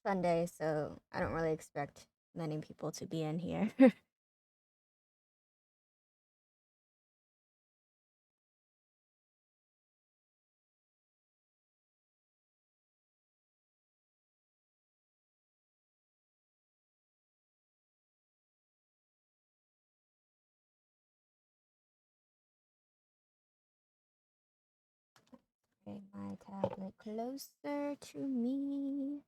Sunday, so I don't really expect many people to be in here. Bring my tablet closer to me.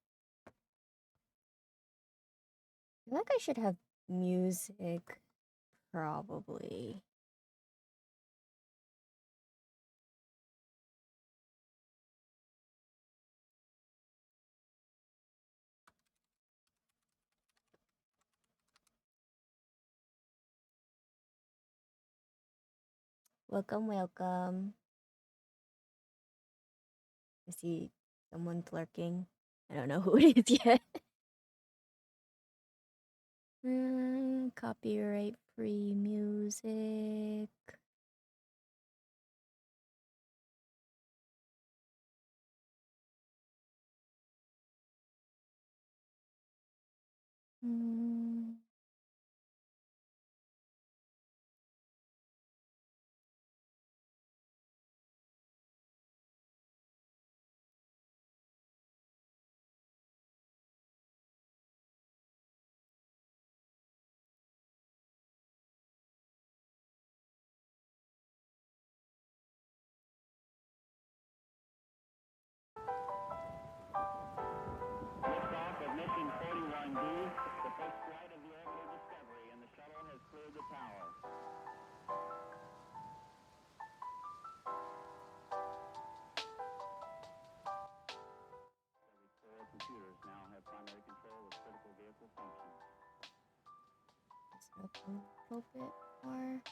I feel like I should have music, probably. Welcome, welcome. I see someone lurking. I don't know who it is yet. Copyright free music. Mm. Liftoff of mission 41B, the first flight of the orbital Discovery, and the shuttle has cleared the tower. Discovery's 4 computers now have primary control of critical vehicle functions. Let's open a little bit more.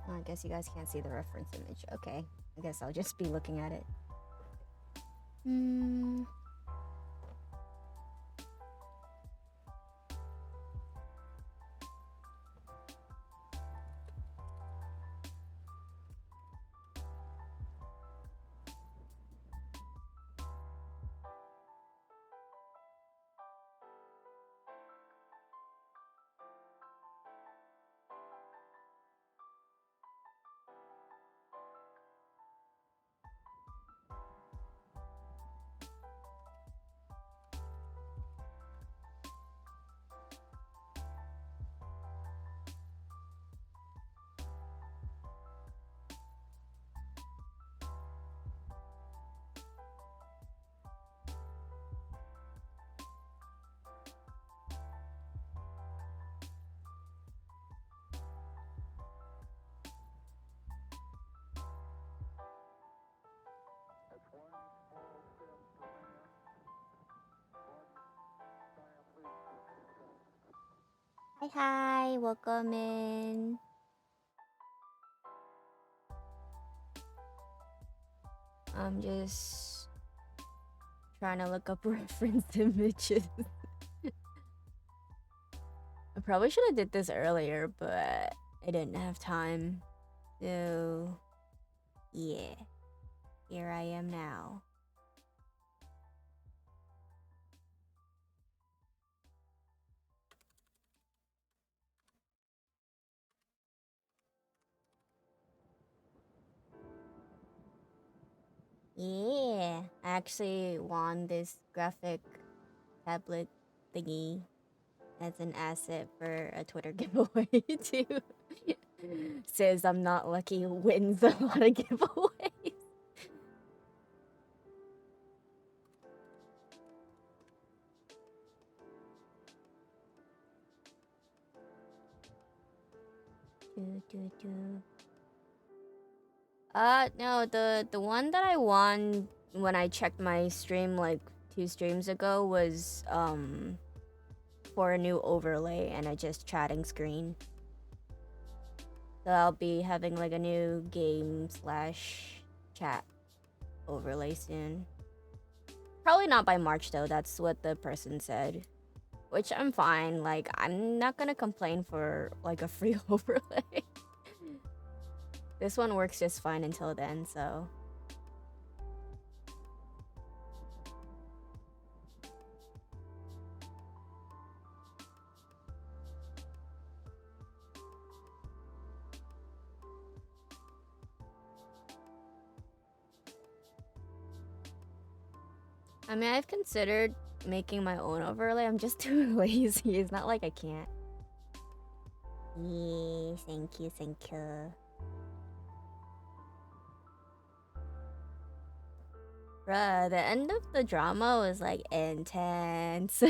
Oh, I guess you guys can't see the reference image. Okay, I guess I'll just be looking at it. Hmm. Hi, hi, welcome in. I'm just trying to look up reference images. I probably should have did this earlier, but I didn't have time. So, yeah, here I am now. Yeah, I actually won this graphic tablet thingy as an asset for a Twitter giveaway too. Says I'm not lucky, wins a lot of giveaways. No, the one that I won when I checked my stream like 2 streams ago was for a new overlay and a just chatting screen. So I'll be having like a new game slash chat overlay soon. Probably not by March though, that's what the person said. Which I'm fine, like I'm not gonna complain for like a free overlay. This one works just fine until then, so. I mean, I've considered making my own overlay. I'm just too lazy. It's not like I can't. Yeah, thank you, thank you. Bruh, the end of the drama was like intense.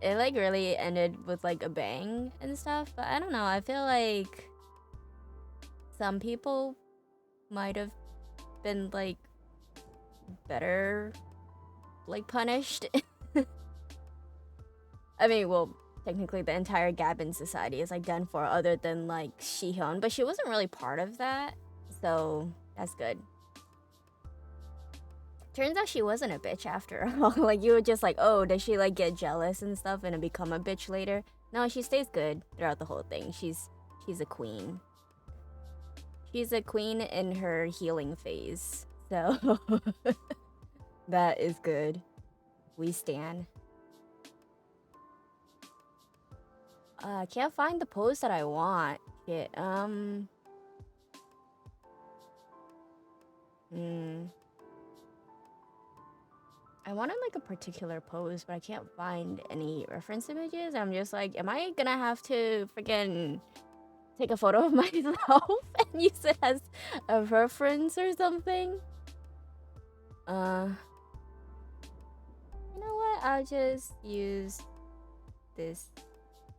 It like really ended with like a bang and stuff, but I don't know. I feel like some people might have been like better like punished. I mean, well, technically the entire Gabin society is like done for other than like Shihyun, but she wasn't really part of that, so that's good. Turns out she wasn't a bitch after all. Like you were just like, oh, does she like get jealous and stuff and then become a bitch later? No, she stays good throughout the whole thing. She's a queen. She's a queen in her healing phase. So that is good. We stan. I can't find the pose that I want. Shit. I wanted like a particular pose, but I can't find any reference images. I'm just like, am I gonna have to freaking take a photo of myself and use it as a reference or something? You know what? I'll just use this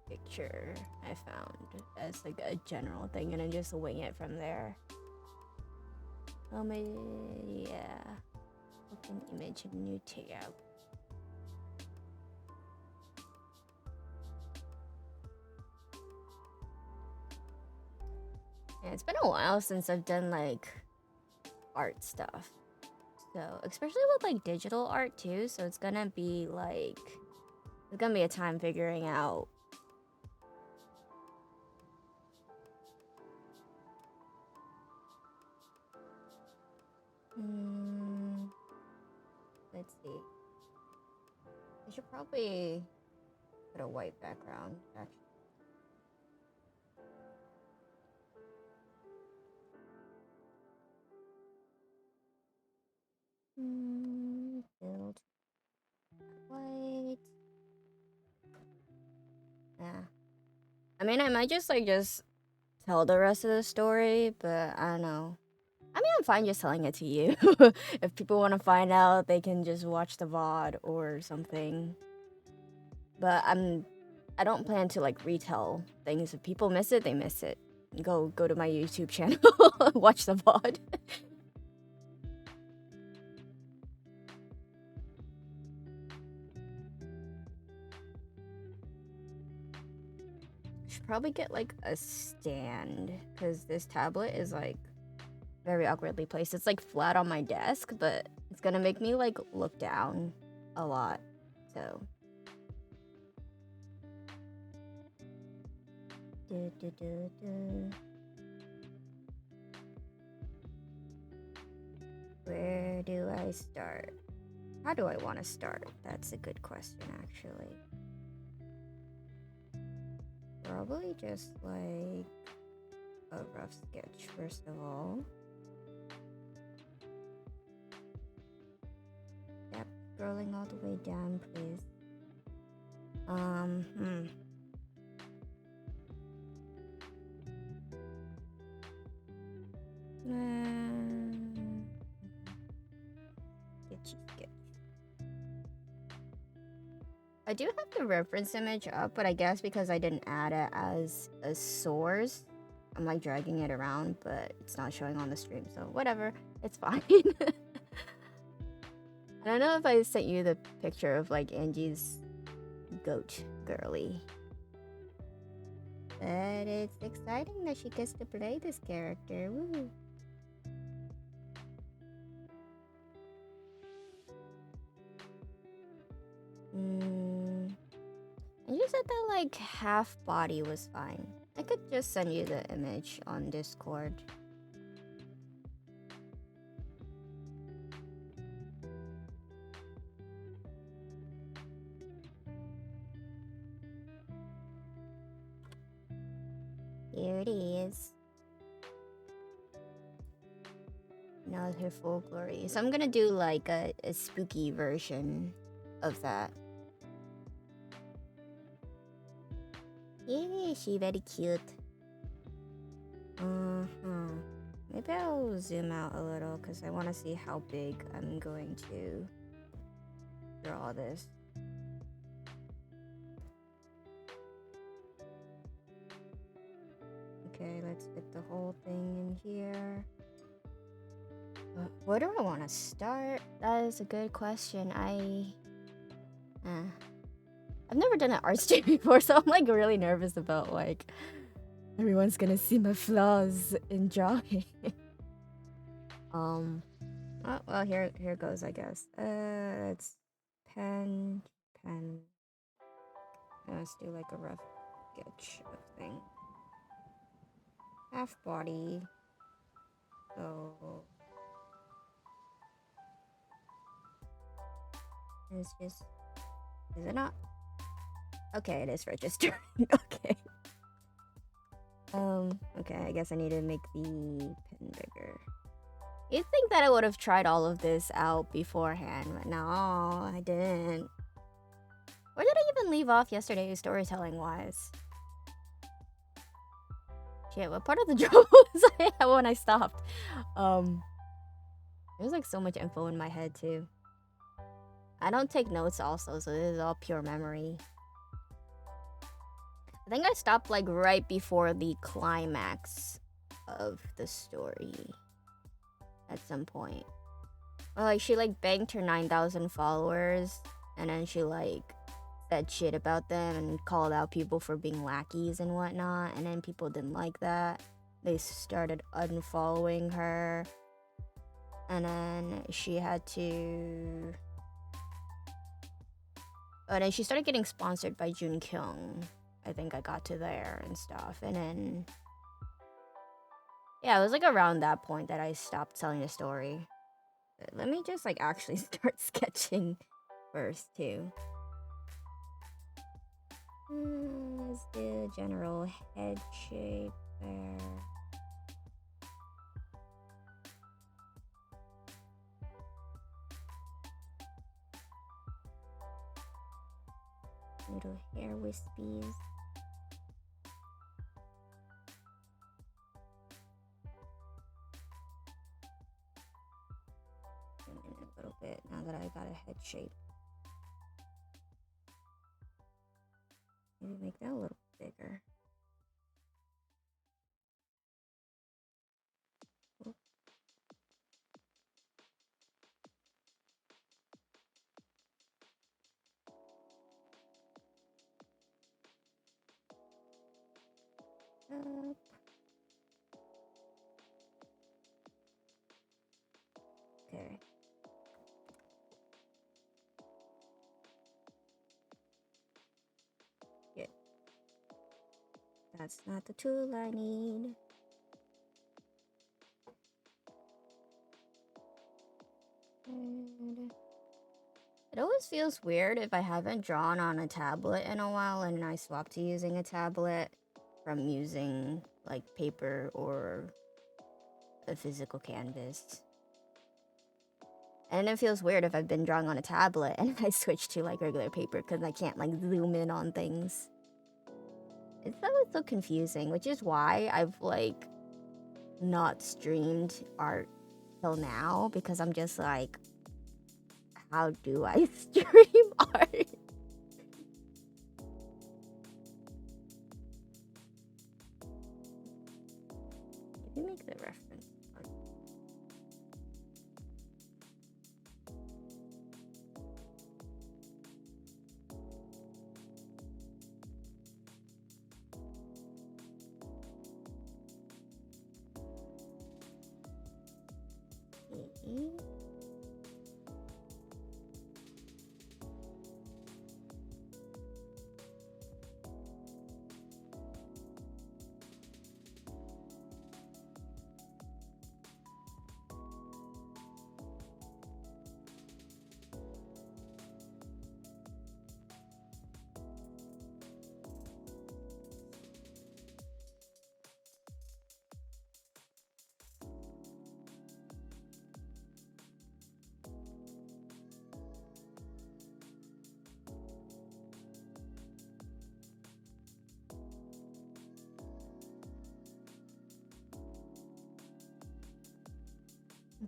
picture I found as like a general thing and then just wing it from there. Yeah. Open image, new tab. Yeah, it's been a while since I've done like art stuff. So, especially with like digital art too, so it's gonna be like it's gonna be a time figuring out. Let's see. I should probably put a white background, actually. Build white. Yeah. I mean, I might just tell the rest of the story, but I don't know. I mean, I'm fine just telling it to you. If people want to find out, they can just watch the VOD or something. But I don't plan to like retell things. If people miss it, they miss it. Go to my YouTube channel, watch the VOD. Should probably get like a stand because this tablet is like very awkwardly placed. It's like flat on my desk, but it's gonna make me like look down a lot. So where do I start? How do I want to start? That's a good question, actually. Probably just like a rough sketch, first of all. Yep, scrolling all the way down, please. Sketchy. I do have the reference image up, but I guess because I didn't add it as a source, I'm like dragging it around, but it's not showing on the stream, so whatever, it's fine. I don't know if I sent you the picture of like Angie's goat girly. But it's exciting that she gets to play this character. Woo! And you said that like half body was fine. I could just send you the image on Discord. Here it is. Now her full glory. So I'm gonna do like a spooky version of that. Yeah, she very cute. Maybe I'll zoom out a little because I want to see how big I'm going to draw this. Okay, let's fit the whole thing in here. Where do I want to start? That is a good question. I've never done an art stream before, so I'm like really nervous about like everyone's gonna see my flaws in drawing. Oh, well, here goes, I guess. It's pen. Let's do like a rough sketch of thing. Half body. So it's just. Is it not? Okay, it is registering. Okay. Okay, I guess I need to make the pen bigger. You'd think that I would have tried all of this out beforehand, but no, I didn't. Where did I even leave off yesterday, storytelling wise? Shit, what part of the job was I at when I stopped? There's like so much info in my head too. I don't take notes also, so this is all pure memory. I think I stopped like right before the climax of the story at some point. Or like she like banked her 9,000 followers and then she like said shit about them and called out people for being lackeys and whatnot, and then people didn't like that. They started unfollowing her, and then she had to. Oh, then she started getting sponsored by Jun Kyung. I think I got to there and stuff, and then yeah, it was like around that point that I stopped telling the story. But let me just like actually start sketching first too. Let's do a general head shape there. Little hair wispies. Zoom in a little bit now that I got a head shape. Maybe make that a little bigger. Oops. Up. Okay. Yeah. That's not the tool I need. And it always feels weird if I haven't drawn on a tablet in a while and I swap to using a tablet from using like paper or a physical canvas. And it feels weird if I've been drawing on a tablet and I switch to like regular paper because I can't like zoom in on things. It's always so confusing, which is why I've like not streamed art till now, because I'm just like, how do I stream art? Maybe make the reference.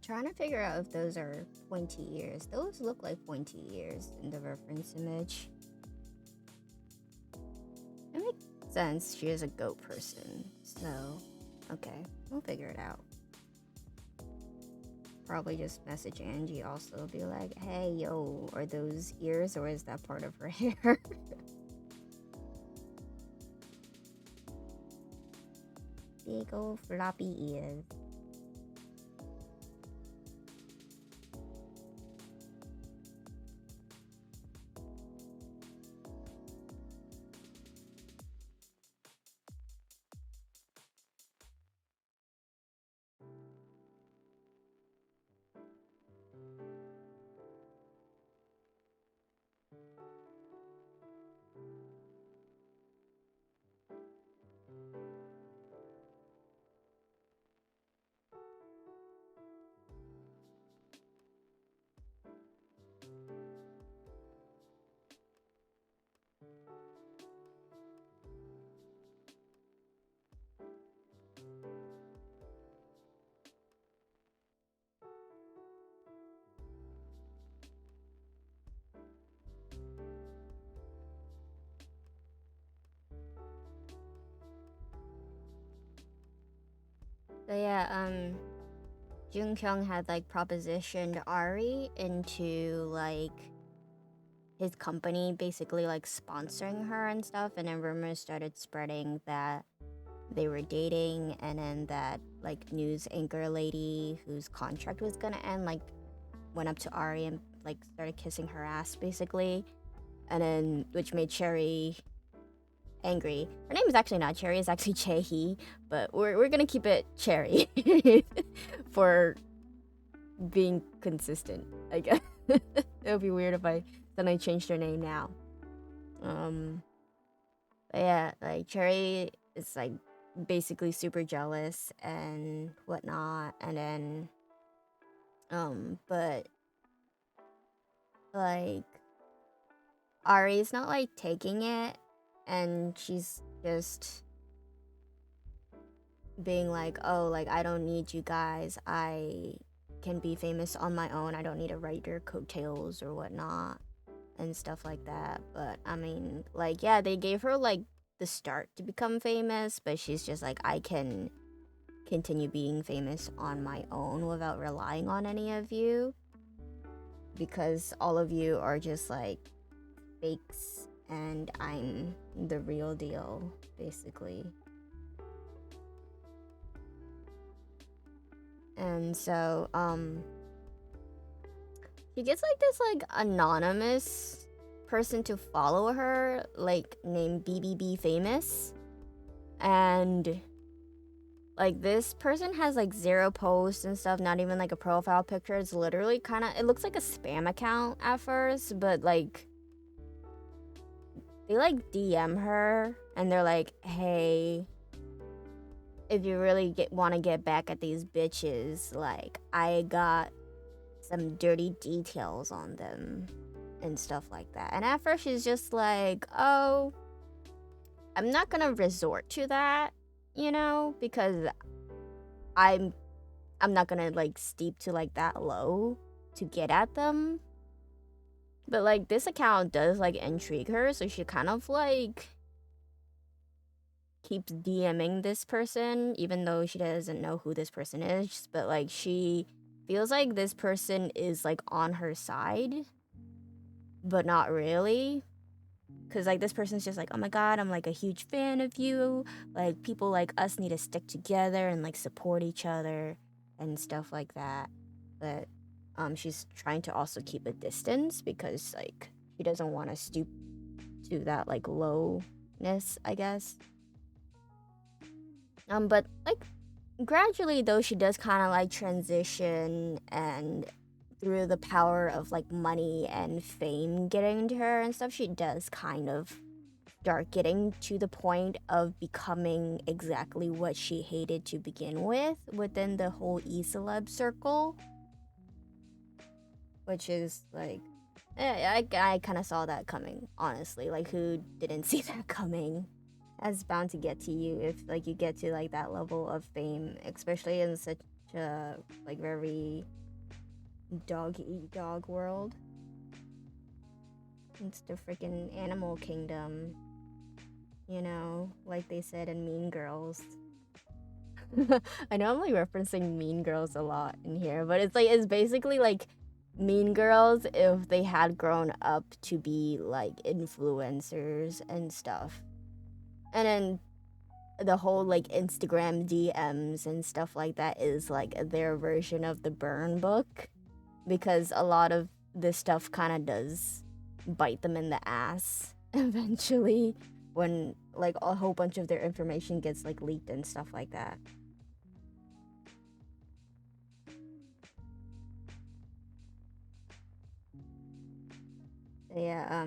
trying to figure out if those are pointy ears. Those look like pointy ears in the reference image. It makes sense. She is a goat person. So, okay. We'll figure it out. Probably just message Angie also. Be like, hey, yo, are those ears or is that part of her hair? Big old floppy ears. So yeah, Jung Kyung had like propositioned Ari into like his company basically like sponsoring her and stuff, and then rumors started spreading that they were dating, and then that like news anchor lady whose contract was gonna end like went up to Ari and like started kissing her ass basically, and then which made Cherry angry. Her name is actually not Cherry, it's actually Chae-hee, but we're gonna keep it Cherry for being consistent, I guess. It would be weird if I suddenly changed her name now. But yeah, like Cherry is like basically super jealous and whatnot, and then but like Ari's not like taking it, and she's just being like, oh, like I don't need you guys, I can be famous on my own, I don't need to write your coattails or whatnot and stuff like that. But I mean, like, yeah, they gave her like the start to become famous, but she's just like, I can continue being famous on my own without relying on any of you, because all of you are just like fakes and I'm the real deal, basically. And so she gets like this like anonymous person to follow her, like named BBB Famous, and like this person has like 0 posts and stuff, not even like a profile picture. It's literally kind of, it looks like a spam account at first, but like they like DM her and they're like, hey, if you really want to get back at these bitches, like I got some dirty details on them and stuff like that. And at first she's just like, oh, I'm not gonna resort to that, you know, because I'm not gonna like steep to like that low to get at them. But like this account does like intrigue her, so she kind of like keeps DMing this person, even though she doesn't know who this person is. But like she feels like this person is like on her side, but not really. Cause like this person's just like, oh my god, I'm like a huge fan of you. Like people like us need to stick together and like support each other and stuff like that. But she's trying to also keep a distance because like she doesn't want to stoop to that like lowness, I guess. But like gradually though, she does kind of like transition, and through the power of like money and fame getting into her and stuff, she does kind of start getting to the point of becoming exactly what she hated to begin with within the whole e-celeb circle, which is like, I kind of saw that coming, honestly. Like, who didn't see that coming? That's bound to get to you if like you get to like that level of fame, especially in such a like very dog eat dog world. It's the freaking animal kingdom. You know, like they said in Mean Girls. I know I'm like referencing Mean Girls a lot in here, but it's basically like Mean Girls if they had grown up to be like influencers and stuff. And then the whole like Instagram DMs and stuff like that is like their version of the burn book, because a lot of this stuff kind of does bite them in the ass eventually when like a whole bunch of their information gets like leaked and stuff like that. Yeah,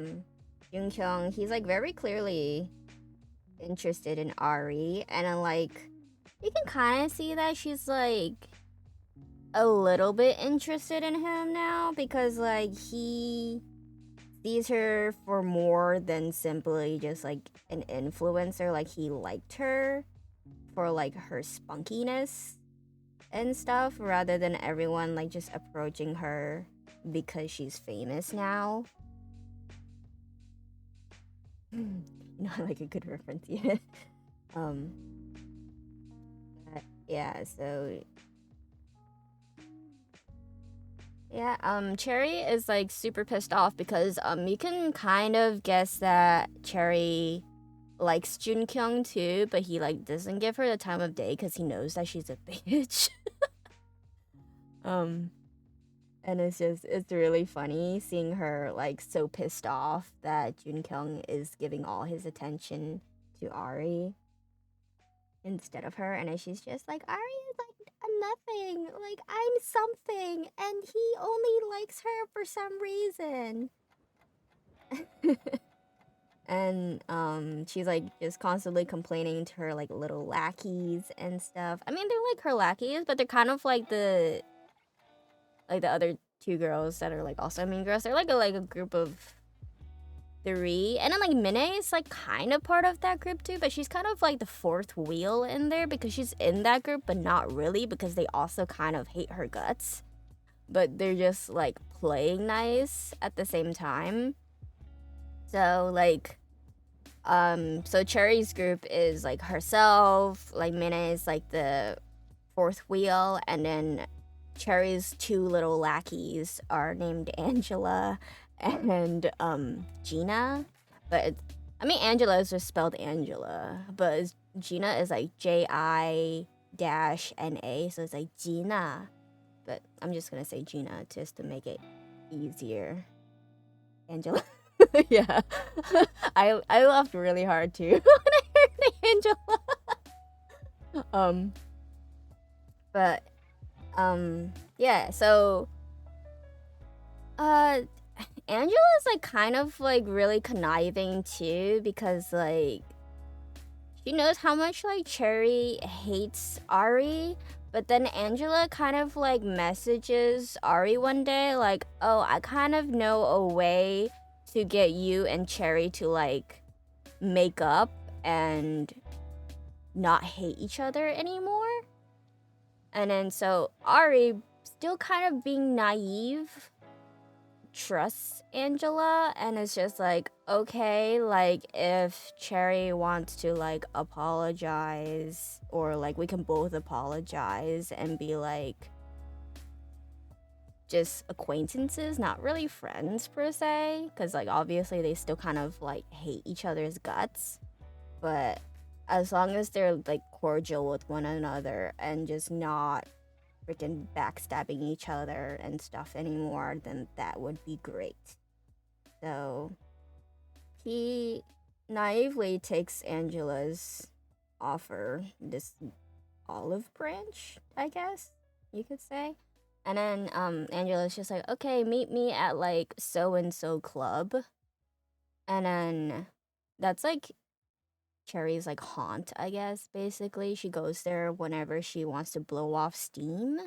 Jung Kyung, he's like very clearly interested in Ari, and then like you can kind of see that she's like a little bit interested in him now, because like he sees her for more than simply just like an influencer. Like he liked her for like her spunkiness and stuff, rather than everyone like just approaching her because she's famous now. Not like a good reference yet. um yeah, so yeah, Cherry is like super pissed off because you can kind of guess that Cherry likes Junkyung too, but he like doesn't give her the time of day because he knows that she's a bitch. um and it's really funny seeing her like so pissed off that Junkyung is giving all his attention to Ari instead of her, and then she's just like, Ari is like a nothing, like I'm something, and he only likes her for some reason. And she's like just constantly complaining to her like little lackeys and stuff. I mean, they're like her lackeys, but they're kind of like the other two girls that are like also mean girls. They're like a group of three, and then like Minnie is like kind of part of that group too, but she's kind of like the fourth wheel in there because she's in that group, but not really, because they also kind of hate her guts, but they're just like playing nice at the same time. So like so Cherry's group is like herself, like Minnie is like the fourth wheel, and then Cherry's two little lackeys are named Angela and Gina. But I mean, Angela is just spelled Angela, but Gina is like J-I-N-A, so it's like Gina. But I'm just gonna say Gina just to make it easier. Angela. Yeah. I laughed really hard too when I heard Angela. But yeah, so Angela's like kind of like really conniving too, because like she knows how much like Cherry hates Ari, but then Angela kind of like messages Ari one day like, oh, I kind of know a way to get you and Cherry to like make up and not hate each other anymore. And then so Ari, still kind of being naive, trusts Angela, and it's just like, okay, like if Cherry wants to like apologize, or like we can both apologize and be like just acquaintances, not really friends per se, because like obviously they still kind of like hate each other's guts, but as long as they're like cordial with one another and just not freaking backstabbing each other and stuff anymore, then that would be great. So he naively takes Angela's offer, this olive branch, I guess you could say. And then Angela's just like, okay, meet me at like so and so club. And then that's like Cherry's like haunt, I guess. Basically, she goes there whenever she wants to blow off steam,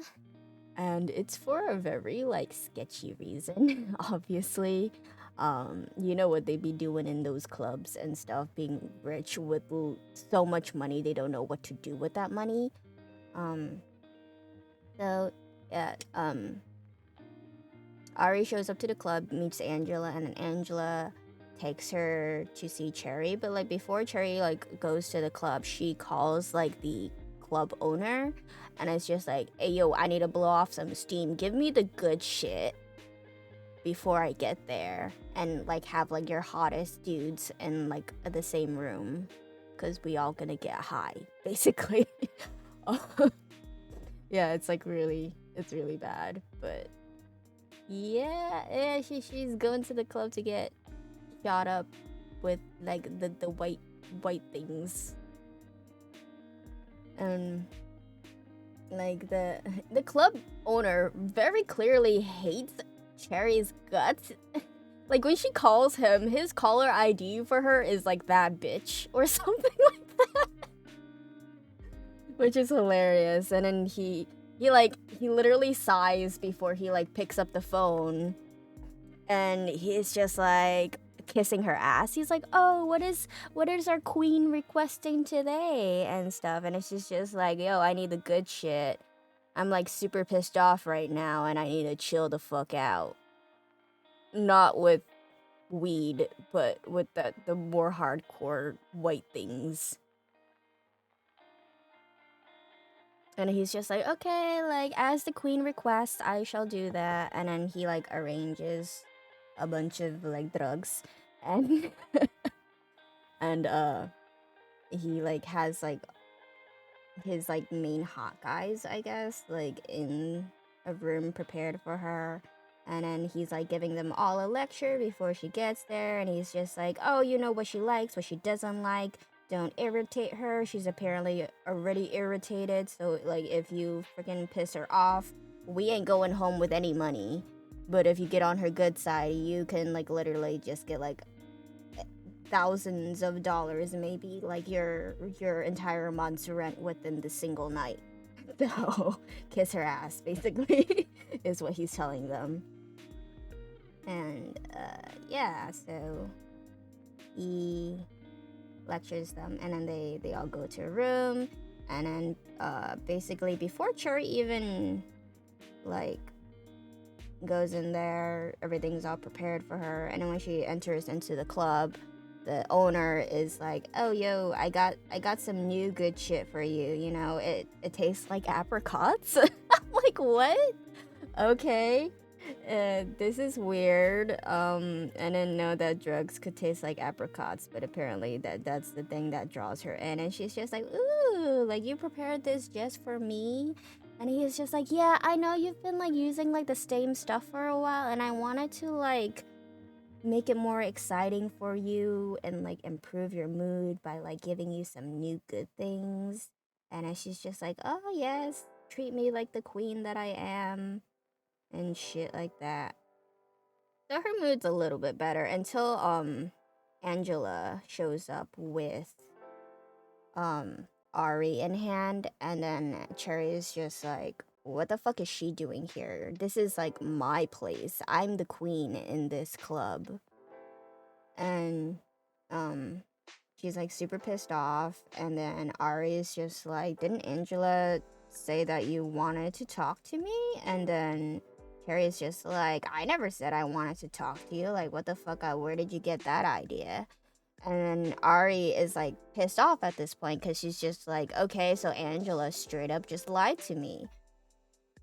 and it's for a very like sketchy reason. Obviously, you know what they be doing in those clubs and stuff, being rich with so much money they don't know what to do with that money. So yeah, Ari shows up to the club, meets Angela, and then Angela takes her to see Cherry. But like before Cherry like goes to the club, she calls like the club owner, and it's just like, "Hey yo, I need to blow off some steam. Give me the good shit before I get there, and like have like your hottest dudes in like the same room, cause we all gonna get high, basically." Yeah, it's like it's really bad, but yeah, she's going to the club to get shot up with like the white things, and like the club owner very clearly hates Cherry's guts. Like when she calls him, his caller ID for her is like that bitch or something like that, which is hilarious. And then he literally sighs before he like picks up the phone, and he's just like kissing her ass. He's like, "Oh, what is our queen requesting today?" and stuff. And it's just like, "Yo, I need the good shit. I'm like super pissed off right now, and I need to chill the fuck out." Not with weed, but with the more hardcore white things. And he's just like, "Okay, like as the queen requests, I shall do that." And then he like arranges a bunch of like drugs, and and he like has like his like main hot guys, I guess, like in a room prepared for her. And then he's like giving them all a lecture before she gets there, and he's just like, "Oh, you know what she likes, what she doesn't like. Don't irritate her. She's apparently already irritated. So like if you freaking piss her off, we ain't going home with any money. But if you get on her good side, you can like literally just get like thousands of dollars, maybe like your entire month's rent within the single night." So kiss her ass, basically, is what he's telling them. And yeah, so he lectures them, and then they all go to a room, and then basically before Cherry even like goes in there, everything's all prepared for her. And then when she enters into the club, the owner is like, "Oh yo, I got some new good shit for you, you know, it tastes like apricots." I'm like, "What? Okay, this is weird." I didn't know that drugs could taste like apricots, but apparently that's the thing that draws her in. And she's just like, "Ooh, like you prepared this just for me?" And he is just like, "Yeah, I know you've been like using like the same stuff for a while, and I wanted to like make it more exciting for you and like improve your mood by like giving you some new good things." And then she's just like, "Oh yes, treat me like the queen that I am," and shit like that. So her mood's a little bit better until Angela shows up with Ari in hand, and then Cherry is just like, "What the fuck is she doing here? This is like my place. I'm the queen in this club." And um she's like super pissed off, and then Ari is just like, "Didn't Angela say that you wanted to talk to me?" And then Cherry is just like, "I never said I wanted to talk to you. Like what the fuck, where did you get that idea?" And then Ari is like pissed off at this point because she's just like, "Okay, so Angela straight up just lied to me."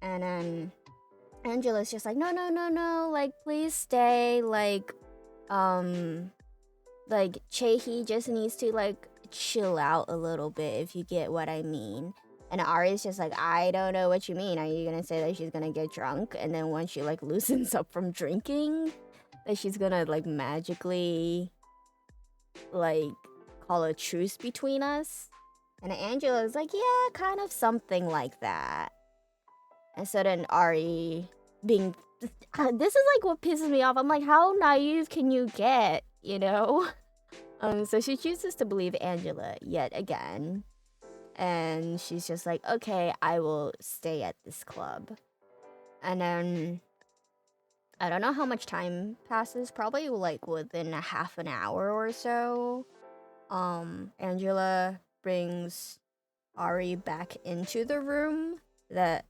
And then Angela's just like, "No, no, no, no, like please stay, um like Chehi just needs to like chill out a little bit, if you get what I mean." And Ari's just like, "I don't know what you mean. Are you gonna say that she's gonna get drunk, and then once she like loosens up from drinking, that she's gonna like magically like call a truce between us?" And Angela's like, "Yeah, kind of something like that." And so then Ari being this is like what pisses me off. I'm like, how naive can you get, you know? So she chooses to believe Angela yet again. And she's just like, "Okay, I will stay at this club." And then I don't know how much time passes, probably like within a half an hour or so. Angela brings Ari back into the room that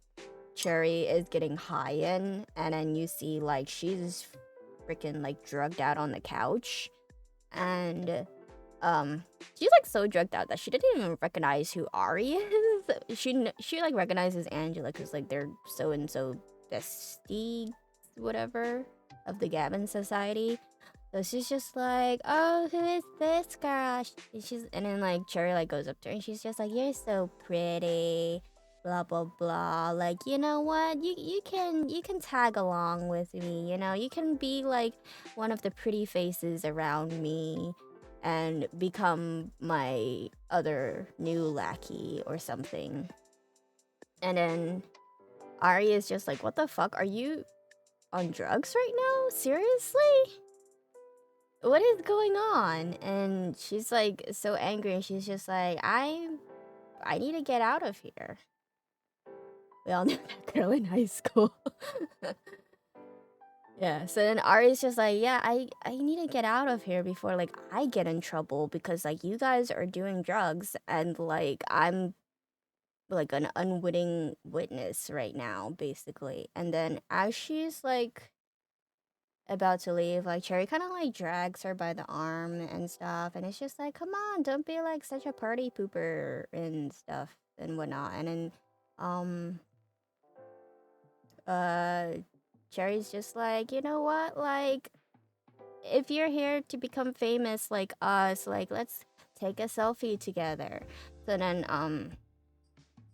Cherry is getting high in, and then you see like she's freaking like drugged out on the couch, and she's like so drugged out that she didn't even recognize who Ari is. She like recognizes Angela because like they're so and so bestie whatever of the Gavin Society. So she's just like, oh, who is this girl? And then like Cherry like goes up to her and she's just like, you're so pretty, blah blah blah. Like, you know what? You can tag along with me. You know, you can be like one of the pretty faces around me, and become my other new lackey or something. And then Ari is just like, what the fuck? Are you on drugs right now? Seriously? What is going on? And she's like so angry, and she's just like, I need to get out of here. We all know that girl in high school. Yeah, so then Ari's just like, yeah, I need to get out of here before like I get in trouble, because like you guys are doing drugs, and like I'm like an unwitting witness right now, basically. And then as she's like about to leave, like Cherry kind of like drags her by the arm and stuff, and it's just like, come on, don't be like such a party pooper and stuff and whatnot. And then uh Cherry's just like, you know what, like if you're here to become famous like us, like let's take a selfie together. So then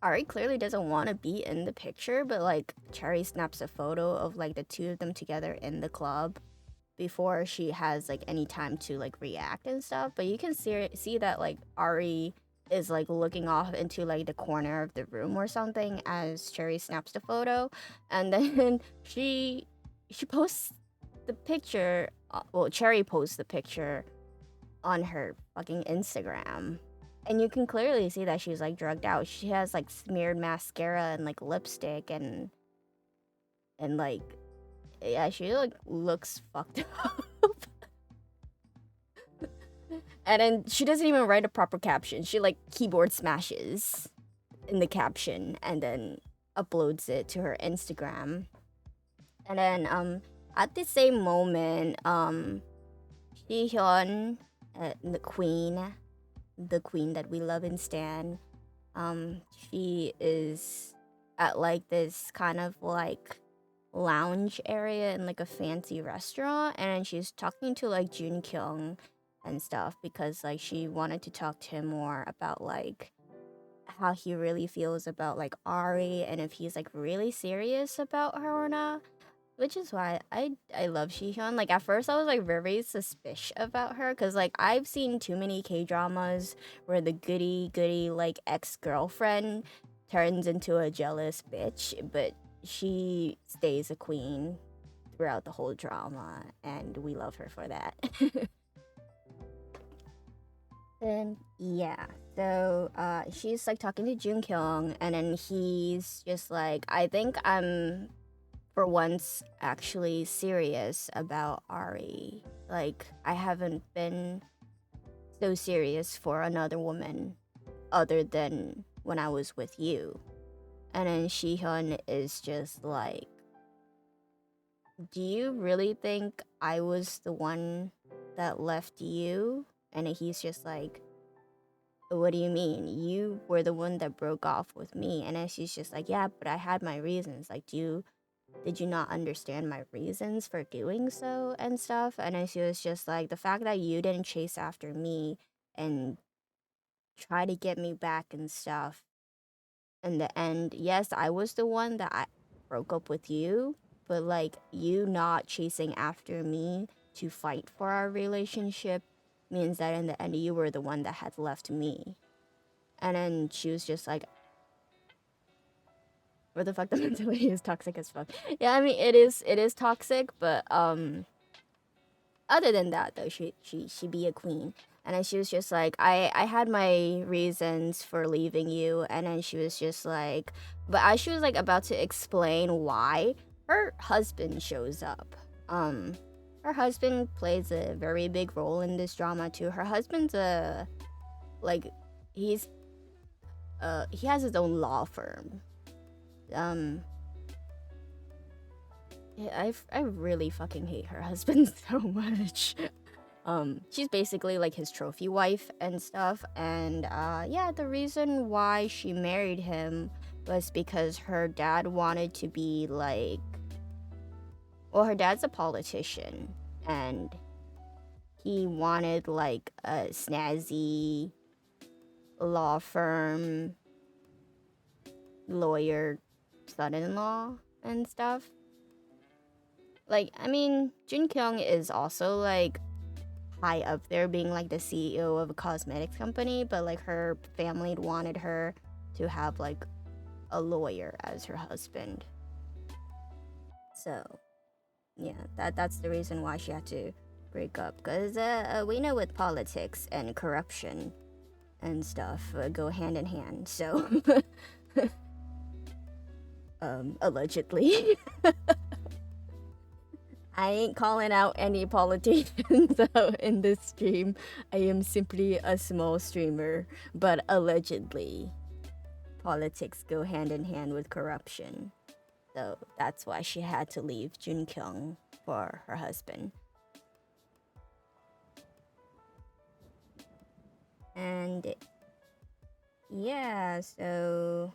Ari clearly doesn't want to be in the picture, but like Cherry snaps a photo of like the two of them together in the club before she has like any time to like react and stuff. But you can see that like Ari is like looking off into like the corner of the room or something as Cherry snaps the photo, and then she posts the picture. Well, Cherry posts the picture on her fucking Instagram. And you can clearly see that she's like drugged out. She has like smeared mascara and like lipstick, and like yeah, she like looks fucked up. And then she doesn't even write a proper caption. She like keyboard smashes in the caption and then uploads it to her Instagram. And then at the same moment, Jihyun, the queen that we love and stan, she is at like this kind of like lounge area in like a fancy restaurant, and she's talking to like Jun Kyung and stuff, because like she wanted to talk to him more about like how he really feels about like Ari, and if he's like really serious about her or not. Which is why I love Shihyun. Like at first I was like very suspicious about her, because like I've seen too many K-dramas where the goody like ex-girlfriend turns into a jealous bitch, but she stays a queen throughout the whole drama, and we love her for that. Then yeah, so she's like talking to Jun Kyung, and then he's just like, I think I'm for once actually serious about Ari. Like I haven't been so serious for another woman other than when I was with you. And then Shihyun is just like, do you really think I was the one that left you? And he's just like, what do you mean? You were the one that broke off with me. And then she's just like, yeah, but I had my reasons. Like, did you not understand my reasons for doing so and stuff? And then she was just like, the fact that you didn't chase after me and try to get me back and stuff. In the end, yes, I was the one that I broke up with you, but like you not chasing after me to fight for our relationship means that in the end you were the one that had left me. And then she was just like, where the fuck the mentality is toxic as fuck. Yeah, I mean it is toxic, but other than that though, she be a queen. And then she was just like, I had my reasons for leaving you. And then she was just like, but as she was like about to explain why, her husband shows up. Her husband plays a very big role in this drama too. Her husband's a like he has his own law firm. Yeah, I really fucking hate her husband so much. She's basically like his trophy wife and stuff. And yeah, the reason why she married him was because her dad wanted to be like, well, her dad's a politician, and he wanted like a snazzy law firm lawyer son-in-law and stuff. Like, I mean, Jun Kyung is also like high up there, being like the CEO of a cosmetics company, but like her family wanted her to have like a lawyer as her husband. So yeah, that's the reason why she had to break up. Cause we know with politics and corruption and stuff go hand in hand. So allegedly. I ain't calling out any politicians out in this stream. I am simply a small streamer, but allegedly, politics go hand in hand with corruption. So that's why she had to leave Jun Kyung for her husband. And yeah, so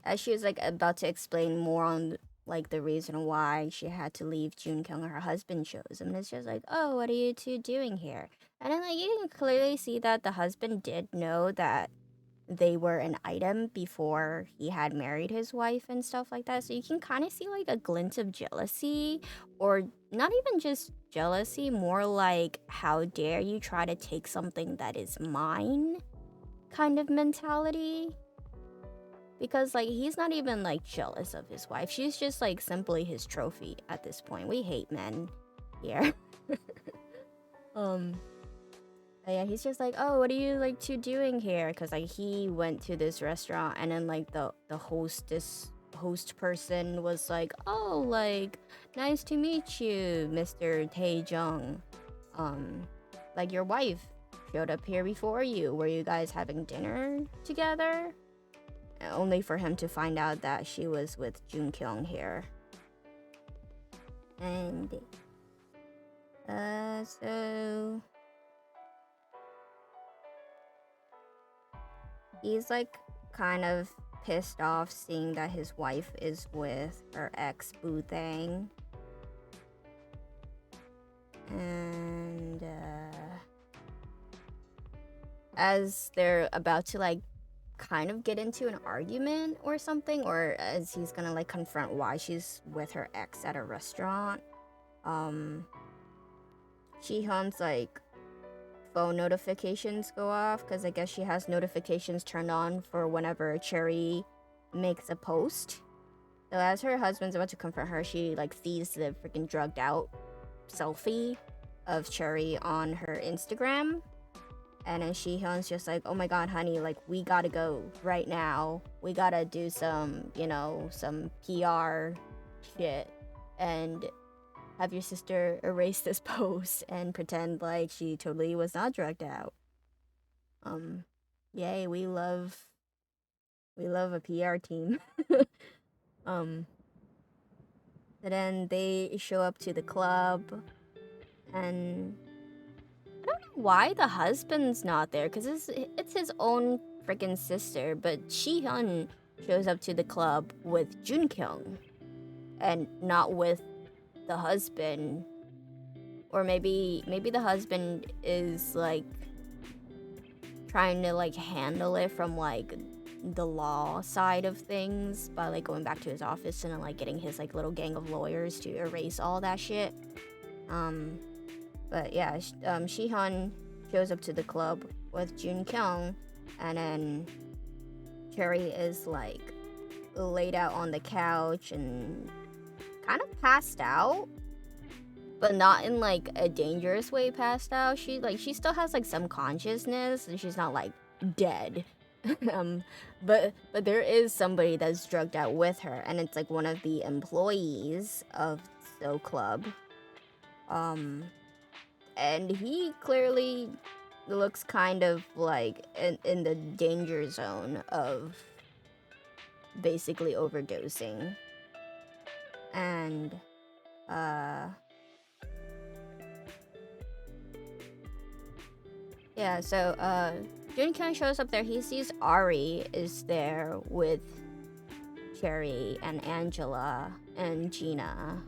as she was like about to explain more on like the reason why she had to leave Jun Kyung, her husband shows him, and it's just like, oh, what are you two doing here? And then like you can clearly see that the husband did know that they were an item before he had married his wife and stuff like that. So you can kind of see like a glint of jealousy, or not even just jealousy, more like, how dare you try to take something that is mine kind of mentality. Because like he's not even like jealous of his wife. She's just like simply his trophy at this point. We hate men here. um but yeah, he's just like, oh, what are you like two doing here? Because like he went to this restaurant, and then like the host person was like, oh, like, nice to meet you, Mr. Taejung. Like your wife showed up here before you. Were you guys having dinner together? Only for him to find out that she was with Jun Kyung here. And so he's like kind of pissed off seeing that his wife is with her ex Boo Thang. And as they're about to like kind of get into an argument or something, or as he's gonna like confront why she's with her ex at a restaurant, Jihyun's like phone notifications go off, because I guess she has notifications turned on for whenever Cherry makes a post. So as her husband's about to confront her, she like sees the freaking drugged out selfie of Cherry on her Instagram. And then Jihyun's just like, oh my god, honey, like, we gotta go right now. We gotta do some, you know, some PR shit. And have your sister erase this post and pretend like she totally was not drugged out. Yay, we love a PR team. um, but then they show up to the club, and I don't know why the husband's not there, because it's his own freaking sister, but Jihyun shows up to the club with Jun Kyung and not with the husband. Or maybe the husband is like trying to like handle it from like the law side of things by like going back to his office and then like getting his like little gang of lawyers to erase all that shit. But yeah, Jihyun shows up to the club with Jun Kyung, and then Cherry is like laid out on the couch and kind of passed out, but not in like a dangerous way passed out. She still has like some consciousness, and she's not like dead. But there is somebody that's drugged out with her, and it's like one of the employees of So Club. And he clearly looks kind of like in the danger zone of basically overdosing. And Yeah, so Junkyung shows up there. He sees Ari is there with Cherry and Angela and Gina.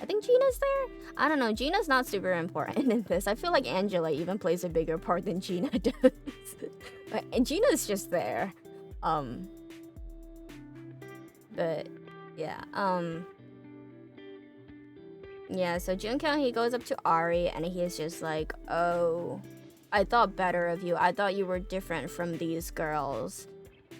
I think Gina's there. I don't know. Gina's not super important in this. I feel like Angela even plays a bigger part than Gina does. And Gina's just there. But yeah. Yeah, so Junkyung, he goes up to Ari and he's just like, "Oh, I thought better of you. I thought you were different from these girls."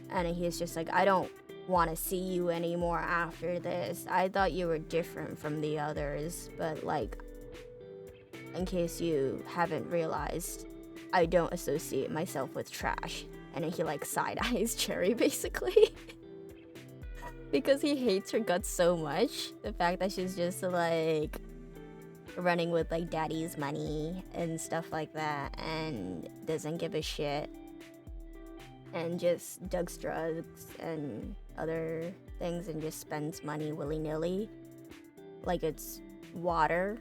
And he's just like, "I don't want to see you anymore after this. I thought you were different from the others, but like, in case you haven't realized, I don't associate myself with trash." And then he like side eyes Cherry basically. Because he hates her guts so much. The fact that she's just like running with like daddy's money and stuff like that and doesn't give a shit and just does drugs and other things and just spends money willy-nilly like it's water.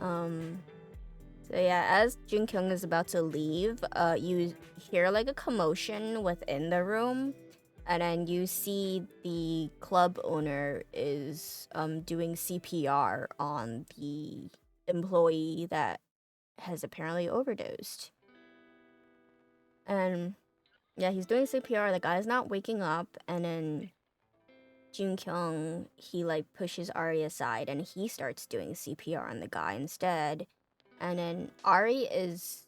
So yeah, as Junkyung is about to leave, you hear like a commotion within the room, and then you see the club owner is doing CPR on the employee that has apparently overdosed. And yeah, he's doing CPR. The guy's not waking up, and then Junkyung, he like pushes Ari aside and he starts doing CPR on the guy instead. And then Ari is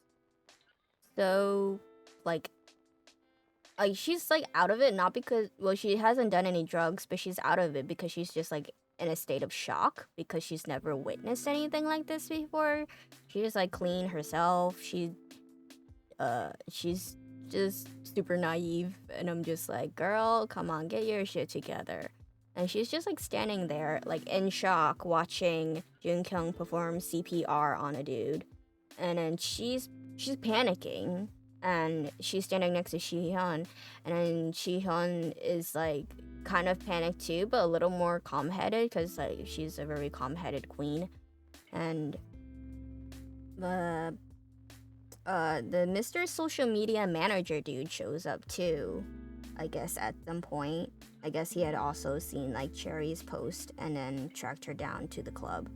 so like she's like out of it, not because, well, she hasn't done any drugs, but she's out of it because she's just like in a state of shock because she's never witnessed anything like this before. She just like clean herself. She's just super naive, and I'm just like, girl, come on, get your shit together. And she's just like standing there like in shock watching Junkyung perform CPR on a dude. And then she's panicking, and she's standing next to Shihyun, and then Shihyun is like kind of panicked too, but a little more calm-headed because like she's a very calm-headed queen. And the Mr. Social Media Manager dude shows up too, I guess at some point. I guess he had also seen like Cherry's post and then tracked her down to the club.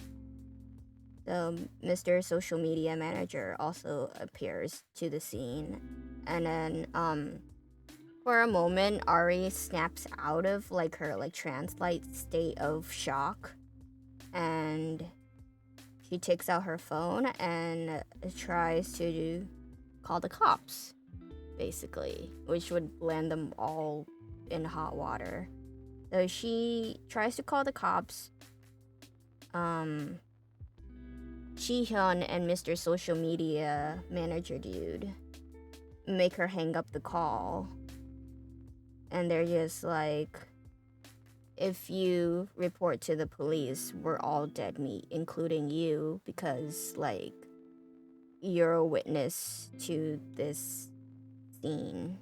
So Mr. Social Media Manager also appears to the scene, and then for a moment Ari snaps out of like her like trance-like state of shock, and she takes out her phone and tries to call the cops, basically, which would land them all in hot water. So she tries to call the cops. Jihyun and Mr. Social Media Manager dude make her hang up the call. And they're just like, if you report to the police, we're all dead meat, including you, because like you're a witness to this scene.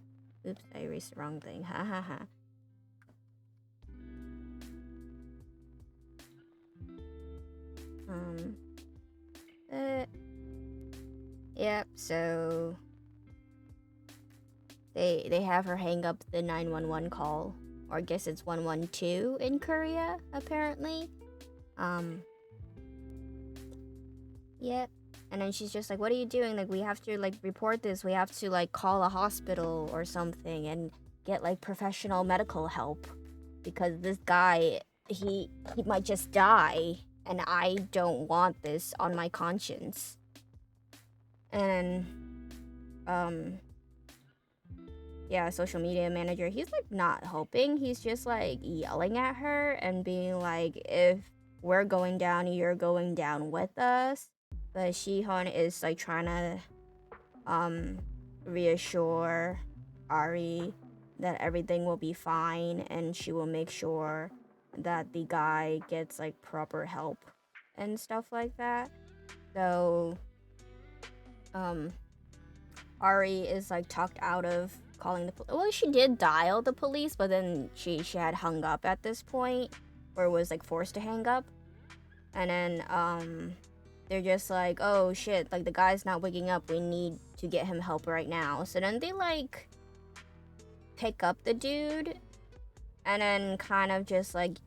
Oops, I erased the wrong thing. Ha ha ha. Yep, so they have her hang up the 911 call, or I guess it's 112 in Korea, apparently. Yep. And then she's just like, what are you doing? Like, we have to like report this. We have to like call a hospital or something and get like professional medical help, because this guy, he might just die, and I don't want this on my conscience. And yeah, social media manager, he's like not helping. He's just like yelling at her and being like, if we're going down, you're going down with us. But Shihyun is like trying to reassure Ari that everything will be fine, and she will make sure that the guy gets like proper help and stuff like that. So Ari is like talked out of calling the police. Well, she did dial the police, but then she had hung up at this point. or was like forced to hang up. And then they're just like, oh shit, like the guy's not waking up, we need to get him help right now. So then they like pick up the dude and then kind of just like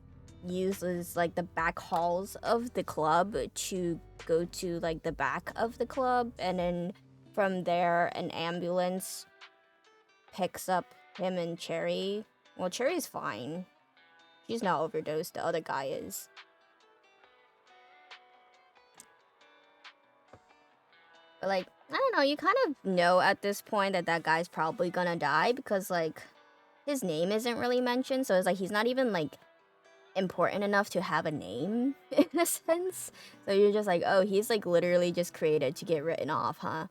uses like the back halls of the club to go to like the back of the club, and then from there an ambulance picks up him and Cherry. Well, Cherry's fine. She's not overdosed, the other guy is. But like, I don't know, you kind of know at this point that that guy's probably gonna die because like his name isn't really mentioned, so it's like he's not even like important enough to have a name in a sense. So you're just like, oh, he's like literally just created to get written off, huh?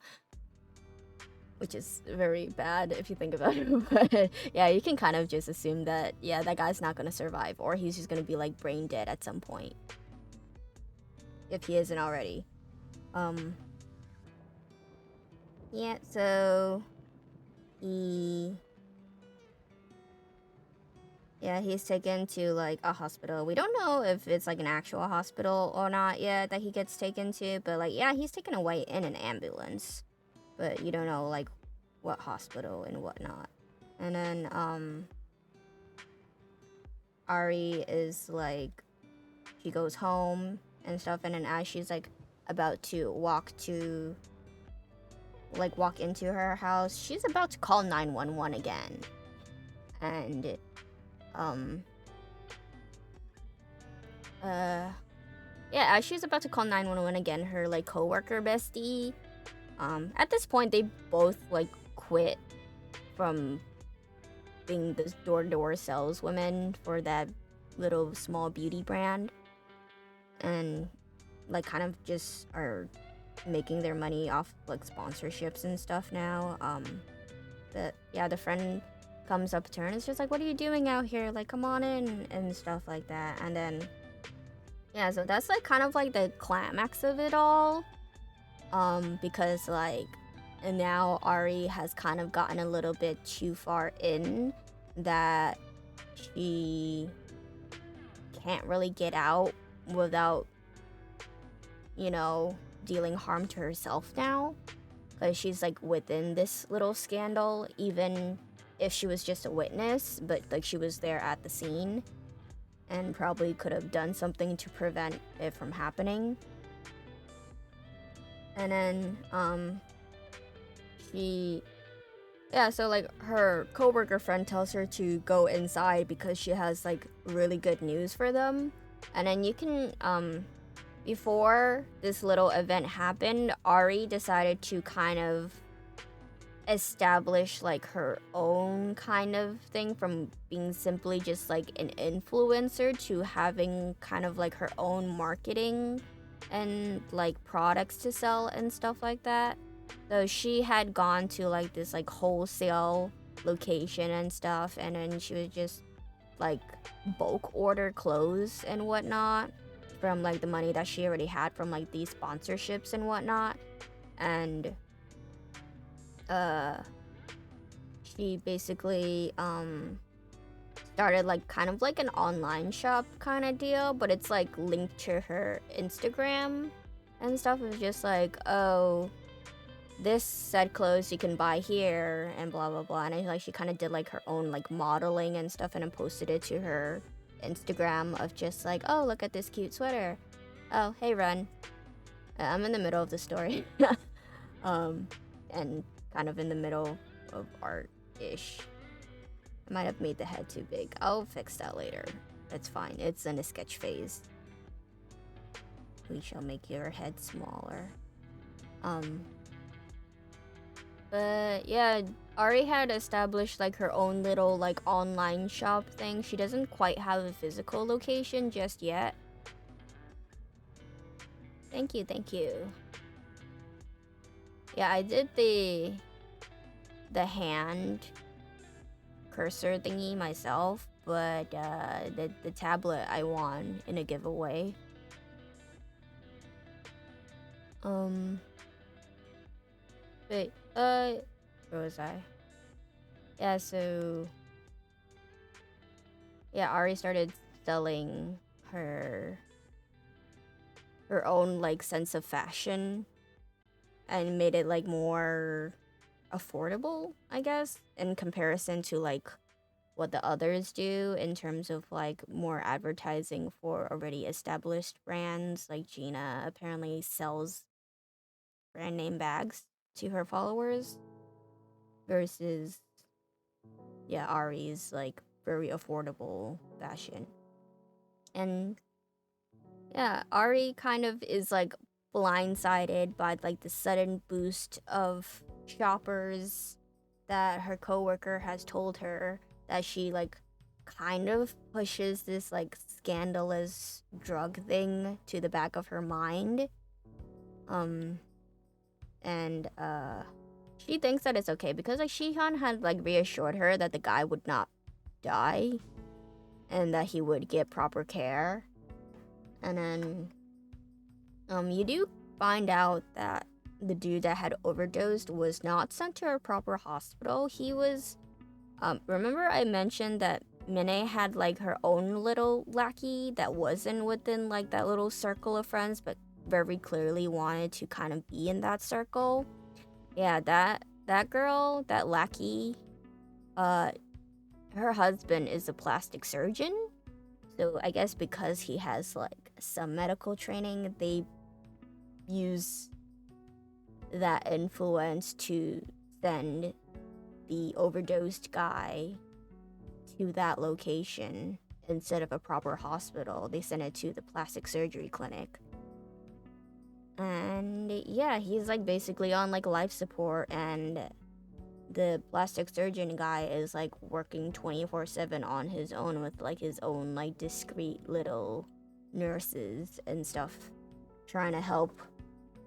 Which is very bad if you think about it. But yeah, you can kind of just assume that, yeah, that guy's not gonna survive, or he's just gonna be like brain dead at some point. If he isn't already. Yeah, so he's taken to like a hospital. We don't know if it's like an actual hospital or not yet that he gets taken to, but like, yeah, he's taken away in an ambulance. But you don't know like what hospital and whatnot. And then Ari is like, she goes home and stuff, and then as she's like about to walk into her house, she's about to call 911 again. And yeah, as she's about to call 911 again, her like coworker bestie, at this point they both like quit from being this door-to-door saleswoman for that little small beauty brand, and like kind of just are making their money off like sponsorships and stuff now. But yeah, the friend comes up to her and it's just like, what are you doing out here? Like, come on in and stuff like that. And then yeah, so that's like kind of like the climax of it all. Because like, and now Ari has kind of gotten a little bit too far in that she can't really get out without, you know, dealing harm to herself now. Because she's like within this little scandal, even if she was just a witness, but like she was there at the scene and probably could have done something to prevent it from happening. And then so like her coworker friend tells her to go inside because she has like really good news for them. And then you can before this little event happened, Ari decided to kind of establish like her own kind of thing from being simply just like an influencer to having kind of like her own marketing and like products to sell and stuff like that. So she had gone to like this like wholesale location and stuff, and then she would just like bulk order clothes and whatnot from like the money that she already had from like these sponsorships and whatnot. And she basically started like kind of like an online shop kind of deal, but it's like linked to her Instagram and stuff. It's just like, oh, this said clothes you can buy here and blah blah blah. And I like she kind of did like her own like modeling and stuff, and then posted it to her Instagram of just like, oh, look at this cute sweater. Oh, hey, Run. I'm in the middle of the story. And kind of in the middle of art-ish. I might have made the head too big. I'll fix that later. It's fine. It's in a sketch phase. We shall make your head smaller. But yeah, Ari had established like her own little like online shop thing. She doesn't quite have a physical location just yet. Thank you, thank you. Yeah, I did the hand cursor thingy myself, but the tablet I won in a giveaway. Wait, where was I? Yeah, so yeah, Ari started selling her her own like sense of fashion and made it like more affordable, I guess, in comparison to like what the others do in terms of like more advertising for already established brands. Like Gina apparently sells brand name bags to her followers versus yeah, Ari's like very affordable fashion. And yeah, Ari kind of is like blindsided by like the sudden boost of shoppers that her coworker has told her that she like kind of pushes this like scandalous drug thing to the back of her mind. Um and she thinks that it's okay because like Shihan had like reassured her that the guy would not die and that he would get proper care. And then you do find out that the dude that had overdosed was not sent to a proper hospital. He was remember I mentioned that Mine had like her own little lackey that wasn't within like that little circle of friends but very clearly wanted to kind of be in that circle. Yeah, that girl, that lackey, uh her husband is a plastic surgeon. So I guess because he has like some medical training, they use that influence to send the overdosed guy to that location instead of a proper hospital. They send it to the plastic surgery clinic. And yeah, he's like basically on like life support, and the plastic surgeon guy is like working 24/7 on his own with like his own like discreet little nurses and stuff, trying to help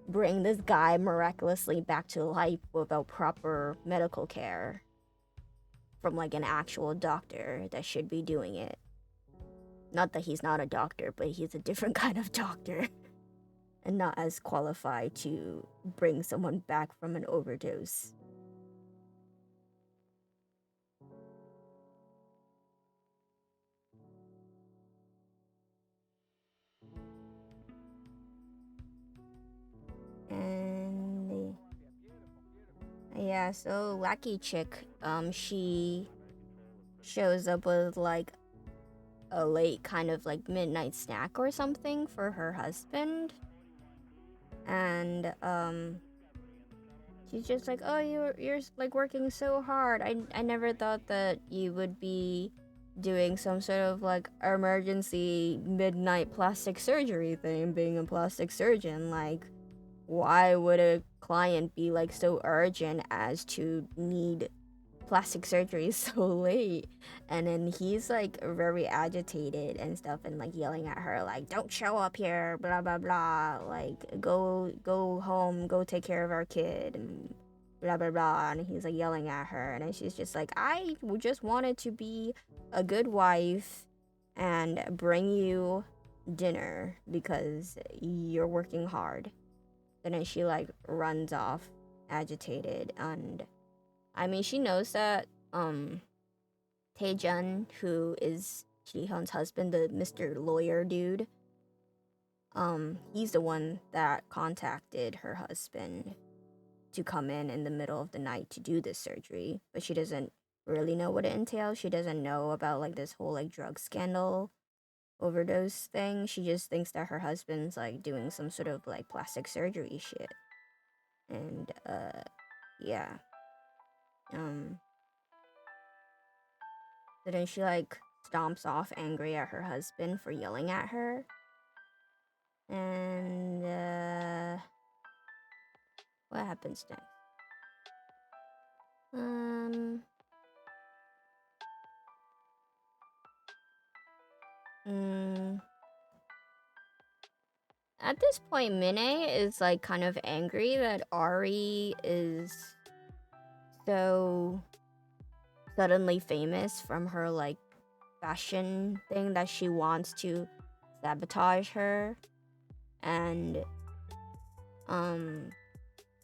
bring this guy miraculously back to life without proper medical care from like an actual doctor that should be doing it. Not that he's not a doctor, but he's a different kind of doctor and not as qualified to bring someone back from an overdose. And yeah, so Lucky Chick, she shows up with like a late kind of like midnight snack or something for her husband. And she's just like, "Oh, you're like working so hard. I never thought that you would be doing some sort of like emergency midnight plastic surgery thing, being a plastic surgeon. Like, why would a client be like so urgent as to need plastic surgery so late?" And then he's like very agitated and stuff and like yelling at her like, "Don't show up here, blah blah blah, like go home, go take care of our kid," and blah blah blah. And he's like yelling at her, and then she's just like, "I just wanted to be a good wife and bring you dinner because you're working hard." And then she like runs off agitated. And I mean, she knows that Taejun, who is Jihyun's husband, the Mr. Lawyer dude, he's the one that contacted her husband to come in the middle of the night to do this surgery, but she doesn't really know what it entails. She doesn't know about like this whole like drug scandal overdose thing. She just thinks that her husband's like doing some sort of like plastic surgery shit. And yeah. So then she like stomps off angry at her husband for yelling at her. And what happens next? Um at this point, Mine is like kind of angry that Ari is so suddenly famous from her like fashion thing that she wants to sabotage her. And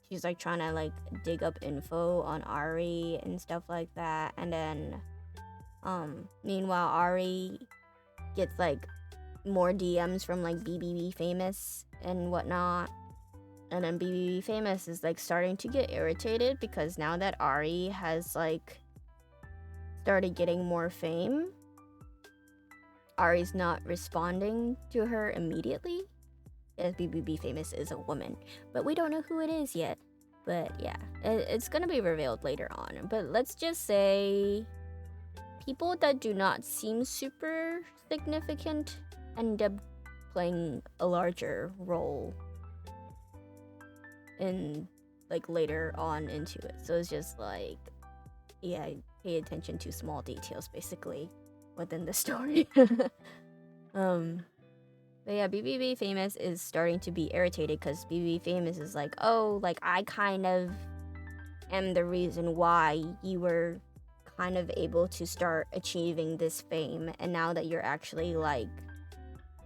she's like trying to like dig up info on Ari and stuff like that. And then meanwhile Ari gets like more DMs from like BBB Famous and whatnot. And then BBB Famous is like starting to get irritated because now that Ari has like started getting more fame, Ari's not responding to her immediately. As BBB Famous is a woman, but we don't know who it is yet. But yeah, it's gonna be revealed later on. But let's just say people that do not seem super significant end up playing a larger role in like later on into it. So it's just like, yeah, pay attention to small details basically within the story. But yeah, BBB Famous is starting to be irritated because BBB Famous is like, oh, like I kind of am the reason why you were kind of able to start achieving this fame, and now that you're actually like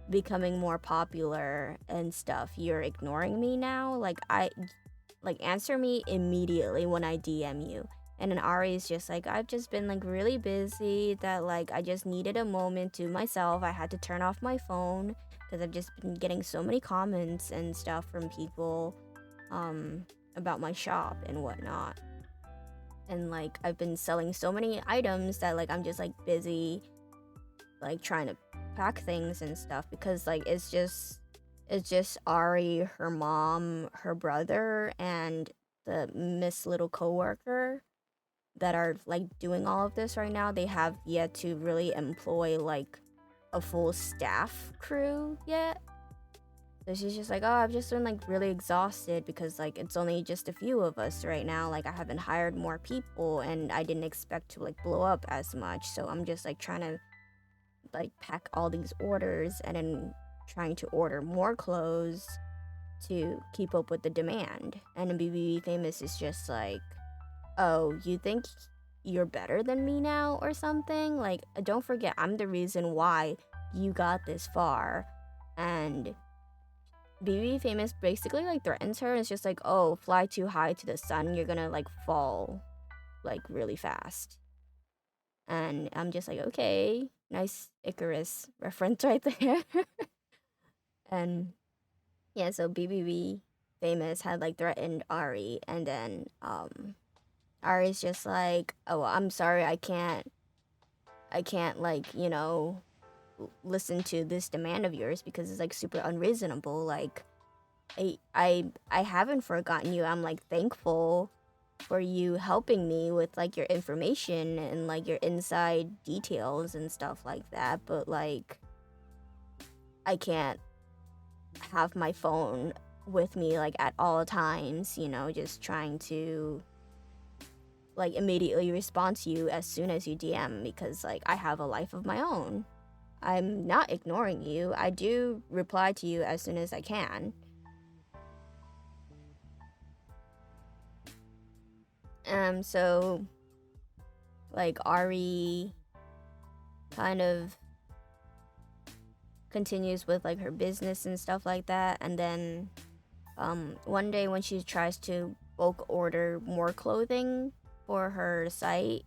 becoming more popular and stuff, you're ignoring me now. Like answer me immediately when I DM you. And then Ari's just like, I've just been like really busy that like I just needed a moment to myself. I had to turn off my phone because I've just been getting so many comments and stuff from people about my shop and whatnot. And like I've been selling so many items that like I'm just like busy like trying to pack things and stuff because like it's just Ari, her mom, her brother, and the Miss Little coworker that are like doing all of this right now. They have yet to really employ like a full staff crew yet. So she's just like, oh, I've just been like really exhausted because like it's only just a few of us right now. Like I haven't hired more people and I didn't expect to like blow up as much. So I'm just like trying to like pack all these orders and then trying to order more clothes to keep up with the demand. And then BBB Famous is just like, oh, you think you're better than me now or something? Like, don't forget, I'm the reason why you got this far. And BBB Famous basically like threatens her. It's just like, oh, fly too high to the sun, you're gonna like fall like really fast. And I'm just like, okay, nice Icarus reference right there. And yeah, so BBB Famous had like threatened Ari, and then Ari's just like, oh, I'm sorry, I can't like, you know, listen to this demand of yours because it's like super unreasonable. Like I haven't forgotten you. I'm like thankful for you helping me with like your information and like your inside details and stuff like that, but like I can't have my phone with me like at all times, you know, just trying to like immediately respond to you as soon as you DM because like I have a life of my own. I'm not ignoring you. I do reply to you as soon as I can. So like Ari kind of continues with like her business and stuff like that, and then one day when she tries to bulk order more clothing for her site,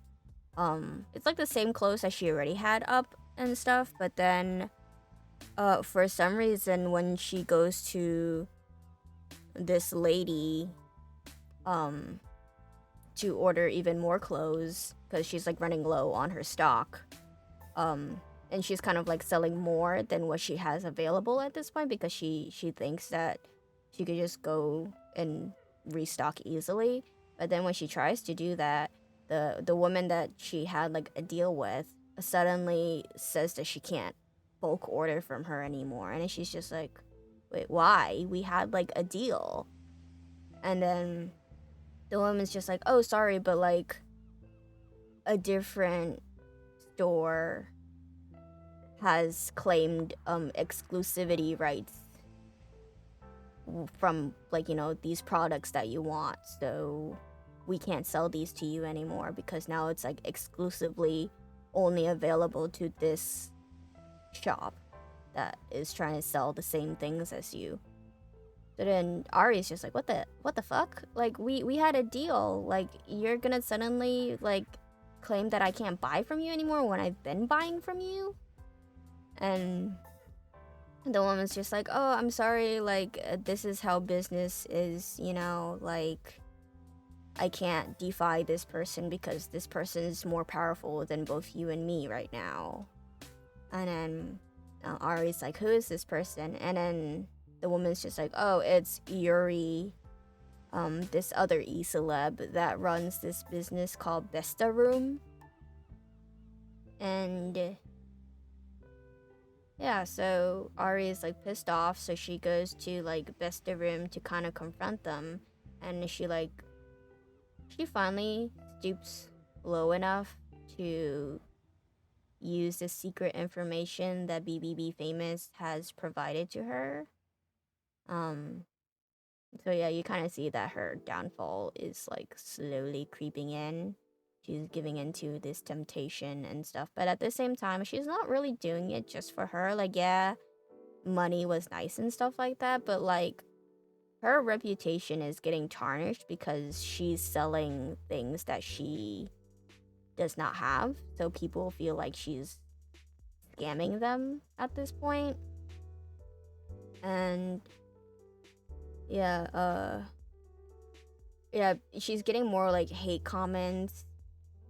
it's like the same clothes that she already had up and stuff, but then for some reason when she goes to this lady to order even more clothes because she's like running low on her stock, and she's kind of like selling more than what she has available at this point because she thinks that she could just go and restock easily. But then when she tries to do that, the woman that she had like a deal with suddenly says that she can't bulk order from her anymore, and then she's just like, wait, why? We had like a deal. And then the woman's just like, oh, sorry, but like a different store has claimed exclusivity rights from like, you know, these products that you want, so we can't sell these to you anymore because now it's like exclusively only available to this shop that is trying to sell the same things as you. So then Ari's just like, what the fuck? Like we had a deal. Like you're gonna suddenly like claim that I can't buy from you anymore when I've been buying from you? And the woman's just like, oh, I'm sorry, like, this is how business is, you know, like, I can't defy this person because this person is more powerful than both you and me right now. And then Ari's like, who is this person? And then the woman's just like, oh, it's Yuri, this other e-celeb that runs this business called Besta Room. And yeah, so Ari is like pissed off, so she goes to like Besta Room to kind of confront them. And she finally stoops low enough to use the secret information that BBB Famous has provided to her. So yeah, you kind of see that her downfall is like slowly creeping in. She's giving into this temptation and stuff, but at the same time, she's not really doing it just for her. Like, yeah, money was nice and stuff like that, but like her reputation is getting tarnished because she's selling things that she does not have. So people feel like she's scamming them at this point. And yeah, yeah, she's getting more like hate comments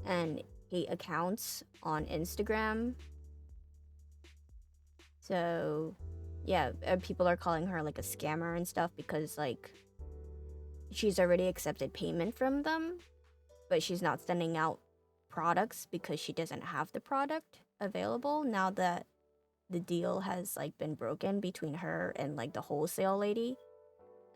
and hate accounts on Instagram. So yeah, people are calling her like a scammer and stuff because like she's already accepted payment from them, but she's not sending out products because she doesn't have the product available now that the deal has like been broken between her and like the wholesale lady.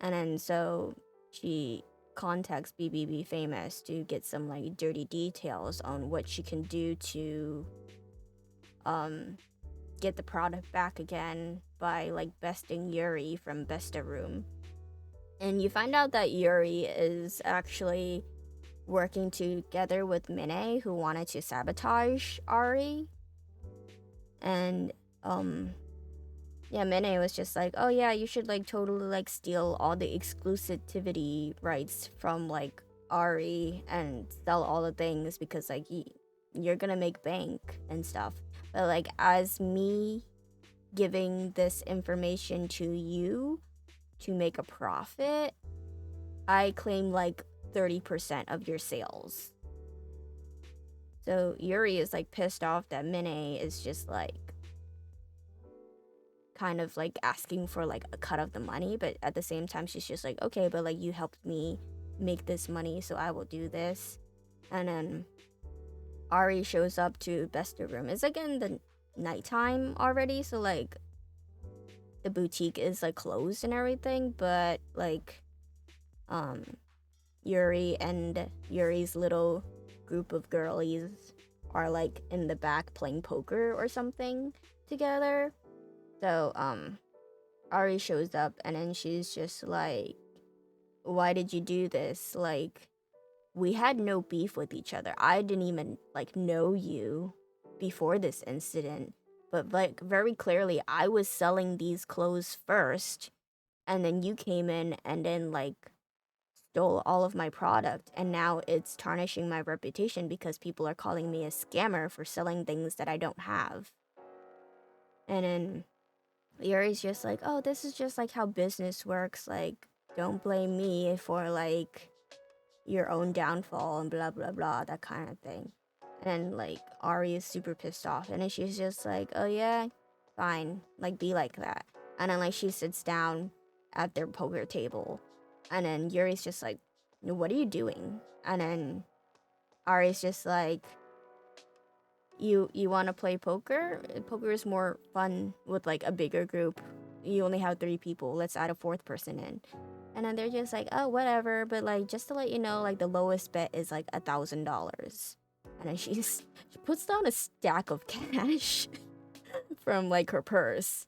And then so she contacts BBB Famous to get some like dirty details on what she can do to get the product back again by like besting Yuri from Besta Room. And you find out that Yuri is actually working together with Mine, who wanted to sabotage Ari. And yeah, Mine was just like, oh yeah, you should like totally like steal all the exclusivity rights from like Ari and sell all the things because like you're gonna make bank and stuff. But like as me giving this information to you to make a profit, I claim like 30% of your sales. So Yuri is like pissed off that Mine is just like kind of like asking for like a cut of the money, but at the same time she's just like, okay, but like you helped me make this money, so I will do this. And then Ari shows up to Besta Room. It's like in the nighttime already, so like the boutique is like closed and everything, but like Yuri and Yuri's little group of girlies are like in the back playing poker or something together. So Ari shows up and then she's just like, why did you do this? Like, we had no beef with each other. I didn't even like know you before this incident, but like very clearly I was selling these clothes first, and then you came in and then like stole all of my product, and now it's tarnishing my reputation because people are calling me a scammer for selling things that I don't have. And then Yuri's just like, oh, this is just like how business works. Like, don't blame me for like your own downfall and blah blah blah, that kind of thing. And like Ari is super pissed off, and then she's just like, oh yeah, fine, like be like that. And then like she sits down at their poker table, and then Yuri's just like, what are you doing? And then Ari's just like, you want to play poker? Poker is more fun with like a bigger group. You only have 3 people. Let's add a fourth person in. And then they're just like, oh, whatever. But like, just to let you know, like the lowest bet is like $1,000. And then she puts down a stack of cash from like her purse.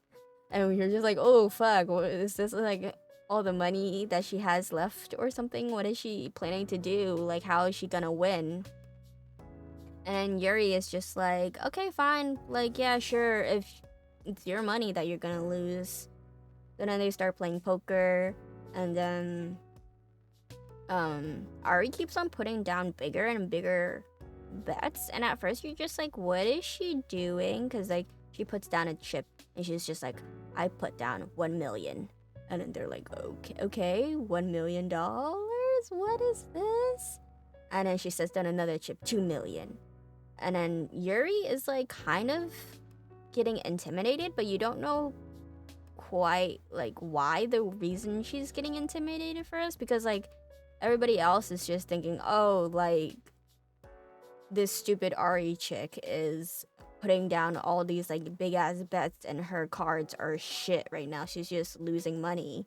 And you're just like, oh fuck, what is this, like all the money that she has left or something? What is she planning to do? Like, how is she gonna win? And Yuri is just like, okay, fine. Like, yeah, sure. If it's your money that you're gonna lose. And then they start playing poker. And then Ari keeps on putting down bigger and bigger bets. And at first you're just like, what is she doing? Because like she puts down a chip And she's just like, I put down 1 million. And then they're like, okay, $1 million? What is this? And then she sets down another chip, 2 million. And then Yuri is like kind of getting intimidated, but you don't know quite like why, the reason she's getting intimidated first, because like everybody else is just thinking, oh, like this stupid Ari chick is putting down all these like big ass bets and her cards are shit right now. She's just losing money.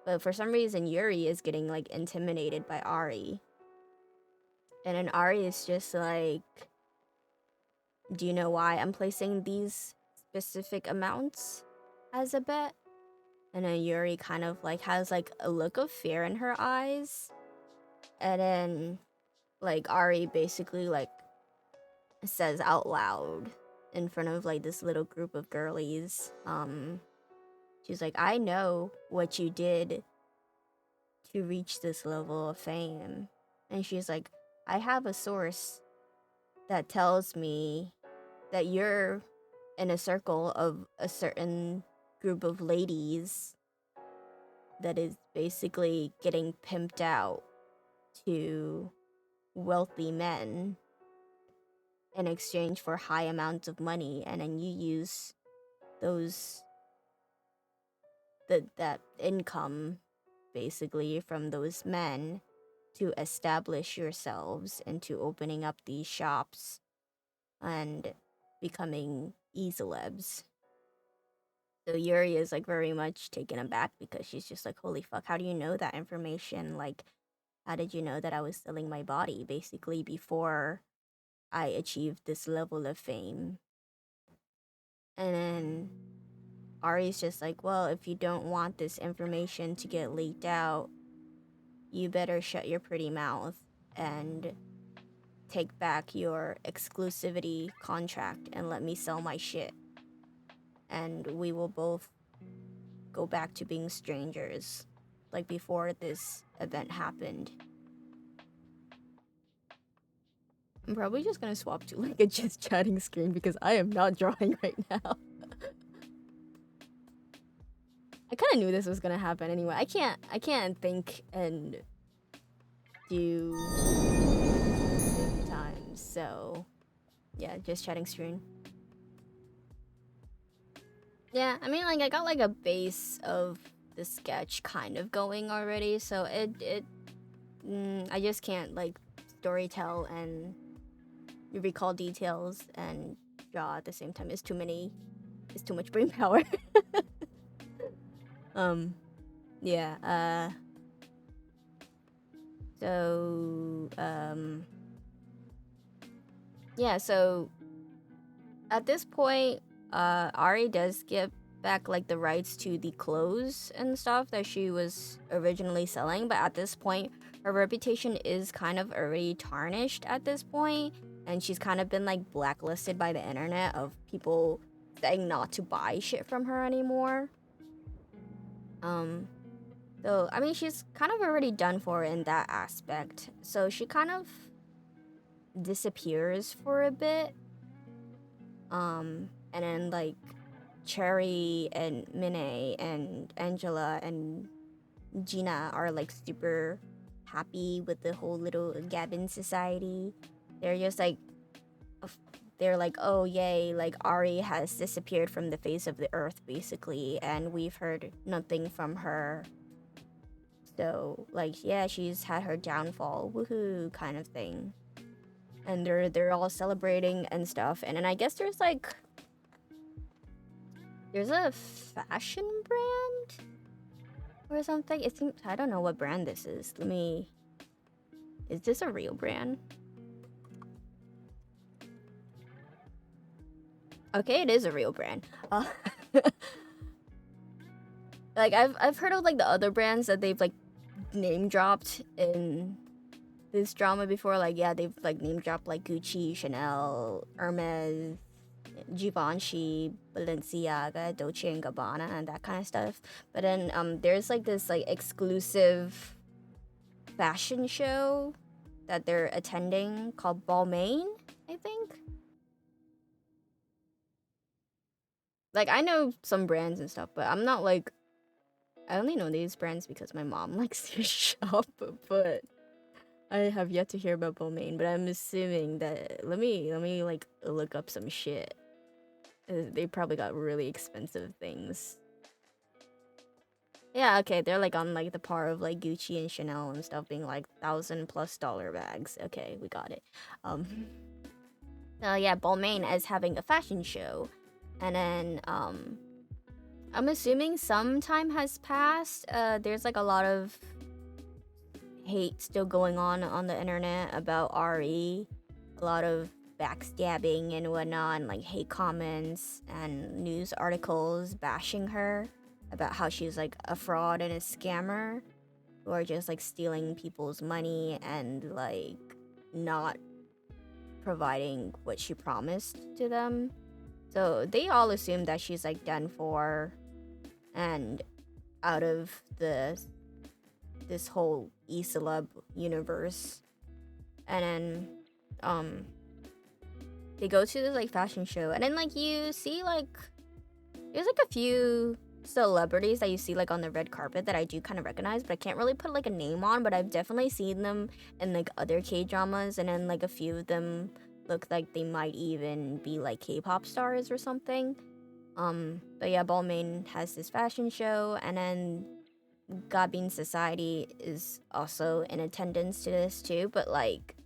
But for some reason Yuri is getting like intimidated by Ari. And then Ari is just like, do you know why I'm placing these specific amounts as a bet? And then Yuri kind of like has like a look of fear in her eyes. And then like Ari basically like says out loud in front of like this little group of girlies, she's like, I know what you did to reach this level of fame. And she's like, I have a source that tells me that you're in a circle of a certain group of ladies that is basically getting pimped out to wealthy men in exchange for high amounts of money, and then you use those that income basically from those men to establish yourselves into opening up these shops and becoming e-celebs. So Yuri is like very much taken aback because she's just like, holy fuck, how do you know that information? Like, how did you know that I was selling my body basically before I achieved this level of fame? And then Ari's just like, well, if you don't want this information to get leaked out, you better shut your pretty mouth and take back your exclusivity contract and let me sell my shit. And we will both go back to being strangers, like before this event happened. I'm probably just gonna swap to like a just chatting screen because I am not drawing right now. I kind of knew this was gonna happen anyway. I can't think and do same time. So yeah, just chatting screen. Yeah, I mean, like I got like a base of the sketch kind of going already, so I just can't like storytell and recall details and draw at the same time. It's too much brain power. um yeah, so yeah, so at this point, Ari does give back like the rights to the clothes and stuff that she was originally selling, but at this point, her reputation is kind of already tarnished at this point, and she's kind of been like blacklisted by the internet of people saying not to buy shit from her anymore. So I mean, she's kind of already done for in that aspect. So she kind of disappears for a bit. And then like Cherry and Minnie and Angela and Gina are like super happy with the whole little Gavin society. They're just like, they're like, oh yay, like Ari has disappeared from the face of the earth basically, and we've heard nothing from her. So like, yeah, she's had her downfall, woohoo, kind of thing. And they're all celebrating and stuff. And then I guess there's a fashion brand or something. It seems, I don't know what brand this is. Is this a real brand? Okay, it is a real brand. Like I've heard of like the other brands that they've like name dropped in this drama before. Like yeah, they've like name dropped like Gucci, Chanel, Hermes, Givenchy, Balenciaga, Dolce and Gabbana, and that kind of stuff. But then there's like this like exclusive fashion show that they're attending called Balmain, I think. Like I know some brands and stuff, but I'm not like I only know these brands because my mom likes to shop, but I have yet to hear about Balmain, but I'm assuming that let me like look up some shit. They probably got really expensive things. Yeah, okay, they're like on like the par of like Gucci and Chanel and stuff being like $1,000+ bags. Okay, we got it. Um yeah, Balmain is having a fashion show. And then I'm assuming some time has passed. There's like a lot of hate still going on the internet about RE. A lot of backstabbing and whatnot, and like hate comments and news articles bashing her about how she's like a fraud and a scammer who are just like stealing people's money and like not providing what she promised to them. So they all assume that she's like done for and out of this whole e-celeb universe. And then they go to this like fashion show, and then like you see like there's like a few celebrities that you see like on the red carpet that I do kind of recognize, but I can't really put like a name on, but I've definitely seen them in like other K-dramas, and then like a few of them look like they might even be like K-pop stars or something. But yeah, Balmain has this fashion show, and then Gabin Society is also in attendance to this too, but like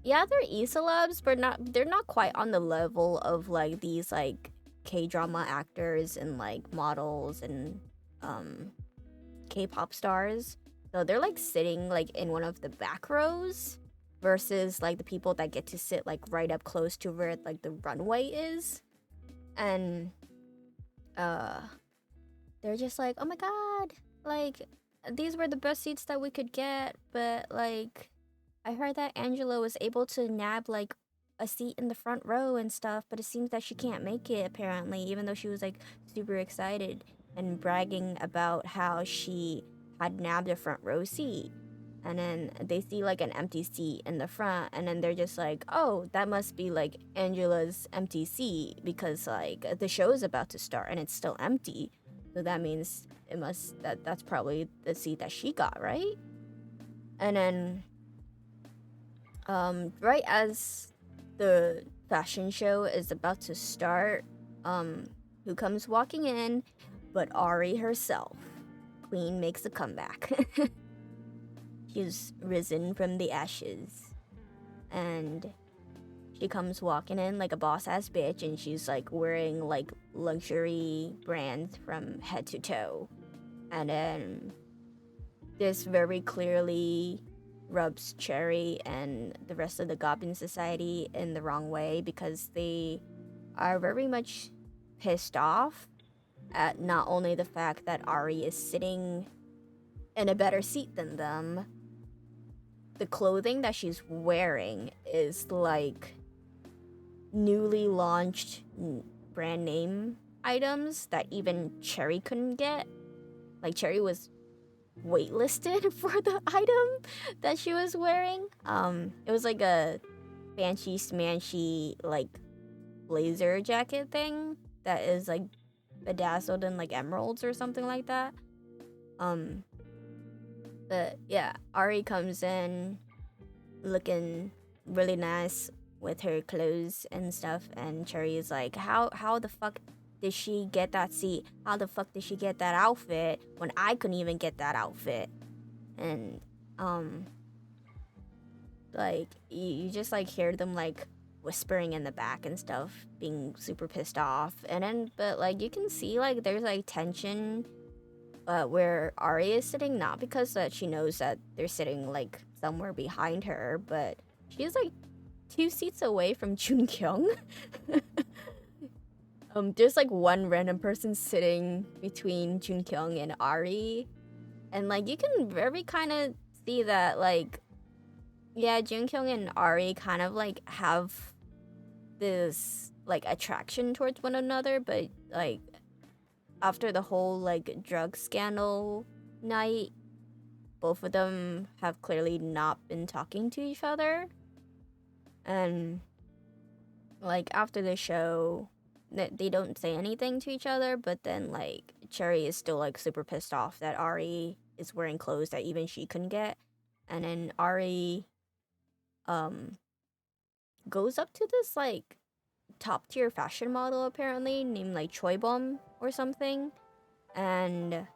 yeah, they're e-celebs, but they're not quite on the level of like these like K-drama actors and like models and um K-pop stars. So they're like sitting like in one of the back rows versus like the people that get to sit like right up close to where like the runway is. And uh they're just like, "Oh my god, like these were the best seats that we could get, but like I heard that Angela was able to nab like a seat in the front row and stuff, but it seems that she can't make it apparently, even though she was like super excited and bragging about how she had nabbed a front row seat." And then they see like an empty seat in the front, and then they're just like, "Oh, that must be like Angela's empty seat because like the show is about to start and it's still empty. So that means that's probably the seat that she got, right?" And then right as the fashion show is about to start, who comes walking in but Ari herself. Queen makes a comeback. She's risen from the ashes, and she comes walking in like a boss ass bitch, and she's like wearing like luxury brands from head to toe. And then this very clearly rubs Cherry and the rest of the Goblin Society in the wrong way because they are very much pissed off at not only the fact that Ari is sitting in a better seat than them, the clothing that she's wearing is like newly launched brand name items that even Cherry couldn't get. Like Cherry was waitlisted for the item that she was wearing. It was like a fancy smanchy like blazer jacket thing that is like bedazzled in like emeralds or something like that. Um, but yeah, Ari comes in looking really nice with her clothes and stuff, and Cherry is like, how the fuck did she get that seat? How the fuck did she get that outfit when I couldn't even get that outfit? And like you just like hear them like whispering in the back and stuff, being super pissed off. And then but like you can see like there's like tension where Ari is sitting, not because she knows that they're sitting like somewhere behind her, but she's like 2 seats away from Jun Kyung. There's like one random person sitting between Jun Kyung and Ari, and like you can very kind of see that like yeah, Jun Kyung and Ari kind of like have this like attraction towards one another, but like after the whole like drug scandal night, both of them have clearly not been talking to each other. And like after the show, they don't say anything to each other, but then like Cherry is still like super pissed off that Ari is wearing clothes that even she couldn't get. And then Ari um goes up to this like top tier fashion model apparently named like Choi Bom or something. And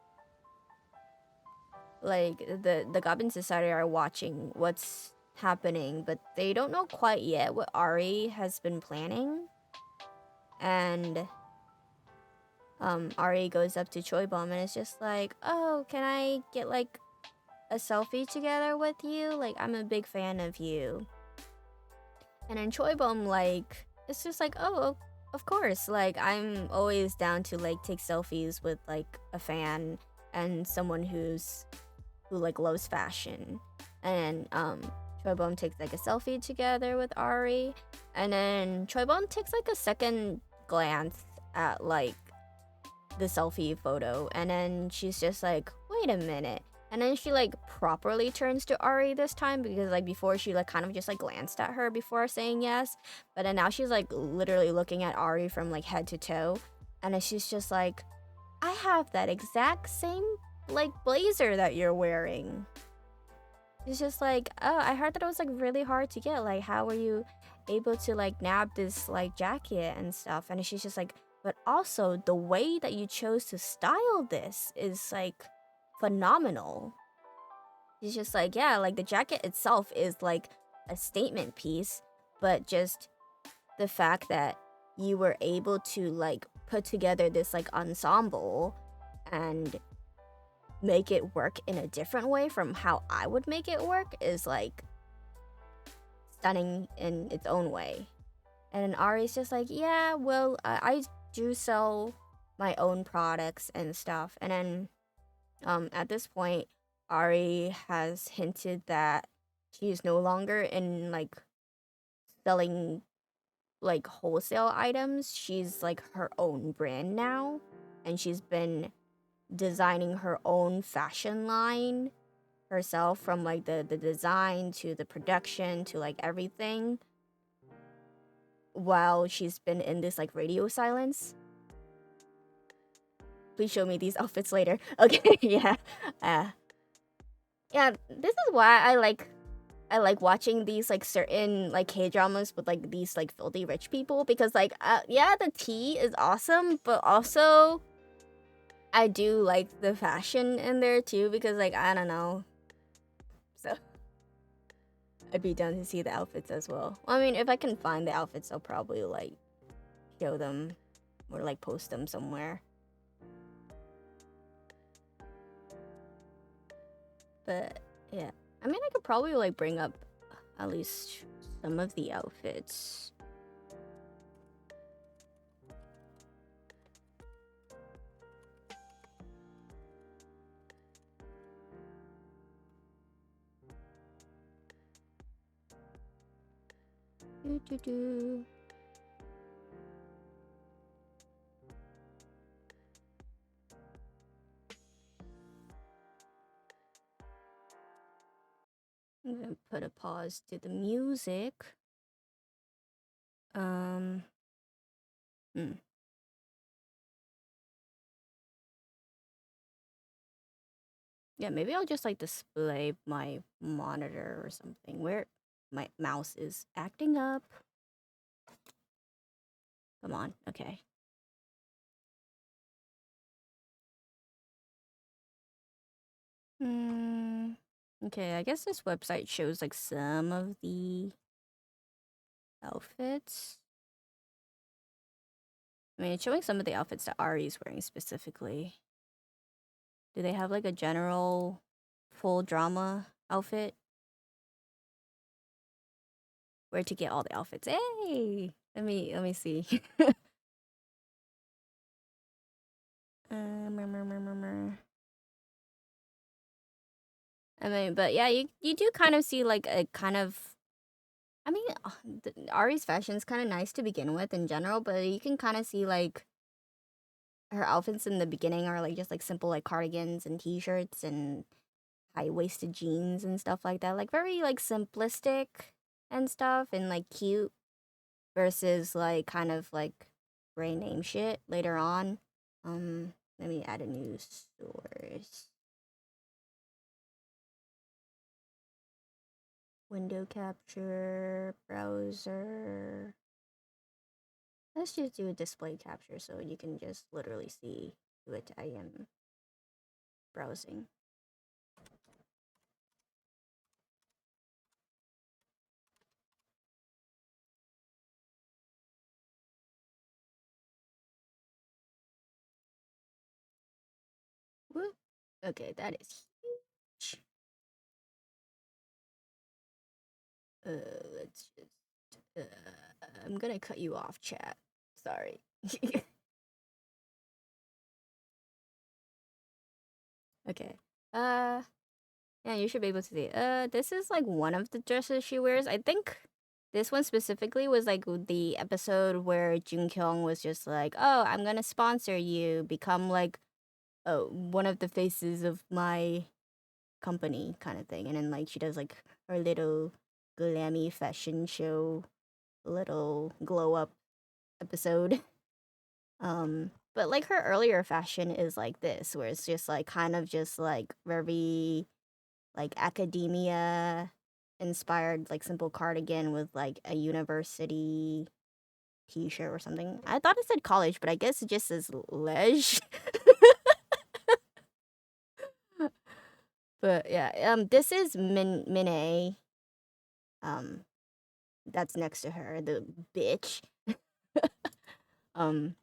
like the Goblin Society are watching what's happening, but they don't know quite yet what Ari has been planning. And Ari goes up to Choi Bomb and is just like, "Oh, can I get like a selfie together with you? Like, I'm a big fan of you." And then Choi Bomb like, it's just like, "Oh, of course. Like, I'm always down to like take selfies with like a fan and someone who like loves fashion." And Choi Bomb takes like a selfie together with Ari, and then Choi Bomb takes like a second glance at like the selfie photo, and then she's just like, wait a minute. And then she like properly turns to Ari this time, because like before she like kind of just like glanced at her before saying yes, but then now she's like literally looking at Ari from like head to toe. And then she's just like, I have that exact same like blazer that you're wearing. It's just like, oh, I heard that it was like really hard to get. Like, how were you able to like nab this like jacket and stuff? And she's just like, but also the way that you chose to style this is like phenomenal. She's just like, yeah, like the jacket itself is like a statement piece, but just the fact that you were able to like put together this like ensemble and make it work in a different way from how I would make it work is like stunning in its own way. And then Ari's just like, yeah, well, I do sell my own products and stuff. And then at this point, Ari has hinted that she's no longer in like selling like wholesale items. She's like her own brand now, and she's been designing her own fashion line herself, from like the design to the production to like everything, while she's been in this like radio silence. Please show me these outfits later. Okay, yeah. Uh, yeah, this is why I like watching these like certain like K-dramas with like these like filthy rich people, because like yeah, the tea is awesome, but also I do like the fashion in there too, because like I don't know. So I'd be down to see the outfits as well. Well, I mean, if I can find the outfits, I'll probably like show them or like post them somewhere. But yeah, I mean, I could probably like bring up at least some of the outfits. Do, do, do. I'm gonna put a pause to the music. Um, hmm. Yeah, maybe I'll just like display my monitor or something where my mouse is acting up. Come on, okay. Hmm. Okay, I guess this website shows like some of the outfits. I mean, it's showing some of the outfits that Ari's wearing specifically. Do they have like a general full drama outfit? Where to get all the outfits? Hey, let me see. Murmur, murmur, murmur. I mean, but yeah, you do kind of see like a kind of. I mean, Ari's fashion is kind of nice to begin with in general, but you can kind of see like her outfits in the beginning are like just like simple like cardigans and t-shirts and high-waisted jeans and stuff like that, like very like simplistic and stuff and like cute, versus like kind of like brand name shit later on. Let me add a new source. Window capture, browser. Let's just do a display capture so you can just literally see what I am browsing. Whoop. Okay, that is huge. Let's just. I'm gonna cut you off, chat. Sorry. Okay. Yeah, you should be able to see. This is like one of the dresses she wears. I think this one specifically was like the episode where Jun Kyung was just like, "Oh, I'm gonna sponsor you, become like, one of the faces of my company," kind of thing. And then like she does like her little glammy fashion show, little glow up episode. But like her earlier fashion is like this, where it's just like kind of just like very like academia inspired, like simple cardigan with like a university t-shirt or something. I thought it said college, but I guess it just says ledge. But yeah, this is Min um that's next to her, the bitch. um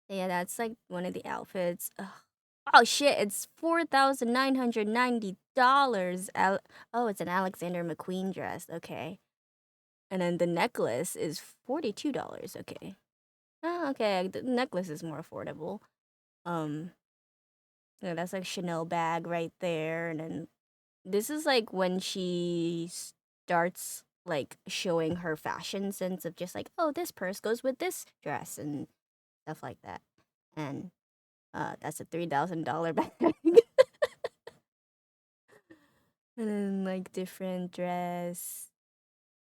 yeah, that's like one of the outfits. Ugh. Oh shit, it's $4,990. Oh, it's an Alexander McQueen dress. Okay. And then the necklace is $42. Okay. Oh, okay. The necklace is more affordable. Um, yeah, that's like Chanel bag right there. And then this is like when she starts like showing her fashion sense of just like, oh, this purse goes with this dress and stuff like that. And that's a $3,000 bag. And then like different dress.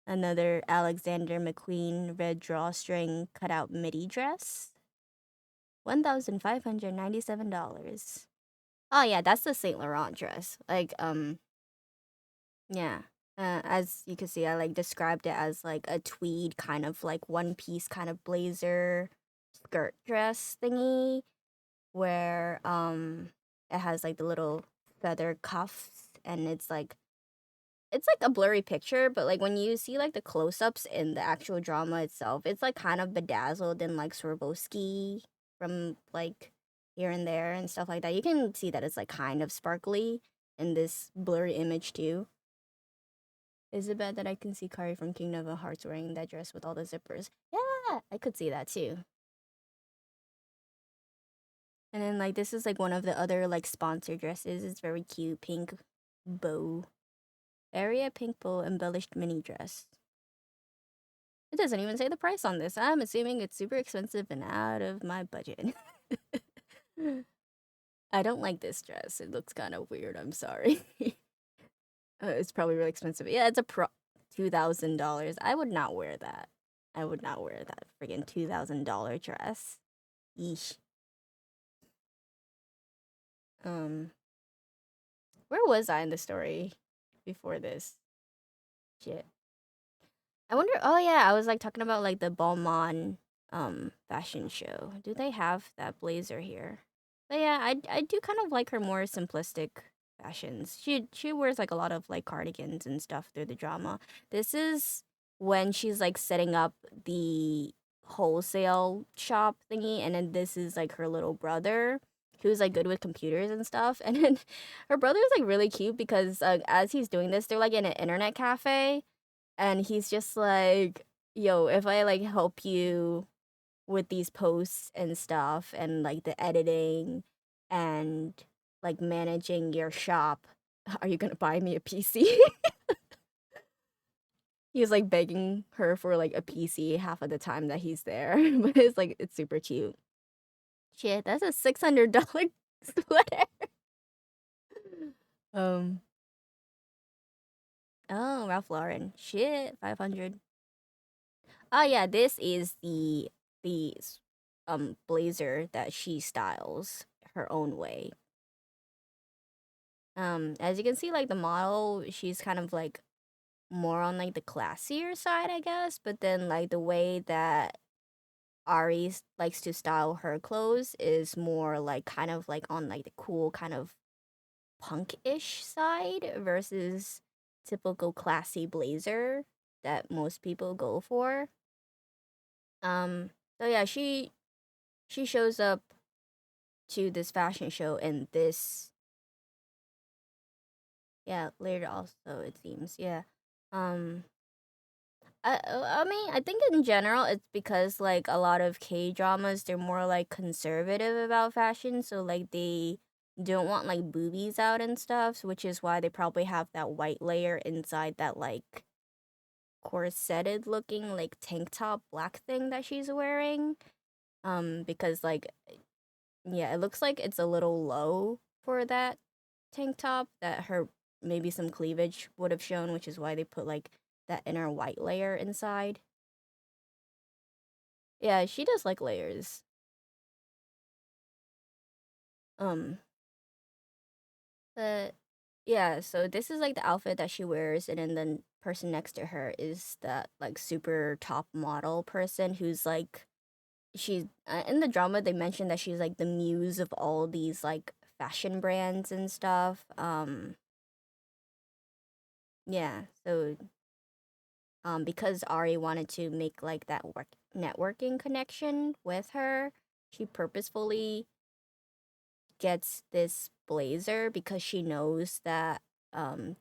Another Alexander McQueen red drawstring cutout midi dress. $1,597. Oh yeah, that's the Saint Laurent dress. Like yeah. As you can see, I like described it as like a tweed kind of like one piece kind of blazer skirt dress thingy where it has like the little feather cuffs and it's like a blurry picture, but like when you see like the close-ups in the actual drama itself, it's like kind of bedazzled and like Swarovski from like here and there and stuff like that. You can see that it's like kind of sparkly in this blurry image too. Is it bad that I can see Kari from Kingdom of Hearts wearing that dress with all the zippers? Yeah, I could see that too. And then like this is like one of the other like sponsor dresses. It's very cute, pink bow. Area pink bow embellished mini dress. It doesn't even say the price on this. I'm assuming it's super expensive and out of my budget. I don't like this dress. It looks kind of weird. I'm sorry. It's probably really expensive. Yeah, it's a $2,000. I would not wear that. I would not wear that friggin' $2,000 dress. Yeesh. Um, where was I in the story before this? Shit. I wonder. Oh yeah, I was like talking about like the Balmain fashion show. Do they have that blazer here? But yeah, I do kind of like her more simplistic fashions. She wears like a lot of like cardigans and stuff through the drama. This is when she's like setting up the wholesale shop thingy, and then this is like her little brother who's like good with computers and stuff. And then her brother is like really cute because as he's doing this, they're like in an internet cafe, and he's just like, "Yo, if I like help you with these posts and stuff and like the editing and like managing your shop, are you gonna buy me a PC?" He's like begging her for like a PC half of the time that he's there, but it's like it's super cute. Shit, that's a $600 sweater. Um. Oh, Ralph Lauren. Shit, 500. Oh yeah, this is the blazer that she styles her own way. As you can see, like the model, she's kind of like more on like the classier side, I guess. But then like the way that likes to style her clothes is more like kind of like on like the cool kind of punk-ish side versus typical classy blazer that most people go for. So yeah, she shows up to this fashion show and this, yeah, later also it seems, yeah. Um I mean, I think in general it's because like a lot of K dramas they're more like conservative about fashion, so like they don't want like boobies out and stuff, which is why they probably have that white layer inside that like corseted looking like tank top black thing that she's wearing. Because like yeah, it looks like it's a little low for that tank top that her maybe some cleavage would have shown, which is why they put like that inner white layer inside. Yeah, she does like layers. Um, but yeah, so this is like the outfit that she wears, and then the person next to her is that like super top model person who's like she's in the drama they mentioned that she's like the muse of all these like fashion brands and stuff. Yeah, so because Ari wanted to make like that networking connection with her, she purposefully gets this blazer because she knows that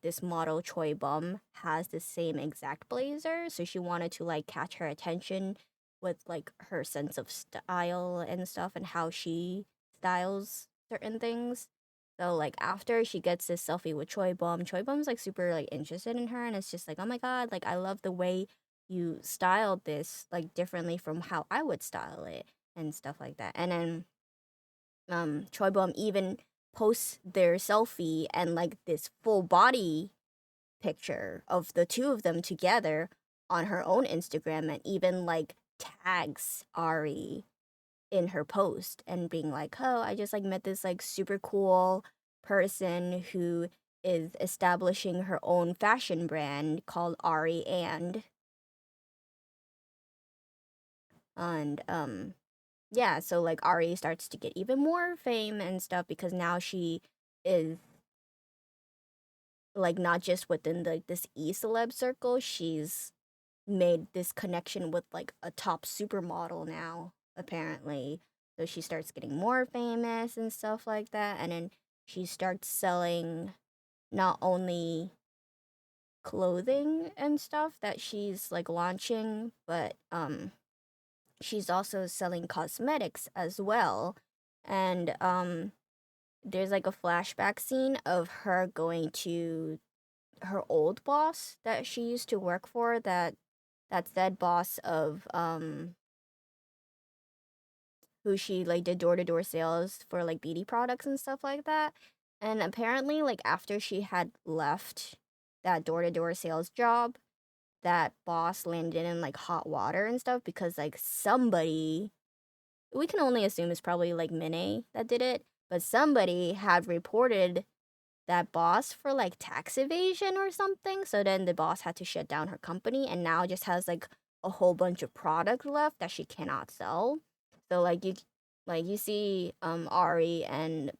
this model Choi Bum has the same exact blazer, so she wanted to like catch her attention with like her sense of style and stuff and how she styles certain things. So like after she gets this selfie with Choi Bum's like super like interested in her and it's just like, "Oh my god, like I love the way you styled this like differently from how I would style it." And stuff like that. And then Choi Bum even posts their selfie and like this full body picture of the two of them together on her own Instagram and even like tags Ari in her post and being like, "Oh, I just like met this like super cool person who is establishing her own fashion brand called Ari and yeah, so like Ari starts to get even more fame and stuff because now she is like not just within the this e-celeb circle, she's made this connection with like a top supermodel now, apparently. So she starts getting more famous and stuff like that, and then she starts selling not only clothing and stuff that she's like launching, but she's also selling cosmetics as well. And there's like a flashback scene of her going to her old boss that she used to work for, that said boss of who she like did door-to-door sales for like beauty products and stuff like that. And apparently like after she had left that door-to-door sales job, that boss landed in like hot water and stuff because like somebody, we can only assume it's probably like Minnie that did it, but somebody had reported that boss for like tax evasion or something. So then the boss had to shut down her company and now just has like a whole bunch of product left that she cannot sell. So like you see Ari and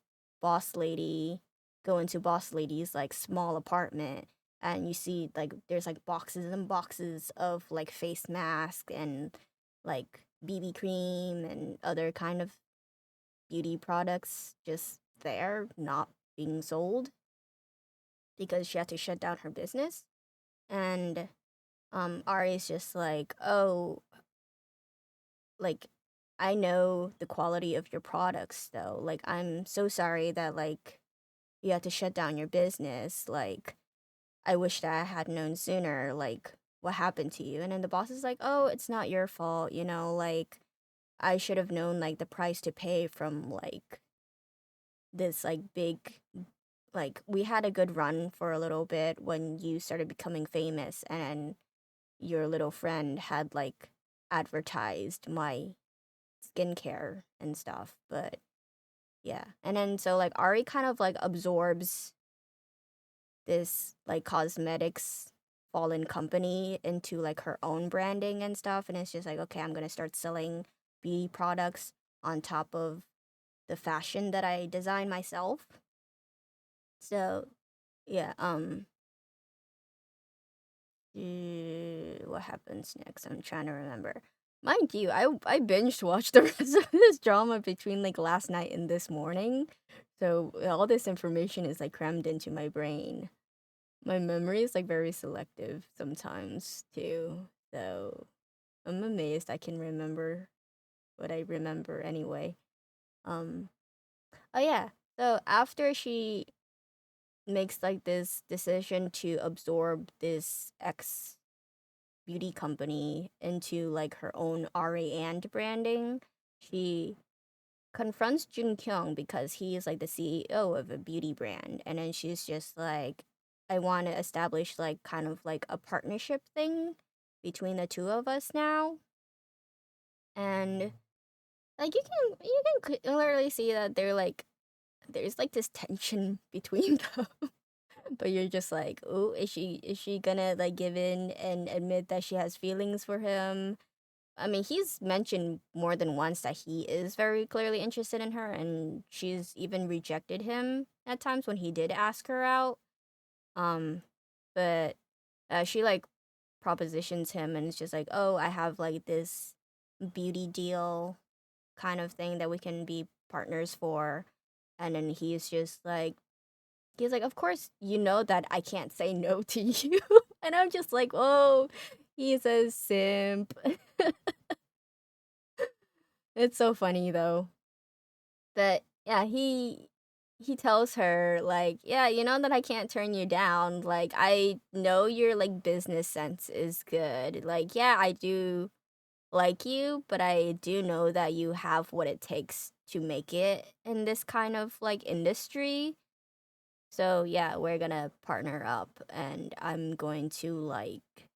Boss Lady go into Boss Lady's like small apartment and you see like there's like boxes and boxes of like face mask and like BB cream and other kind of beauty products just there not being sold because she had to shut down her business. And Ari's just like, "Oh, like I know the quality of your products though. Like I'm so sorry that like you had to shut down your business. Like I wish that I had known sooner like what happened to you." And then the boss is like, "Oh, it's not your fault, you know, like I should have known like the price to pay from like this like big, like we had a good run for a little bit when you started becoming famous and your little friend had like advertised my skincare and stuff. But yeah, and then so like Ari kind of like absorbs this like cosmetics fallen company into like her own branding and stuff, and it's just like, okay, I'm gonna start selling beauty products on top of the fashion that I design myself. So yeah, what happens next? I'm trying to remember. Mind you, I binged watched the rest of this drama between like last night and this morning. So all this information is like crammed into my brain. My memory is like very selective sometimes too. So I'm amazed I can remember what I remember anyway. Um oh yeah. So after she makes like this decision to absorb this ex beauty company into like her own RA and branding, she confronts Jun Kyung because he is like the CEO of a beauty brand, and then she's just like, I want to establish like kind of like a partnership thing between the two of us now. And like you can clearly see that there's like this tension between them. But you're just like, oh, is she gonna like give in and admit that she has feelings for him? I mean, he's mentioned more than once that he is very clearly interested in her, and she's even rejected him at times when he did ask her out. Um, but she like propositions him, and it's just like, oh, I have like this beauty deal kind of thing that we can be partners for, and then he's like, of course, you know that I can't say no to you, and I'm just like, oh, he's a simp. It's so funny though. But yeah, he tells her like, yeah, you know that I can't turn you down. Like I know your like business sense is good. Like yeah, I do like you, but I do know that you have what it takes to make it in this kind of like industry. So yeah, we're gonna partner up, and I'm going to like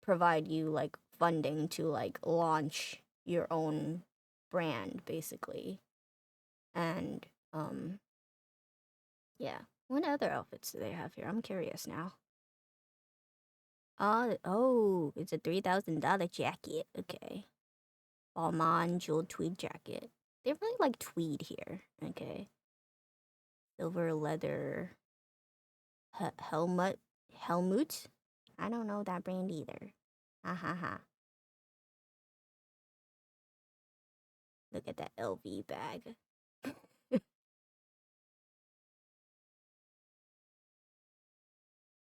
provide you like funding to like launch your own brand basically. And yeah. What other outfits do they have here? I'm curious now. Oh, it's a $3,000 jacket. Okay. Balmain jeweled tweed jacket. They really like tweed here. Okay. Silver leather. Helmut. Helmut? I don't know that brand either. Ha ha ha. Look at that LV bag.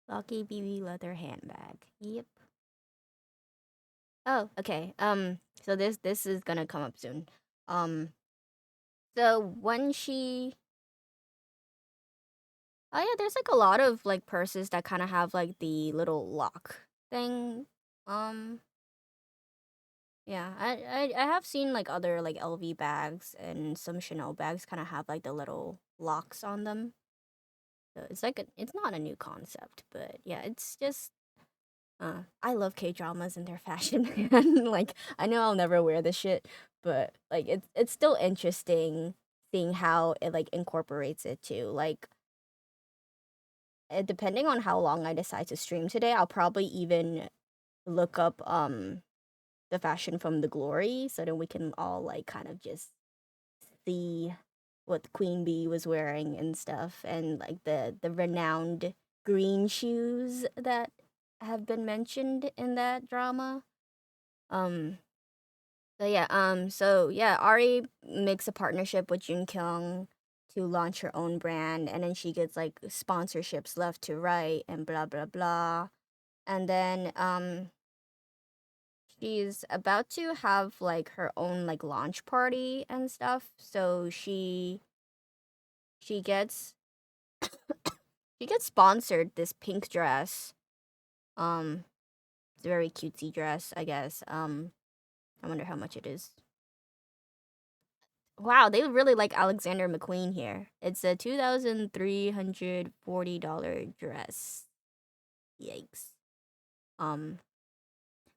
Lucky BB leather handbag. Yep. Oh, okay. So this is gonna come up soon. Um, so when she Oh yeah, there's like a lot of like purses that kind of have like the little lock thing. Um, yeah, I have seen like other like LV bags and some Chanel bags kind of have like the little locks on them. So it's not a new concept, but yeah, it's just I love K dramas and their fashion. And like I know I'll never wear this shit, but like it's still interesting seeing how it like incorporates it too. Like depending on how long I decide to stream today, I'll probably even look up the fashion from the glory so then we can all like kind of just see what Queen Bee was wearing and stuff, and like the renowned green shoes that have been mentioned in that drama. Um so yeah, Ari makes a partnership with Jun Kyung to launch her own brand, and then she gets like sponsorships left to right and blah blah blah. And then she's about to have like her own like launch party and stuff. So she gets she gets sponsored this pink dress. Um it's a very cutesy dress, I guess. I wonder how much it is. Wow, they really like Alexander McQueen here. It's a $2,340 dress. Yikes. Um,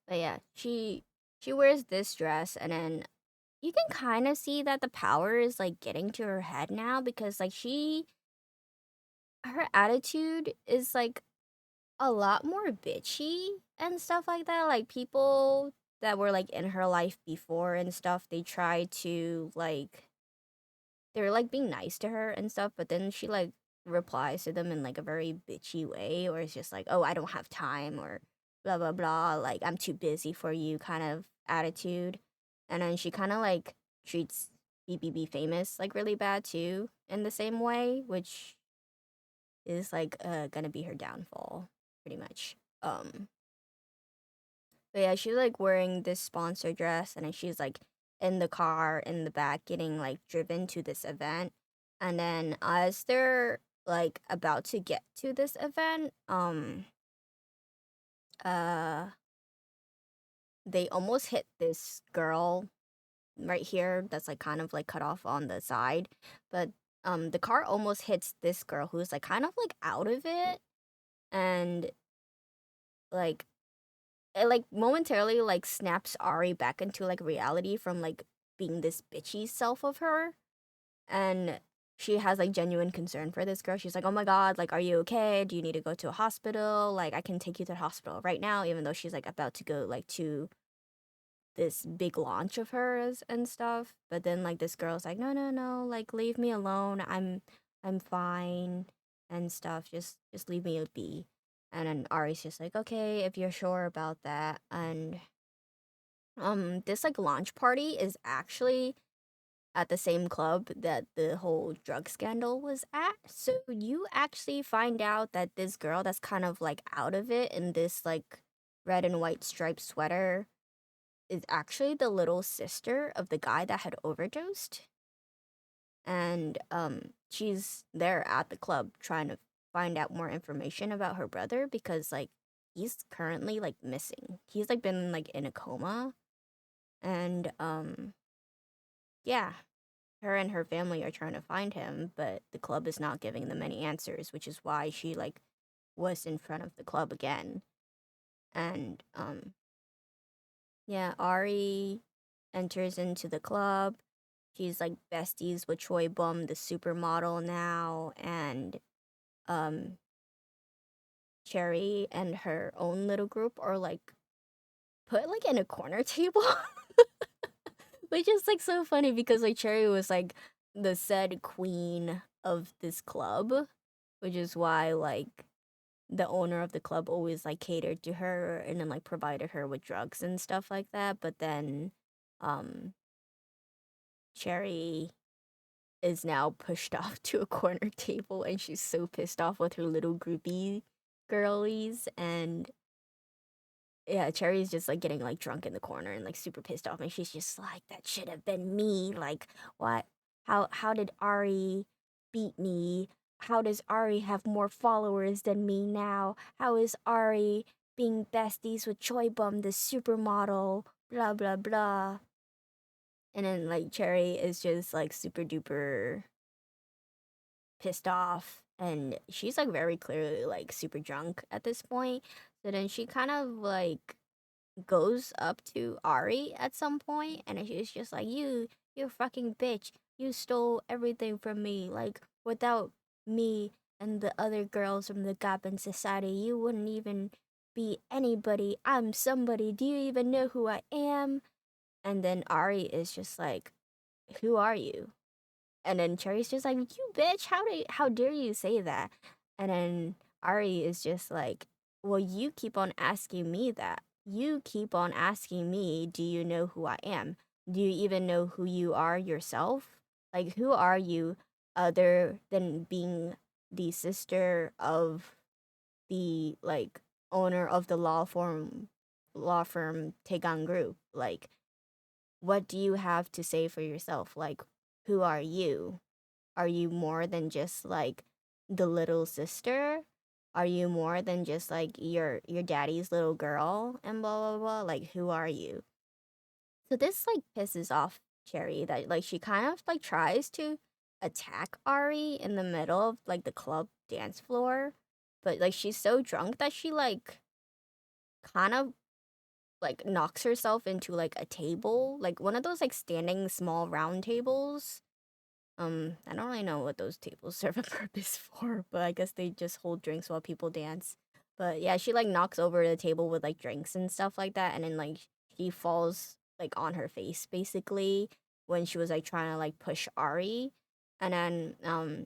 but yeah, she wears this dress, and then you can kind of see that the power is like getting to her head now because like her attitude is like a lot more bitchy and stuff like that. Like people that were like in her life before and stuff, they try to like they're like being nice to her and stuff, but then she like replies to them in like a very bitchy way, or it's just like, oh, I don't have time, or blah blah blah, like I'm too busy for you kind of attitude. And then she kind of like treats BBB famous like really bad too in the same way, which is like gonna be her downfall pretty much. But yeah, she's like wearing this sponsor dress, and then she's like in the car in the back getting like driven to this event. And then as they're like about to get to this event, uh they almost hit this girl right here that's like kind of like cut off on the side. But the car almost hits this girl who's like kind of like out of it, and like it like momentarily like snaps Ari back into like reality from like being this bitchy self of her. And she has like genuine concern for this girl. She's like, "Oh my god, like are you okay? Do you need to go to a hospital? Like I can take you to the hospital right now," even though she's like about to go like to this big launch of hers and stuff. But then like this girl's like, "No, no, no, like leave me alone. I'm fine and stuff. Just leave me be." And then Ari's just like, "Okay, if you're sure about that." And this like launch party is actually at the same club that the whole drug scandal was at. So you actually find out that this girl that's kind of like out of it in this like red and white striped sweater is actually the little sister of the guy that had overdosed. And she's there at the club trying to find out more information about her brother because like he's currently like missing. He's like been like in a coma. And yeah, her and her family are trying to find him, but the club is not giving them any answers, which is why she like was in front of the club again. And yeah, Ari enters into the club. She's like besties with Choi Bum, the supermodel now, and um Cherry and her own little group are like put like in a corner table. Which is like so funny because like Cherry was like the said queen of this club, which is why like the owner of the club always like catered to her and then like provided her with drugs and stuff like that. But then um Cherry is now pushed off to a corner table, and she's so pissed off with her little groupie girlies. And yeah, Cherry's just like getting like drunk in the corner and like super pissed off, and she's just like, "That should have been me. Like, what? How did Ari beat me? How does Ari have more followers than me now? How is Ari being besties with Choi Bum, the supermodel? Blah blah blah." And then like Cherry is just like super duper pissed off, and she's like very clearly like super drunk at this point. So then she kind of like goes up to Ari at some point, and she's just like, you fucking bitch. You stole everything from me. Like, without me and the other girls from the Goblin Society, you wouldn't even be anybody. I'm somebody. Do you even know who I am?" And then Ari is just like, "Who are you?" And then Cherry's just like, "You bitch, how dare you say that?" And then Ari is just like, "Well, you keep on asking me that. You keep on asking me, do you know who I am? Do you even know who you are yourself? Like, who are you other than being the sister of the like owner of the law firm Taegang Group? Like, what do you have to say for yourself? Like, who are you? Are you more than just like the little sister? Are you more than just like your daddy's little girl and blah blah blah? Like, who are you?" So this like pisses off Cherry that like she kind of like tries to attack Ari in the middle of like the club dance floor, but like she's so drunk that she like kind of like knocks herself into like a table, like one of those like standing small round tables. I don't really know what those tables serve a purpose for, but I guess they just hold drinks while people dance. But yeah, she like knocks over the table with like drinks and stuff like that, and then like she falls like on her face basically when she was like trying to like push Ari, and then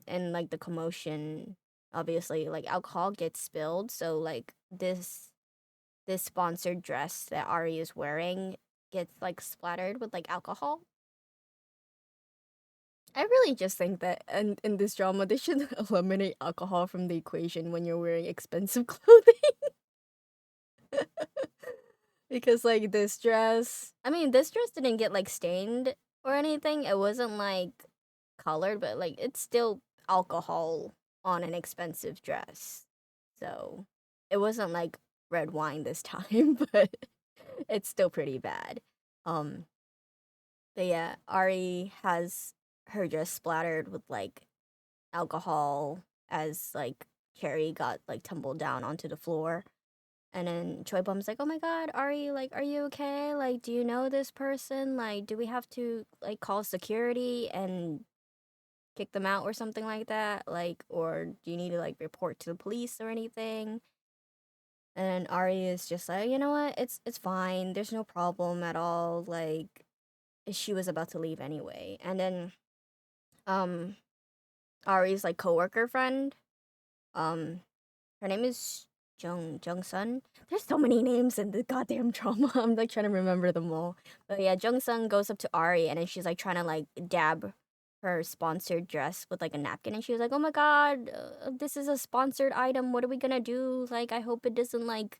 and like the commotion, obviously like alcohol gets spilled, so like this sponsored dress that Ari is wearing gets like splattered with like alcohol. I really just think that in this drama they should eliminate alcohol from the equation when you're wearing expensive clothing. Because like this dress didn't get like stained or anything. It wasn't like colored, but like it's still alcohol on an expensive dress. So it wasn't like red wine this time, but it's still pretty bad. Um but yeah, Ari has her dress splattered with like alcohol as like Carrie got like tumbled down onto the floor. And then Choi Bum's like, "Oh my god, Ari, like, are you okay? Like, do you know this person? Like, do we have to like call security and kick them out or something like that? Like, or do you need to like report to the police or anything?" And Ari is just like, "You know what? It's fine. There's no problem at all." Like, she was about to leave anyway. And then um Ari's like coworker friend, um her name is Jung Sun. There's so many names in the goddamn drama. I'm like trying to remember them all. But yeah, Jung Sun goes up to Ari and then she's like trying to like dab her sponsored dress with like a napkin, and she was like, "Oh my god, this is a sponsored item. What are we gonna do? Like, I hope it doesn't like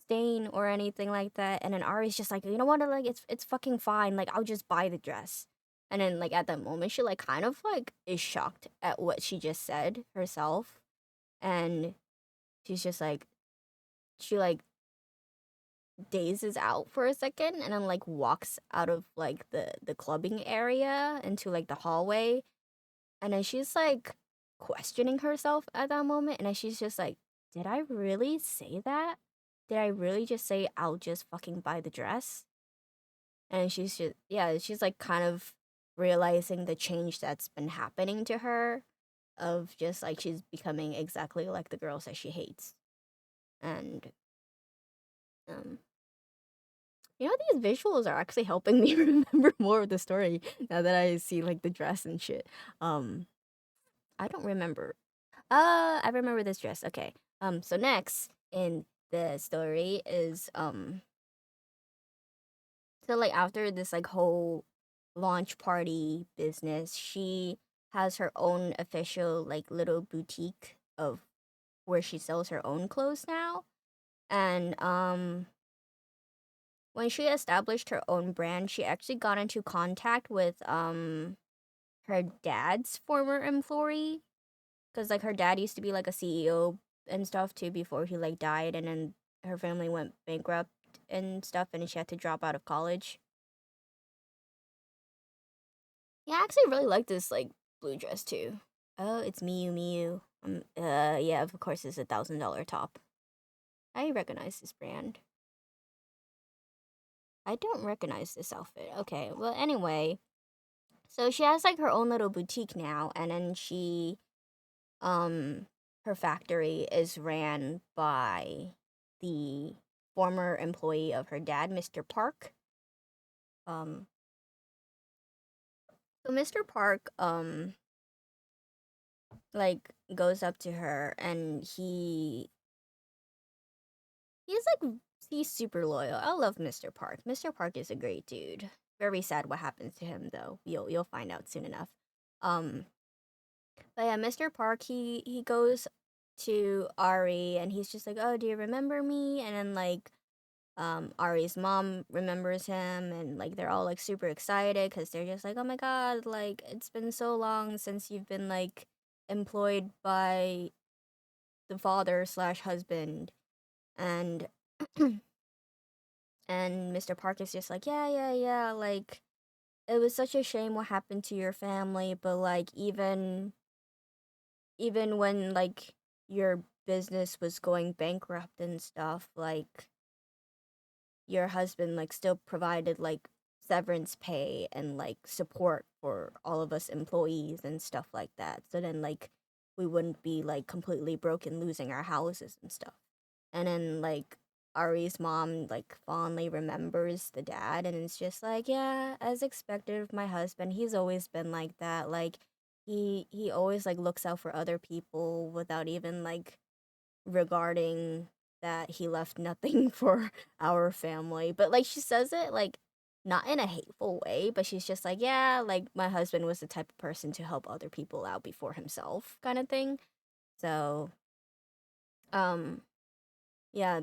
stain or anything like that." And then Ari's just like, "You know what? Like, it's fucking fine. Like, I'll just buy the dress." And then like at that moment, she like kind of like is shocked at what she just said herself, and she's just like she like dazes out for a second and then like walks out of like the clubbing area into like the hallway, and then she's like questioning herself at that moment, and then she's just like, did I really say that? Did I really just say I'll just fucking buy the dress? And she's just, yeah, she's like kind of realizing the change that's been happening to her, of just like she's becoming exactly like the girls that she hates. And um you know, these visuals are actually helping me remember more of the story now that I see like the dress and shit. Um, I don't remember. I remember this dress. Okay. So next in the story is so like after this like whole launch party business, she has her own official like little boutique of where she sells her own clothes now. And when she established her own brand, she actually got into contact with her dad's former employee, because like her dad used to be like a CEO and stuff too before he like died, and then her family went bankrupt and stuff, and she had to drop out of college. Yeah, I actually really like this like blue dress too. Oh, it's Miu Miu. Yeah, of course it's $1,000 top. I recognize this brand. I don't recognize this outfit. Okay, well anyway, so she has like her own little boutique now, and then um her factory is ran by the former employee of her dad, Mr. Park. Um so Mr. Park like goes up to her, and he's like he's super loyal. I love Mr. Park. Mr. Park is a great dude. Very sad what happens to him though. You'll find out soon enough. Um but yeah, Mr. Park, he goes to Ari and he's just like, "Oh, do you remember me?" And then like Ari's mom remembers him, and like they're all like super excited because they're just like, "Oh my god, like it's been so long since you've been like employed by the father slash husband." And and Mr. Park is just like, "Yeah, yeah, yeah, like it was such a shame what happened to your family, but like even when like your business was going bankrupt and stuff, like your husband like still provided like severance pay and like support for all of us employees and stuff like that. So then like we wouldn't be like completely broken losing our houses and stuff. And then like Ari's mom like fondly remembers the dad and it's just like, yeah, as expected of my husband, he's always been like that. Like he always like looks out for other people without even like regarding that he left nothing for our family. But like she says it like not in a hateful way, but she's just like, yeah, like my husband was the type of person to help other people out before himself kind of thing. So, um yeah,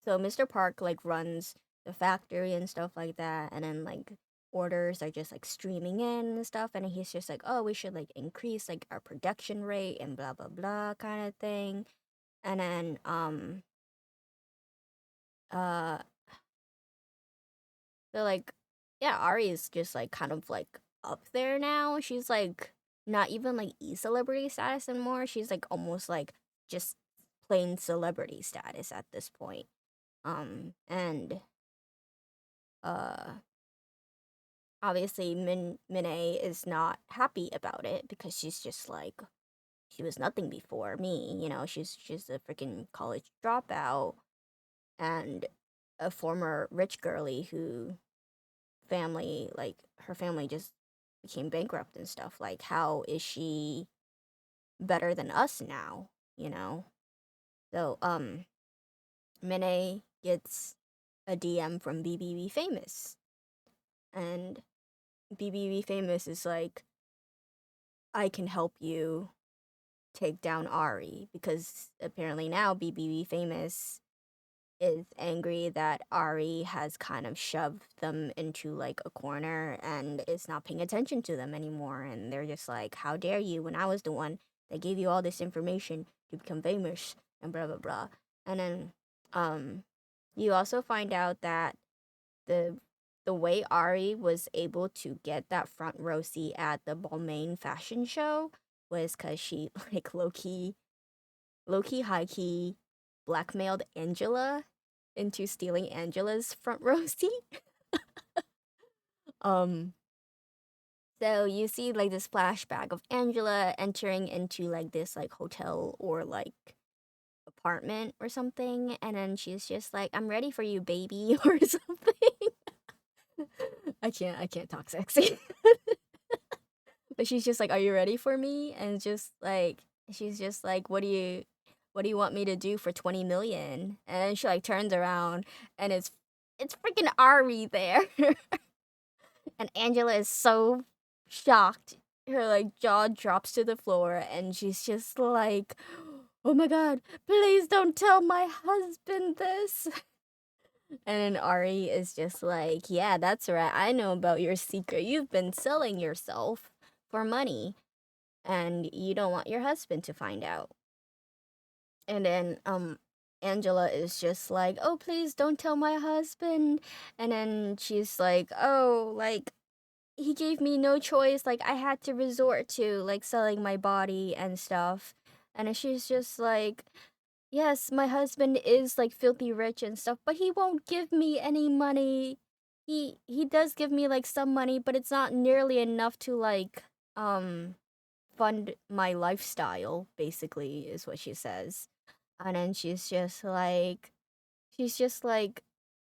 so Mr. Park like runs the factory and stuff like that and then like orders are just like streaming in and stuff and he's just like, "Oh, we should like increase like our production rate and blah blah blah" kind of thing. And then uh so like yeah, Ari is just like kind of like up there now. She's like not even like celebrity status anymore. She's like almost like just plain celebrity status at this point. And uh obviously Minnie is not happy about it because she's just like she was nothing before me, you know, she's a freaking college dropout and a former rich girly who family like her family just became bankrupt and stuff. Like how is she better than us now, you know? So Minnie gets a DM from BBB Famous and BBB Famous is like, I can help you take down Ari because apparently now BBB Famous is angry that Ari has kind of shoved them into like a corner and is not paying attention to them anymore. And they're just like, how dare you when I was the one that gave you all this information to become famous and blah blah blah. And then you also find out that the the way Ari was able to get that front row seat at the Balmain fashion show was because she like low key, high key blackmailed Angela into stealing Angela's front row seat. um, so you see like this flashback of Angela entering into like this like hotel or like apartment or something, and then she's just like, "I'm ready for you, baby," or something. I can't talk sexy. But she's just like, "Are you ready for me?" And just like she's just like, what do you want me to do for 20 million?" And then she like turns around and it's freaking Ari there. And Angela is so shocked. Her like jaw drops to the floor and she's just like, "Oh my god, please don't tell my husband this." And then Ari is just like, "Yeah, that's right. I know about your secret. You've been selling yourself for money and you don't want your husband to find out." And then Angela is just like, "Oh, please don't tell my husband." And then she's like, "Oh, like he gave me no choice. Like I had to resort to like selling my body and stuff." And then she's just like, "Yes, my husband is like filthy rich and stuff, but he won't give me any money. He does give me like some money, but it's not nearly enough to like fund my lifestyle," basically is what she says. And then she's just like,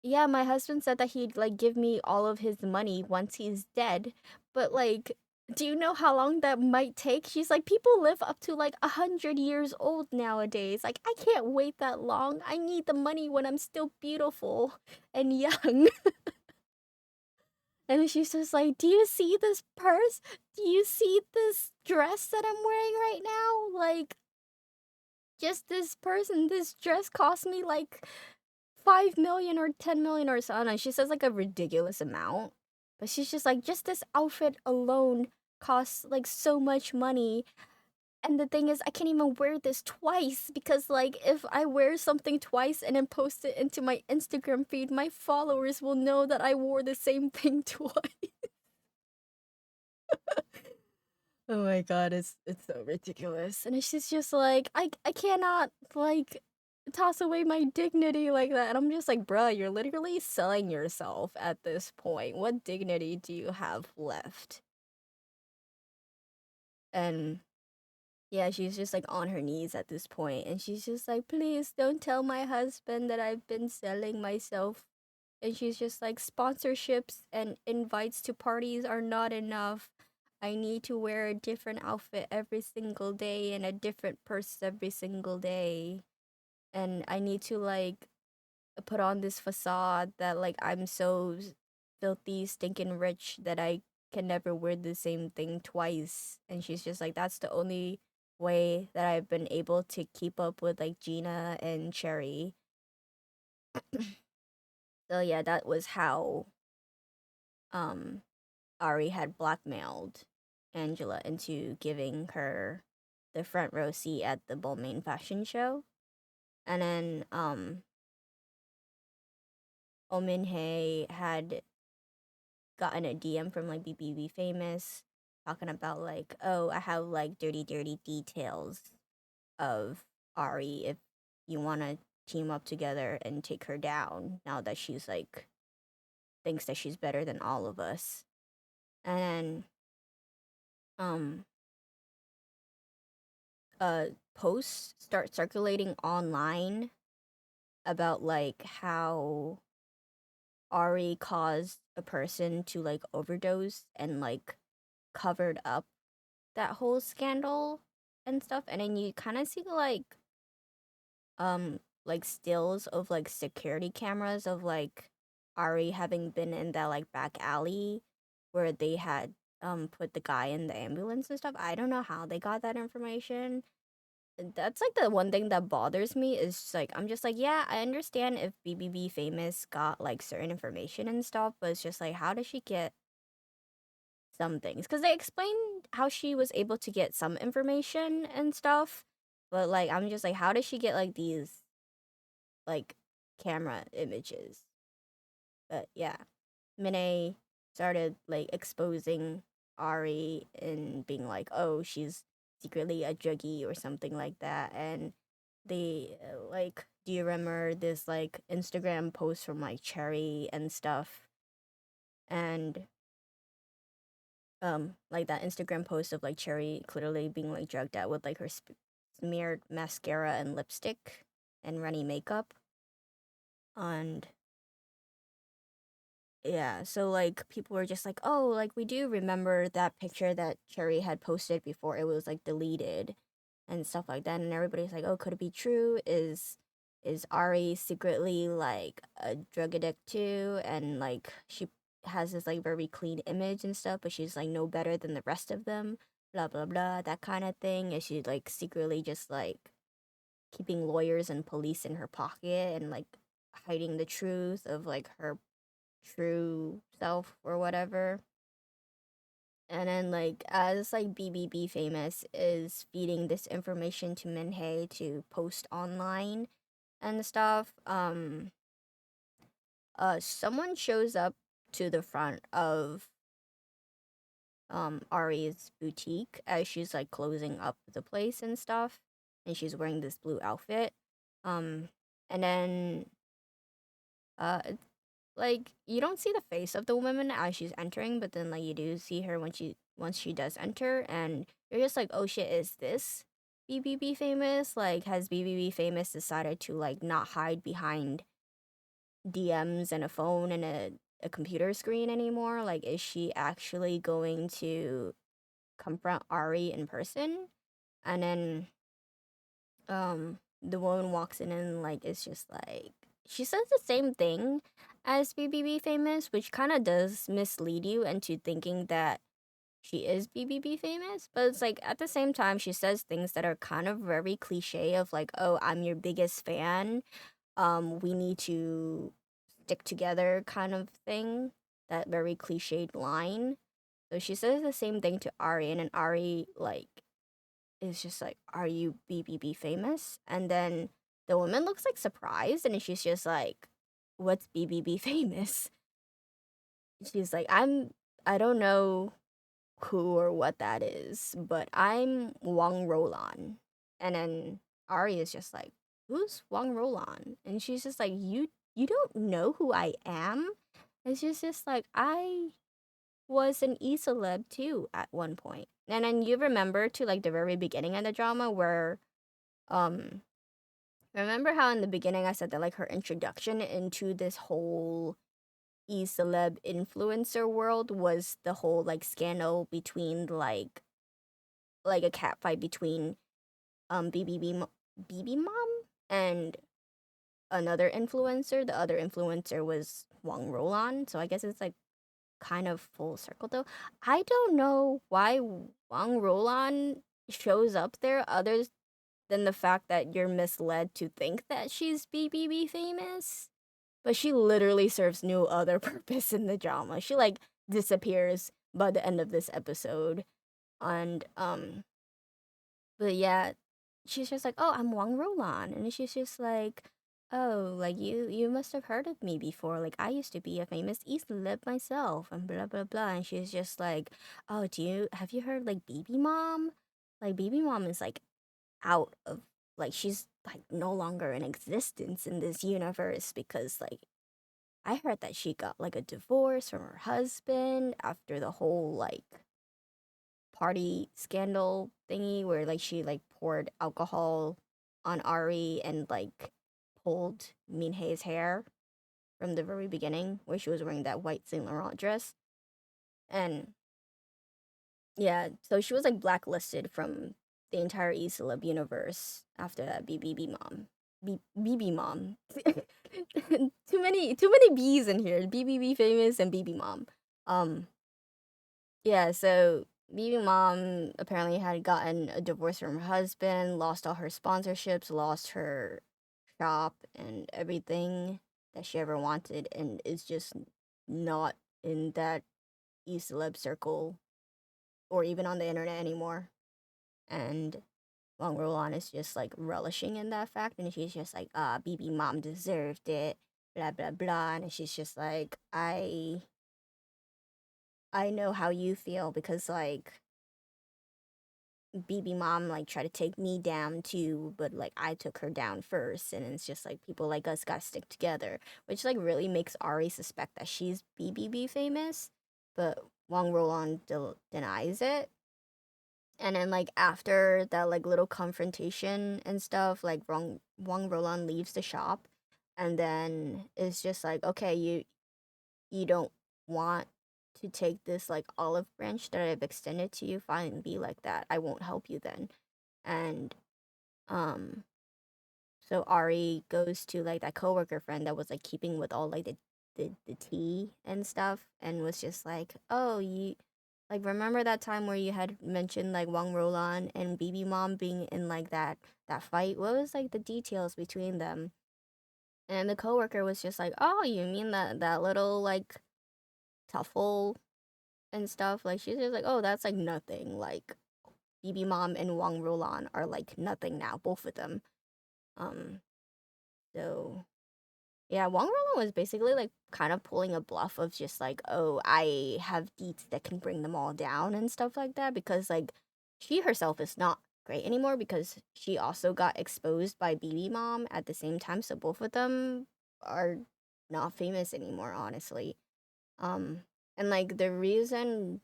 "Yeah, my husband said that he'd like give me all of his money once he's dead, but like, do you know how long that might take?" She's like, "People live up to like 100 years old nowadays. Like, I can't wait that long. I need the money when I'm still beautiful and young." And then she's just like, "Do you see this purse? Do you see this dress that I'm wearing right now? Like, just this purse and this dress cost me like 5 million or 10 million or so." And she says like a ridiculous amount. But she's just like, just this outfit alone costs like so much money. And the thing is, I can't even wear this twice because, like, if I wear something twice and then post it into my Instagram feed, my followers will know that I wore the same thing twice. Oh my god, it's so ridiculous. And she's just like, I cannot like toss away my dignity like that. And I'm just like, bruh, you're literally selling yourself at this point. What dignity do you have left? And yeah, she's just like on her knees at this point, and she's just like, please don't tell my husband that I've been selling myself. And she's just like, sponsorships and invites to parties are not enough. I need to wear a different outfit every single day and a different purse every single day. And I need to like put on this facade that like I'm so filthy, stinking rich that I can never wear the same thing twice. And she's just like, that's the only way that I've been able to keep up with like Gina and Cherry. So yeah, that was how um Ari had blackmailed Angela into giving her the front row seat at the Balmain fashion show. And then Oh Min Hae had gotten a DM from like BBB Famous talking about like, oh, I have like dirty details of Ari if you want to team up together and take her down now that she's like thinks that she's better than all of us. And then um posts start circulating online about like how Ari caused a person to like overdose and like covered up that whole scandal and stuff. And then you kind of see like stills of like security cameras of like Ari having been in that like back alley where they had put the guy in the ambulance and stuff. I don't know how they got that information. That's like the one thing that bothers me is just, like I'm just like, yeah, I understand if BBB Famous got like certain information and stuff, but it's just like how does she get some things? Because they explained how she was able to get some information and stuff, but like I'm just like, how does she get like these like camera images? But yeah, Minnie started like exposing Ari and being like, oh, she's secretly a druggie or something like that. And they like, do you remember this like Instagram post from like Cherry and stuff? And like that Instagram post of like Cherry clearly being like drugged out with like her smeared mascara and lipstick and runny makeup. And yeah, so like people were just like, oh, like we do remember that picture that Cherry had posted before it was like deleted and stuff like that. And everybody's like, oh, could it be true? Is Ari secretly like a drug addict too? And like she has this like very clean image and stuff, but she's like no better than the rest of them, blah blah blah, that kind of thing. Is she like secretly just like keeping lawyers and police in her pocket and like hiding the truth of like her true self or whatever. And then like as like BBB Famous is feeding this information to Minhei to post online and stuff, someone shows up to the front of Ari's boutique as she's like closing up the place and stuff, and she's wearing this blue outfit. Um and then uh like you don't see the face of the woman as she's entering, but then like you do see her when she once she does enter, and you're just like, oh shit, is this BBB Famous? Like, has BBB Famous decided to like not hide behind DMs and a phone and a computer screen anymore? Like, is she actually going to confront Ari in person? And then the woman walks in and like it's just like she says the same thing as BBB Famous, which kind of does mislead you into thinking that she is BBB Famous, but it's like at the same time she says things that are kind of very cliche of like, oh, I'm your biggest fan, we need to stick together kind of thing, that very cliched line. So she says the same thing to Ari, and then Ari like is just like, "Are you BBB Famous?" And then the woman looks like surprised, and she's just like, "What's BBB Famous?" She's like, I don't know who or what that is, but I'm Wang Rolan." And then Ari is just like, who's Wang Rolan? And she's just like, you don't know who I am? And she's just like, I was an e-celeb too at one point. And then you remember to like the very beginning of the drama where um remember how in the beginning I said that like her introduction into this whole e-celeb influencer world was the whole like scandal between like a cat fight between BB Mom and another influencer. The other influencer was Wang Rolan. So I guess it's like kind of full circle though. I don't know why Wang Rolan shows up there other than the fact that you're misled to think that she's BBB famous. But she literally serves no other purpose in the drama. She like disappears by the end of this episode. And but yeah, she's just like, "Oh, I'm Wang Rolan." And she's just like, "Oh, like you must have heard of me before. Like I used to be a famous East Lib myself and blah blah blah." And she's just like, "Oh, have you heard like BB Mom? Like BB Mom is like out of like she's like no longer in existence in this universe because like I heard that she got like a divorce from her husband after the whole like party scandal thingy where like she like poured alcohol on Ari and like pulled Minhei's hair from the very beginning where she was wearing that white Saint Laurent dress. And yeah, so she was like blacklisted from the entire E Celeb universe after that BBB mom. BB mom. Too many B's in here. BBB famous and BB mom. Um yeah, so BB mom apparently had gotten a divorce from her husband, lost all her sponsorships, lost her shop and everything that she ever wanted, and is just not in that e celeb circle or even on the internet anymore. And Wang Rolan is just like relishing in that fact, and she's just like, BB mom deserved it, blah blah blah. And she's just like, I know how you feel because like BB mom like tried to take me down too, but like I took her down first, and it's just like people like us gotta stick together, which like really makes Ari suspect that she's BBB famous, but Wang Rolan denies it. And then like after that like little confrontation and stuff, like Wang Roland leaves the shop, and then it's just like, okay, you don't want to take this like olive branch that I've extended to you, fine, be like that. I won't help you then. And um so Ari goes to like that coworker friend that was like keeping with all like the tea and stuff, and was just like, "Oh, you like remember that time where you had mentioned like Wang Rolan and BB Mom being in like that fight? What was like the details between them?" And the coworker was just like, "Oh, you mean that little like tuffle and stuff?" Like she's just like, "Oh, that's like nothing. Like BB Mom and Wang Rolan are like nothing now, both of them." Um, so yeah, Wang Rolo was basically like kind of pulling a bluff of just like, oh, I have deets that can bring them all down and stuff like that because like she herself is not great anymore because she also got exposed by BB Mom at the same time, so both of them are not famous anymore, honestly. Um and like the reason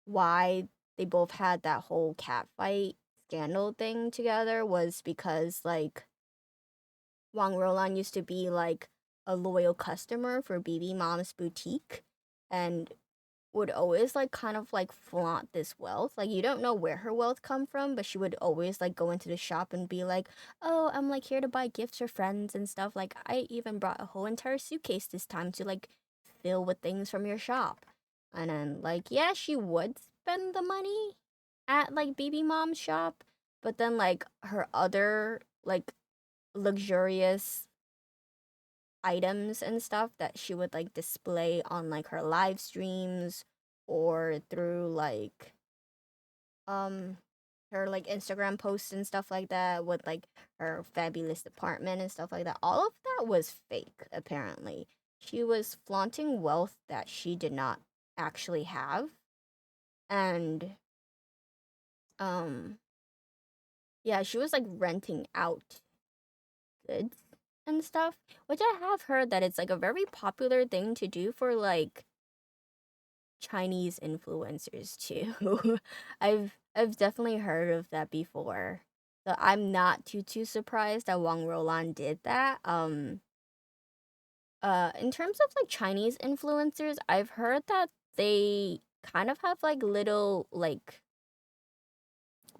why they both had that whole cat fight scandal thing together was because like Wang Roland used to be like a loyal customer for BB Mom's boutique and would always like kind of like flaunt this wealth. Like you don't know where her wealth come from, but she would always like go into the shop and be like, "Oh, I'm like here to buy gifts for friends and stuff. Like I even brought a whole entire suitcase this time to like fill with things from your shop." And then like yeah, she would spend the money at like BB Mom's shop, but then like her other like luxurious items and stuff that she would like display on like her live streams or through like um her like Instagram posts and stuff like that with like her fabulous apartment and stuff like that. All of that was fake apparently. She was flaunting wealth that she did not actually have. And um yeah, she was like renting out goods and stuff, which I have heard that it's like a very popular thing to do for like Chinese influencers too. I've definitely heard of that before. So I'm not too surprised that Wang Roland did that. In terms of like Chinese influencers, I've heard that they kind of have like little like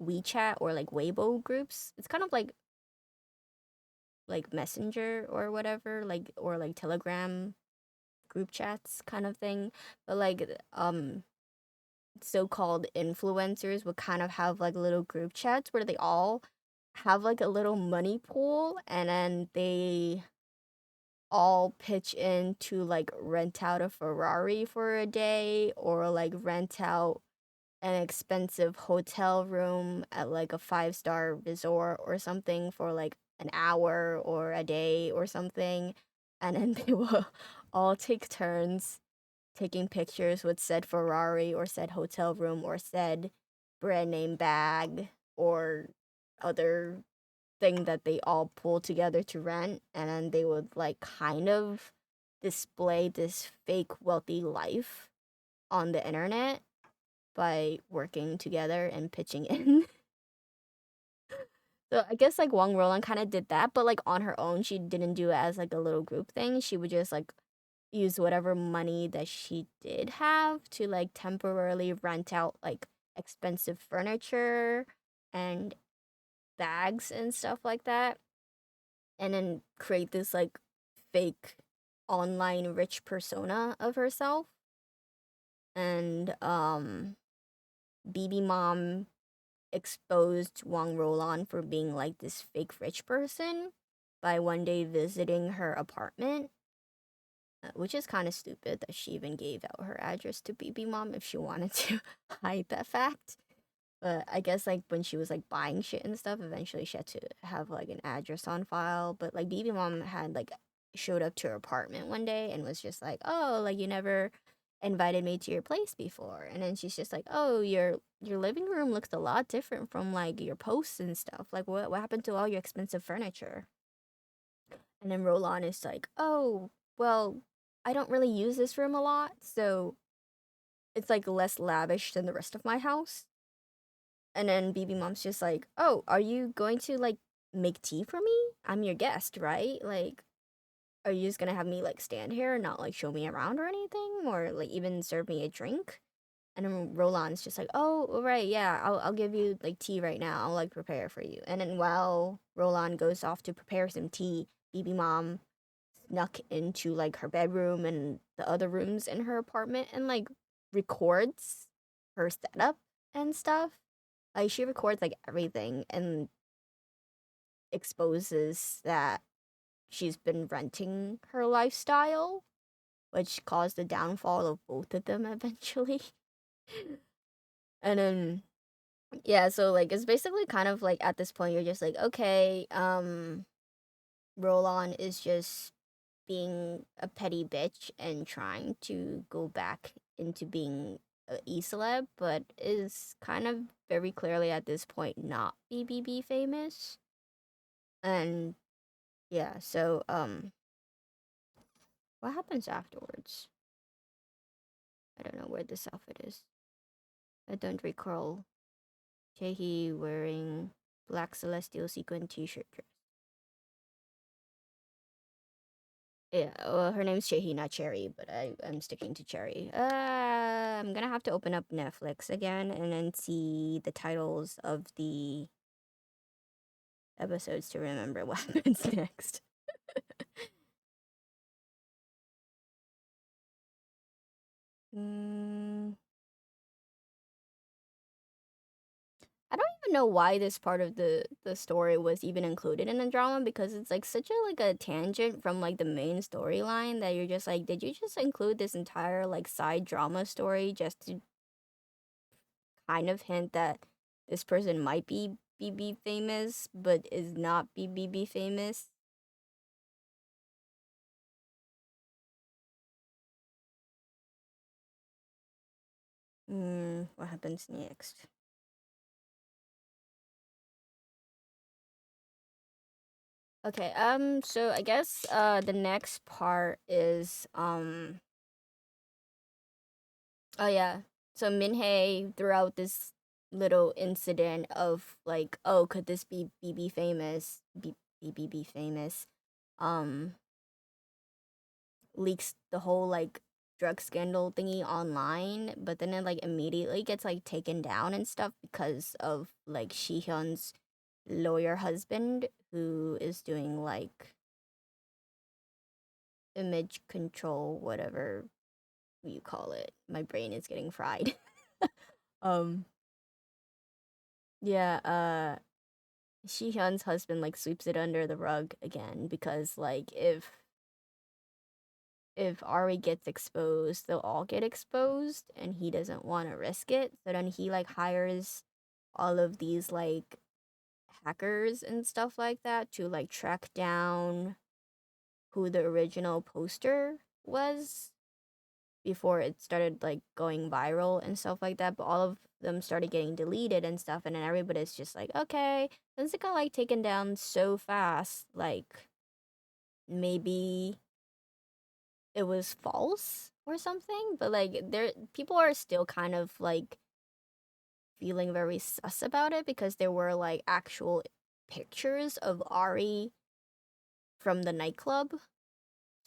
WeChat or like Weibo groups. It's kind of like Messenger or whatever, like or like Telegram group chats kind of thing. But like so-called influencers would kind of have like little group chats where they all have like a little money pool and then they all pitch in to like rent out a Ferrari for a day or like rent out an expensive hotel room at like a five-star resort or something for like an hour or a day or something. And then they will all take turns taking pictures with said Ferrari or said hotel room or said brand name bag or other thing that they all pull together to rent, and then they would like kind of display this fake wealthy life on the internet by working together and pitching in. So I guess like Wang Roland kind of did that, but like on her own, she didn't do it as like a little group thing. She would just like use whatever money that she did have to like temporarily rent out like expensive furniture and bags and stuff like that, and then create this like fake online rich persona of herself. And BB Mom exposed Wang Roland for being like this fake rich person by one day visiting her apartment, which is kind of stupid that she even gave out her address to BB Mom if she wanted to hide that fact. But I guess like when she was like buying shit and stuff, eventually she had to have like an address on file. But like BB Mom had like showed up to her apartment one day and was just like, "Oh, like you never invited me to your place before." And then she's just like, "Oh, your living room looks a lot different from like your posts and stuff. Like what happened to all your expensive furniture?" And then Roland is like, "Oh, well, I don't really use this room a lot, so it's like less lavish than the rest of my house." And then BB Mom's just like, "Oh, are you going to like make tea for me? I'm your guest, right? Like, are you just gonna have me like stand here and not like show me around or anything, or like even serve me a drink?" And then Roland's just like, "Oh, all right, yeah, I'll give you like tea right now. I'll like prepare for you." And then while Roland goes off to prepare some tea, BB Mom snuck into like her bedroom and the other rooms in her apartment and like records her setup and stuff. Like she records like everything and exposes that she's been renting her lifestyle, which caused the downfall of both of them eventually. And then yeah, so like it's basically kind of like at this point you're just like, okay, Roland is just being a petty bitch and trying to go back into being a e-celeb, but is kind of very clearly at this point not BBB famous. And yeah, so what happens afterwards? I don't know where this outfit is. I don't recall Chehi wearing black celestial sequin t-shirt dress. Yeah, well, her name's Chehi, not Cherry, but I'm sticking to Cherry. I'm gonna have to open up Netflix again and then see the titles of the episodes to remember what happens next. mm, I don't even know why this part of the story was even included in the drama because it's like such a like a tangent from like the main storyline that you're just like, did you just include this entire like side drama story just to kind of hint that this person might be BB famous but is not BBB famous? What happens next? Okay, so I guess the next part is oh yeah. So Minhei throughout this little incident of like, oh, could this be BB famous? BBB famous. Um leaks the whole like drug scandal thingy online, but then it like immediately gets like taken down and stuff because of like Shihyun's lawyer husband who is doing like image control, whatever you call it. My brain is getting fried. um yeah, Shihyun's husband like sweeps it under the rug again because like if Ari gets exposed, they'll all get exposed and he doesn't want to risk it. So then he like hires all of these like hackers and stuff like that to like track down who the original poster was before it started like going viral and stuff like that. But all of them started getting deleted and stuff, and then everybody's just like, okay, since it got like taken down so fast, like maybe it was false or something. But like there people are still kind of like feeling very sus about it because there were like actual pictures of Ari from the nightclub.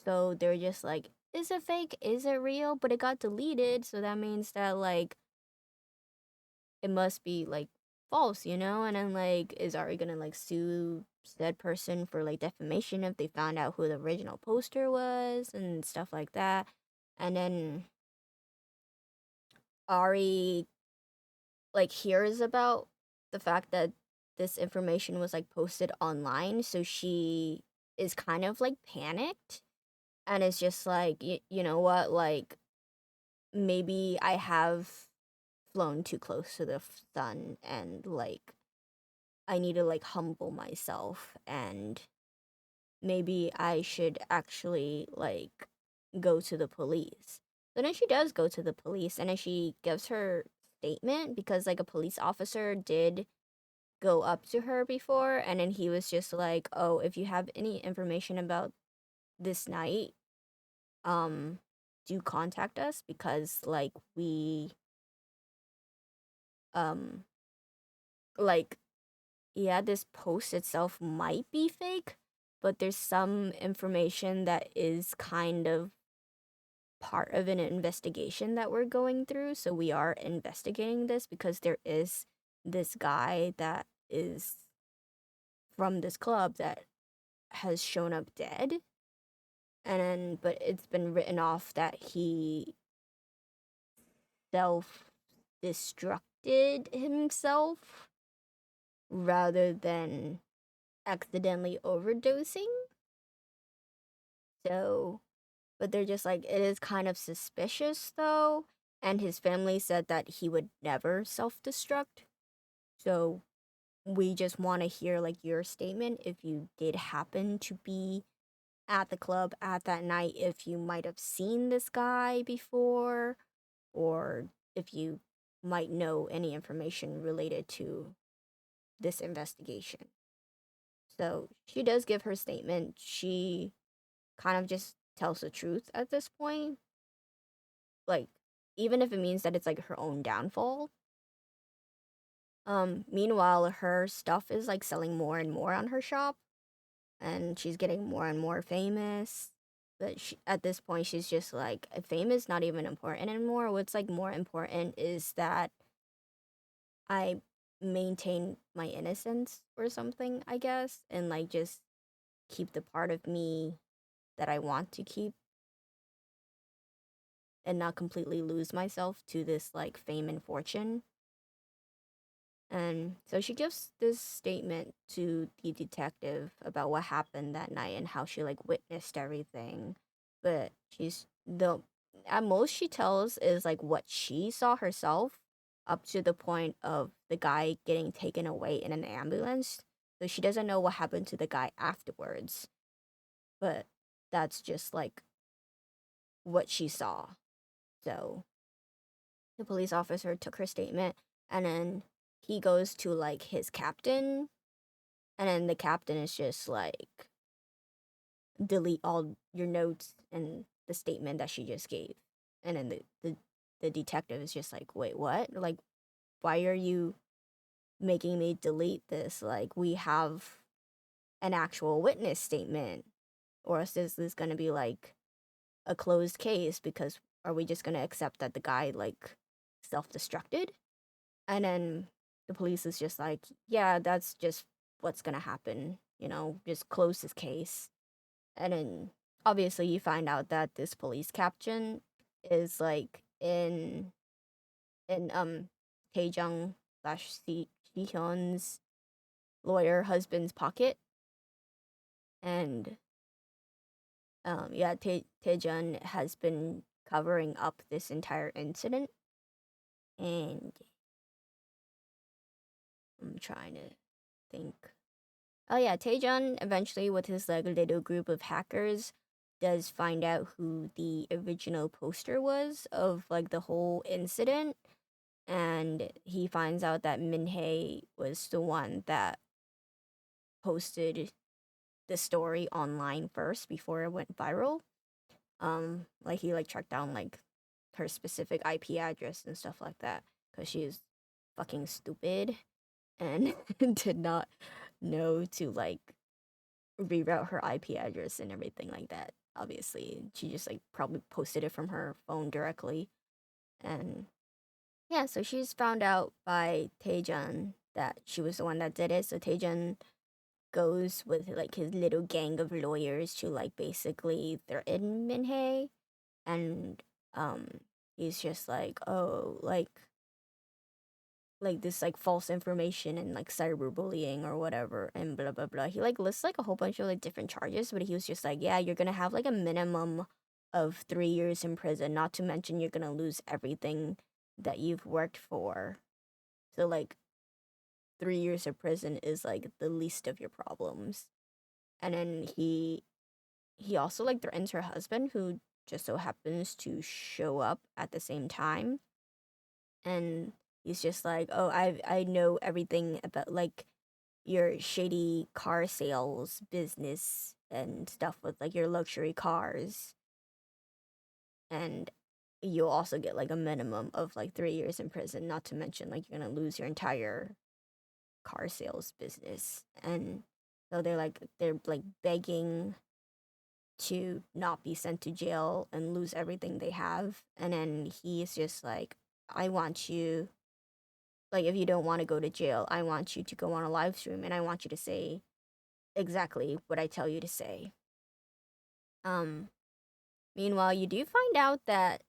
So they're just like, is it fake? Is it real? But it got deleted, so that means that like it must be like false, you know? And then like is Ari gonna like sue said person for like defamation if they found out who the original poster was and stuff like that. And then Ari like hears about the fact that this information was like posted online, so she is kind of like panicked and it's just like you know what, like maybe I have flown too close to the sun and like I need to like humble myself and maybe I should actually like go to the police. So then she does go to the police and then she gives her statement because like a police officer did go up to her before and then he was just like, "Oh, if you have any information about this night, um do contact us because like we um like yeah, this post itself might be fake, but there's some information that is kind of part of an investigation that we're going through. So we are investigating this because there is this guy that is from this club that has shown up dead. And then, but it's been written off that he self destructed himself rather than accidentally overdosing. So, but they're just like, it is kind of suspicious though. And his family said that he would never self destruct. So, we just want to hear like your statement if you did happen to be at the club at that night, if you might have seen this guy before, or if you might know any information related to this investigation. So, she does give her statement. She kind of just tells the truth at this point. Like, even if it means that it's like her own downfall. Meanwhile, her stuff is like selling more and more on her shop, and she's getting more and more famous. But at this point, she's just like, fame is not even important anymore. What's like more important is that I maintain my innocence or something, I guess, and like just keep the part of me that I want to keep and not completely lose myself to this like fame and fortune. And so she gives this statement to the detective about what happened that night and how she like witnessed everything. But she's the at most she tells is like what she saw herself up to the point of the guy getting taken away in an ambulance. So she doesn't know what happened to the guy afterwards. But that's just like what she saw. So the police officer took her statement and then he goes to like his captain And then the captain is just like, delete all your notes and the statement that she just gave. And then the detective is just like, wait, what? Like, why are you making me delete this? Like, we have an actual witness statement. Or is this going to be like a closed case? Because are we just going to accept that the guy like self destructed? And then the police is just like, yeah, that's just what's going to happen. Just close this case. And then obviously you find out that this police captain is like in Taejung slash Sihyun's lawyer husband's pocket. And yeah, Taejun has been covering up this entire incident. And I'm trying to think. Oh yeah, Taejun eventually with his like little group of hackers does find out who the original poster was of like the whole incident, and he finds out that Minhei was the one that posted the story online first before it went viral. Like he like tracked down like her specific IP address and stuff like that because she is fucking stupid and did not know to like reroute her IP address and everything like that. Obviously, she just like probably posted it from her phone directly, and yeah, so she's found out by Taejun that she was the one that did it. So Taejun goes with like his little gang of lawyers to like basically threaten Minhei, and um he's just like, oh, like this like false information and like cyberbullying or whatever and blah blah blah. He like lists like a whole bunch of like different charges, but he was just like, yeah, you're gonna have like a minimum of 3 years in prison, not to mention you're gonna lose everything that you've worked for. So like 3 years of prison is like the least of your problems. And then he also like threatens her husband, who just so happens to show up at the same time. And he's just like, oh, I know everything about like your shady car sales business and stuff with like your luxury cars, and you'll also get like a minimum of like 3 years in prison, not to mention like you're gonna lose your entire car sales business. And so they're like begging to not be sent to jail and lose everything they have. And then he's just like, I want you, like, if you don't want to go to jail, I want you to go on a live stream and I want you to say exactly what I tell you to say. Um, Meanwhile, you do find out that,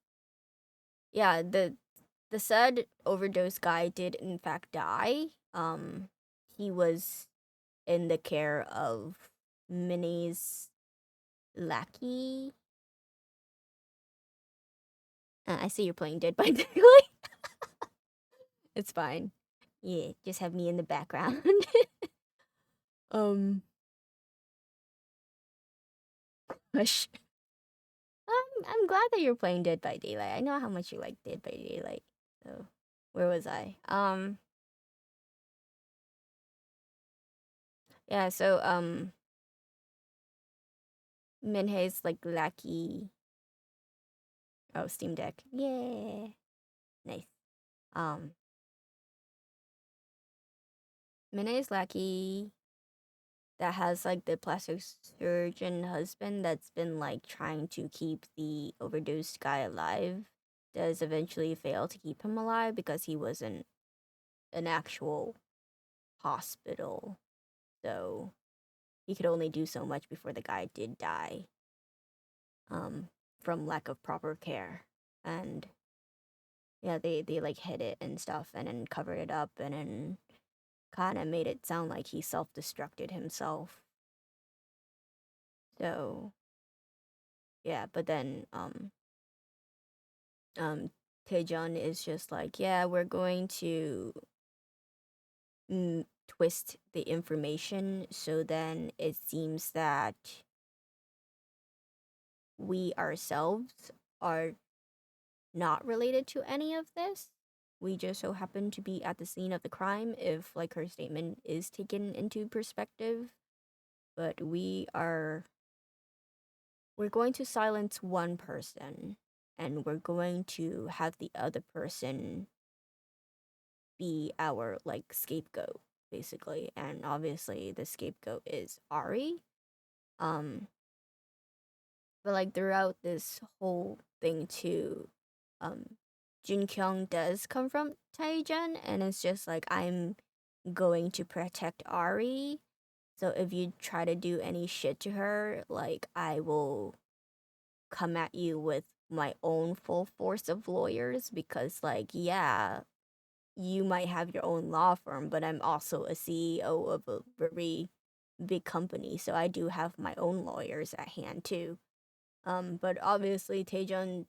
yeah, the said overdose guy did in fact die. He was in the care of Minnie's lackey. I see you're playing Dead by Daylight. It's fine. Yeah, just have me in the background. um, Hush. I'm glad that you're playing Dead by Daylight. I know how much you like Dead by Daylight. So, where was I? Yeah. So, Minhei's like lackey. Oh, Steam Deck. Yeah, nice. Um, Minhei's lackey that has like the plastic surgeon husband that's been like trying to keep the overdosed guy alive does eventually fail to keep him alive because he wasn't an actual hospital. So he could only do so much before the guy did die, from lack of proper care. And yeah, they like hid it and stuff and then covered it up and then kind of made it sound like he self-destructed himself. So yeah, but then um Taejun is just like, yeah, we're going to twist the information so then it seems that we ourselves are not related to any of this. We just so happen to be at the scene of the crime if like her statement is taken into perspective. But we're going to silence one person and we're going to have the other person be our like scapegoat basically. And obviously the scapegoat is Ari. Um but like throughout this whole thing too, um Jin Kyung does come from Taejeon and it's just like I'm going to protect Ari. So if you try to do any shit to her, like I will come at you with my own full force of lawyers because like yeah, you might have your own law firm, but I'm also a CEO of a very big company, so I do have my own lawyers at hand too. But obviously Taejeon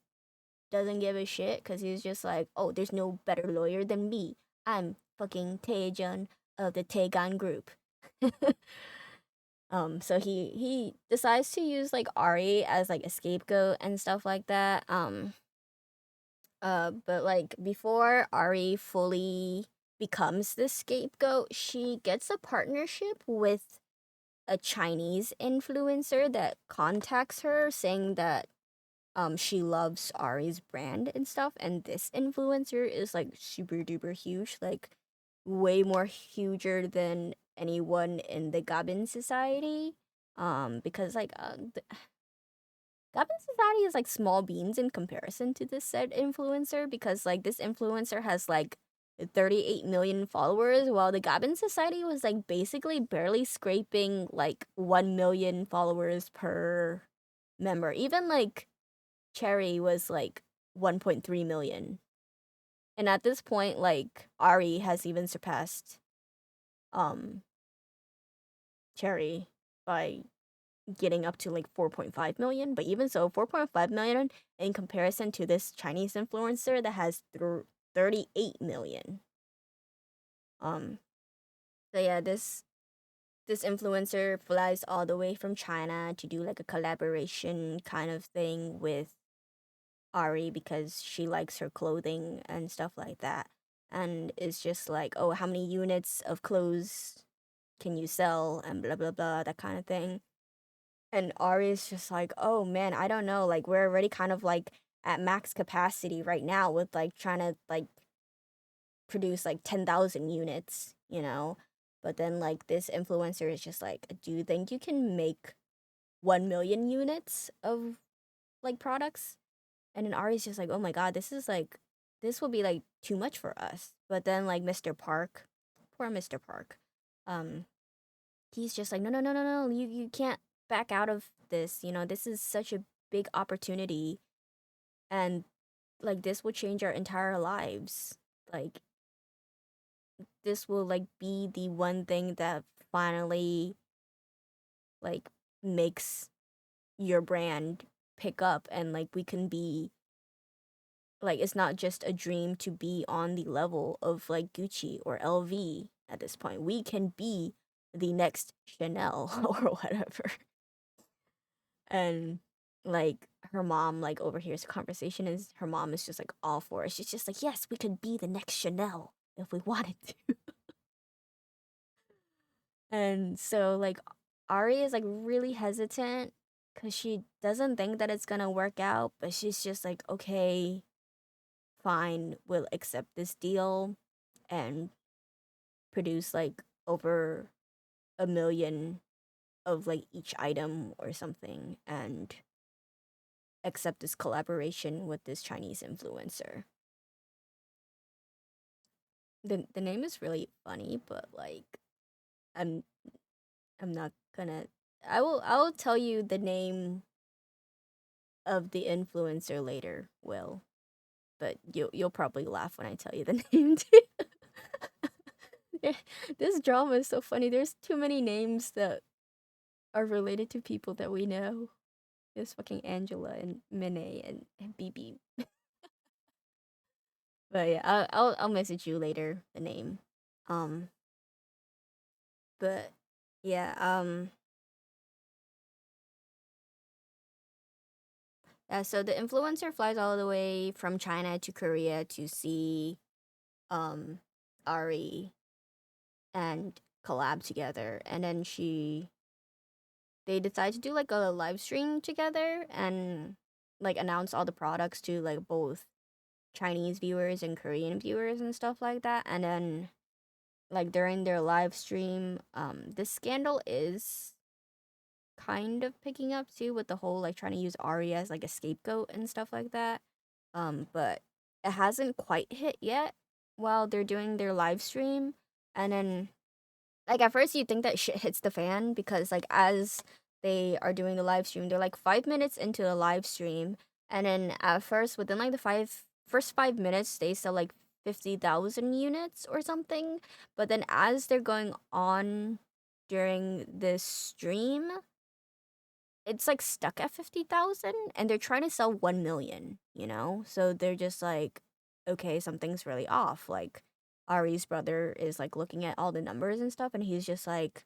doesn't give a shit because he's just like, oh, there's no better lawyer than me. I'm fucking Taejeon of the Taegan group. So he decides to use like Ari as like a scapegoat and stuff like that. But like before Ari fully becomes the scapegoat, she gets a partnership with a Chinese influencer that contacts her saying that she loves Ari's brand and stuff, and this influencer is like super duper huge, like way more huger than anyone in the Gabin society. Because like Gabin society is like small beans in comparison to this said influencer because like this influencer has like 38 million followers while the Gabin society was like basically barely scraping like 1 million followers per member. Even like Cherry was like 1.3 million. And at this point like Ari has even surpassed um Cherry by getting up to like 4.5 million, but even so 4.5 million in comparison to this Chinese influencer that has 38 million. um so yeah, this influencer flies all the way from China to do like a collaboration kind of thing with Ari because she likes her clothing and stuff like that, and it's just like, oh, how many units of clothes can you sell and blah blah blah, that kind of thing. And Ari's just like, oh man, I don't know. Like we're already kind of like at max capacity right now with like trying to like produce like 10,000 units, you know? But then like this influencer is just like, do you think you can make 1 million units of like products? And then Ari's just like, oh my god, this is like, this will be like too much for us. But then like Mr. Park, poor Mr. Park, um, he's just like, no, no, no, no, no, you can't back out of this. You know, this is such a big opportunity, and like this will change our entire lives. Like this will like be the one thing that finally like makes your brand pick up, and like we can be like it's not just a dream to be on the level of like Gucci or LV at this point. We can be the next Chanel or whatever. And like her mom like overhears the conversation and her mom is just like all for it. She's just like, yes, we could be the next Chanel if we wanted to. And so like Ari is like really hesitant because she doesn't think that it's gonna work out, but she's just like, okay, fine, we'll accept this deal and produce like over 1 million of like each item or something and accept this collaboration with this Chinese influencer. The name is really funny, but like I'm I'm not gonna I will tell you the name of the influencer later, Will. But you'll probably laugh when I tell you the name too. Yeah, this drama is so funny. There's too many names that are related to people that we know. There's fucking Angela and Mine and BB. But yeah, I'll message you later the name. Um, but yeah, so the influencer flies all the way from China to Korea to see um Ari and collab together, and then they decide to do like a live stream together and like announce all the products to like both Chinese viewers and Korean viewers and stuff like that. And then like during their live stream, this scandal is kind of picking up too with the whole like trying to use Ari as like a scapegoat and stuff like that. But it hasn't quite hit yet while they're doing their live stream. And then like at first you think that shit hits the fan because like as they are doing the live stream, they're like 5 minutes into the live stream, and then at first within like the first 5 minutes they sell like 50,000 units or something. But then as they're going on during this stream, it's like stuck at 50,000 and they're trying to sell 1 million, you know? So they're just like, okay, something's really off. Like Ari's brother is like looking at all the numbers and stuff and he's just like,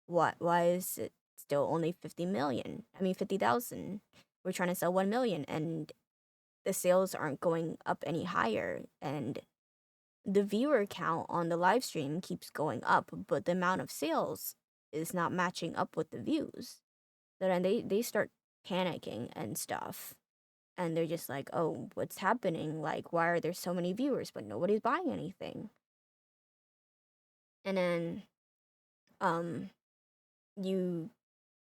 what? Why is it still only 50 million? I mean, 50,000. We're trying to sell 1 million and the sales aren't going up any higher. And the viewer count on the live stream keeps going up, but the amount of sales is not matching up with the views. So then they start panicking and stuff. And they're just like, oh, what's happening? Like, why are there so many viewers, but nobody's buying anything? And then um you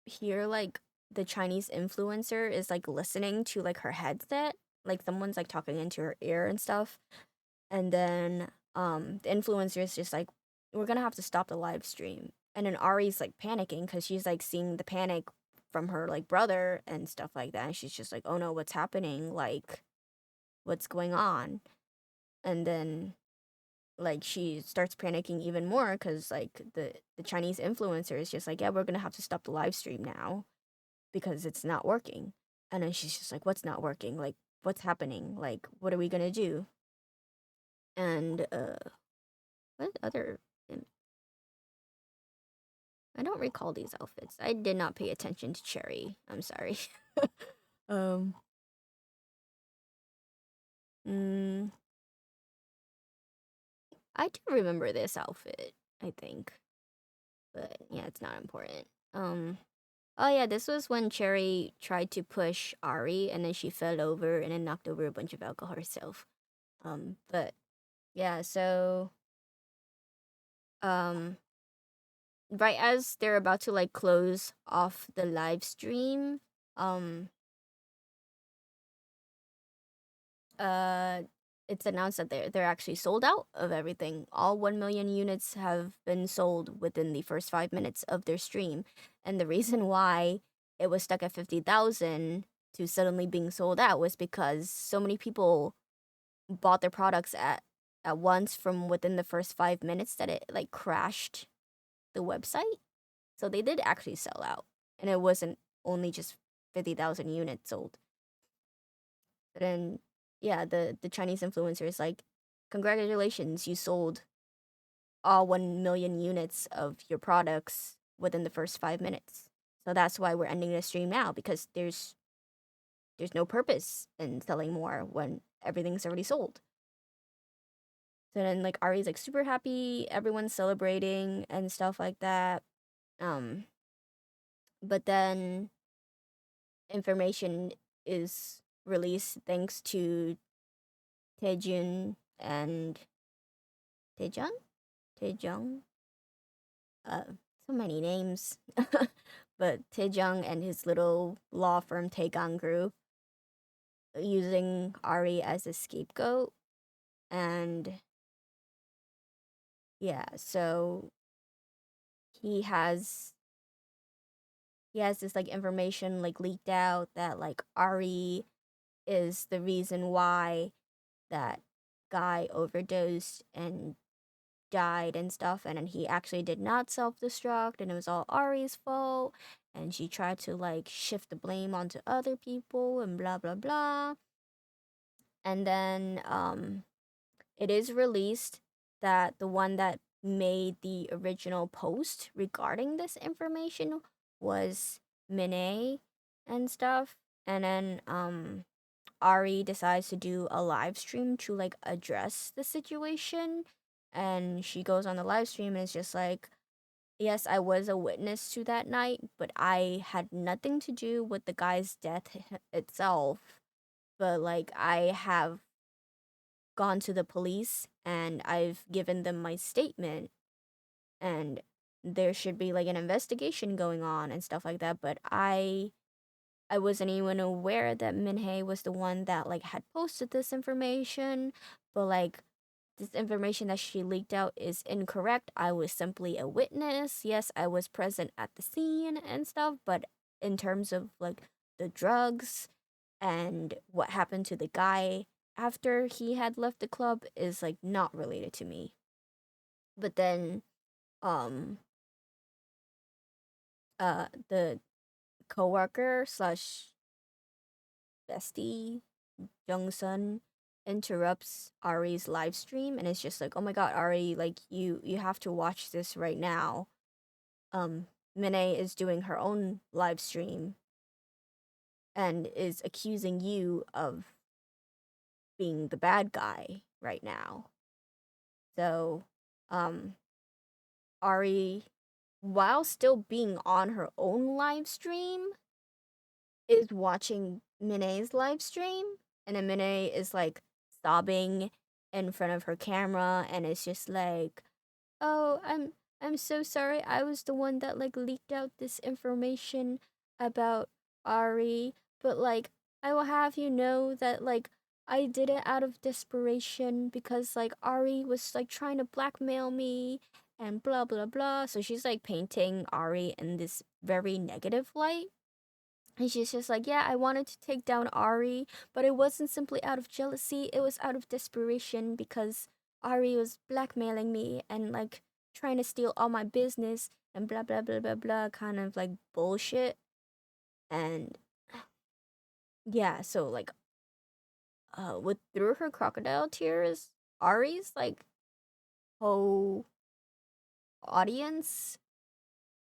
hear like the Chinese influencer is like listening to like her headset. Like someone's like talking into her ear and stuff. And then the influencer is just like, we're gonna have to stop the live stream. And then Ari's like panicking because she's like seeing the panic from her like brother and stuff like that. And she's just like, oh no, what's happening? Like, what's going on? And then like she starts panicking even more because like the Chinese influencer is just like, yeah, we're gonna have to stop the live stream now because it's not working. And then she's just like, what's not working? Like, what's happening? Like, what are we gonna do? And what other I don't recall these outfits. I did not pay attention to Cherry. I'm sorry. um. Mm, I do remember this outfit. I think, but yeah, it's not important. Oh yeah, this was when Cherry tried to push Ari, and then she fell over and then knocked over a bunch of alcohol herself. But yeah, so um, right as they're about to like close off the live stream, um, uh it's announced that they're actually sold out of everything. All 1 million units have been sold within the first 5 minutes of their stream. And the reason why it was stuck at 50,000 to suddenly being sold out was because so many people bought their products at once from within the first 5 minutes that it like crashed the website. So they did actually sell out. And it wasn't only just 50,000 units sold. But then, yeah, the Chinese influencer is like, congratulations, you sold all 1 million units of your products within the first 5 minutes. So that's why we're ending the stream now because there's no purpose in selling more when everything's already sold. So then like Ari's like super happy, everyone's celebrating and stuff like that. Um, but then information is released thanks to Taejun and Taejun? Taejung? Uh, so many names. But Taejung and his little law firm Taegang Group using Ari as a scapegoat. And yeah, so he has he has this like information like leaked out that like Ari is the reason why that guy overdosed and died and stuff, and then he actually did not self-destruct and it was all Ari's fault, and she tried to like shift the blame onto other people and blah blah blah. And then it is released that the one that made the original post regarding this information was Minnie and stuff. And then Ari decides to do a live stream to like address the situation, and she goes on the live stream and it's just like, yes, I was a witness to that night, but I had nothing to do with the guy's death itself. But like, I have gone to the police and I've given them my statement, and there should be like an investigation going on and stuff like that. But I wasn't even aware that Minhei was the one that like had posted this information, but like this information that she leaked out is incorrect. I was simply a witness. Yes, I was present at the scene and stuff, but in terms of like the drugs and what happened to the guy after he had left the club is like not related to me. But then um the coworker slash bestie Jung-sun interrupts Ari's live stream and it's just like, "Oh my god, Ari, like you have to watch this right now." Um Mine is doing her own live stream and is accusing you of being the bad guy right now. So, um Ari, while still being on her own live stream, is watching Mine's live stream, and then Mine is like sobbing in front of her camera, and it's just like, "Oh, I'm so sorry. I was the one that like leaked out this information about Ari, but like I will have you know that like I did it out of desperation because like Ari was like trying to blackmail me and blah blah blah." So she's like painting Ari in this very negative light. And she's just like, "Yeah, I wanted to take down Ari, but it wasn't simply out of jealousy, it was out of desperation because Ari was blackmailing me and like trying to steal all my business and blah blah blah blah blah," kind of like bullshit. And yeah, so like with through her crocodile tears, Ari's like whole audience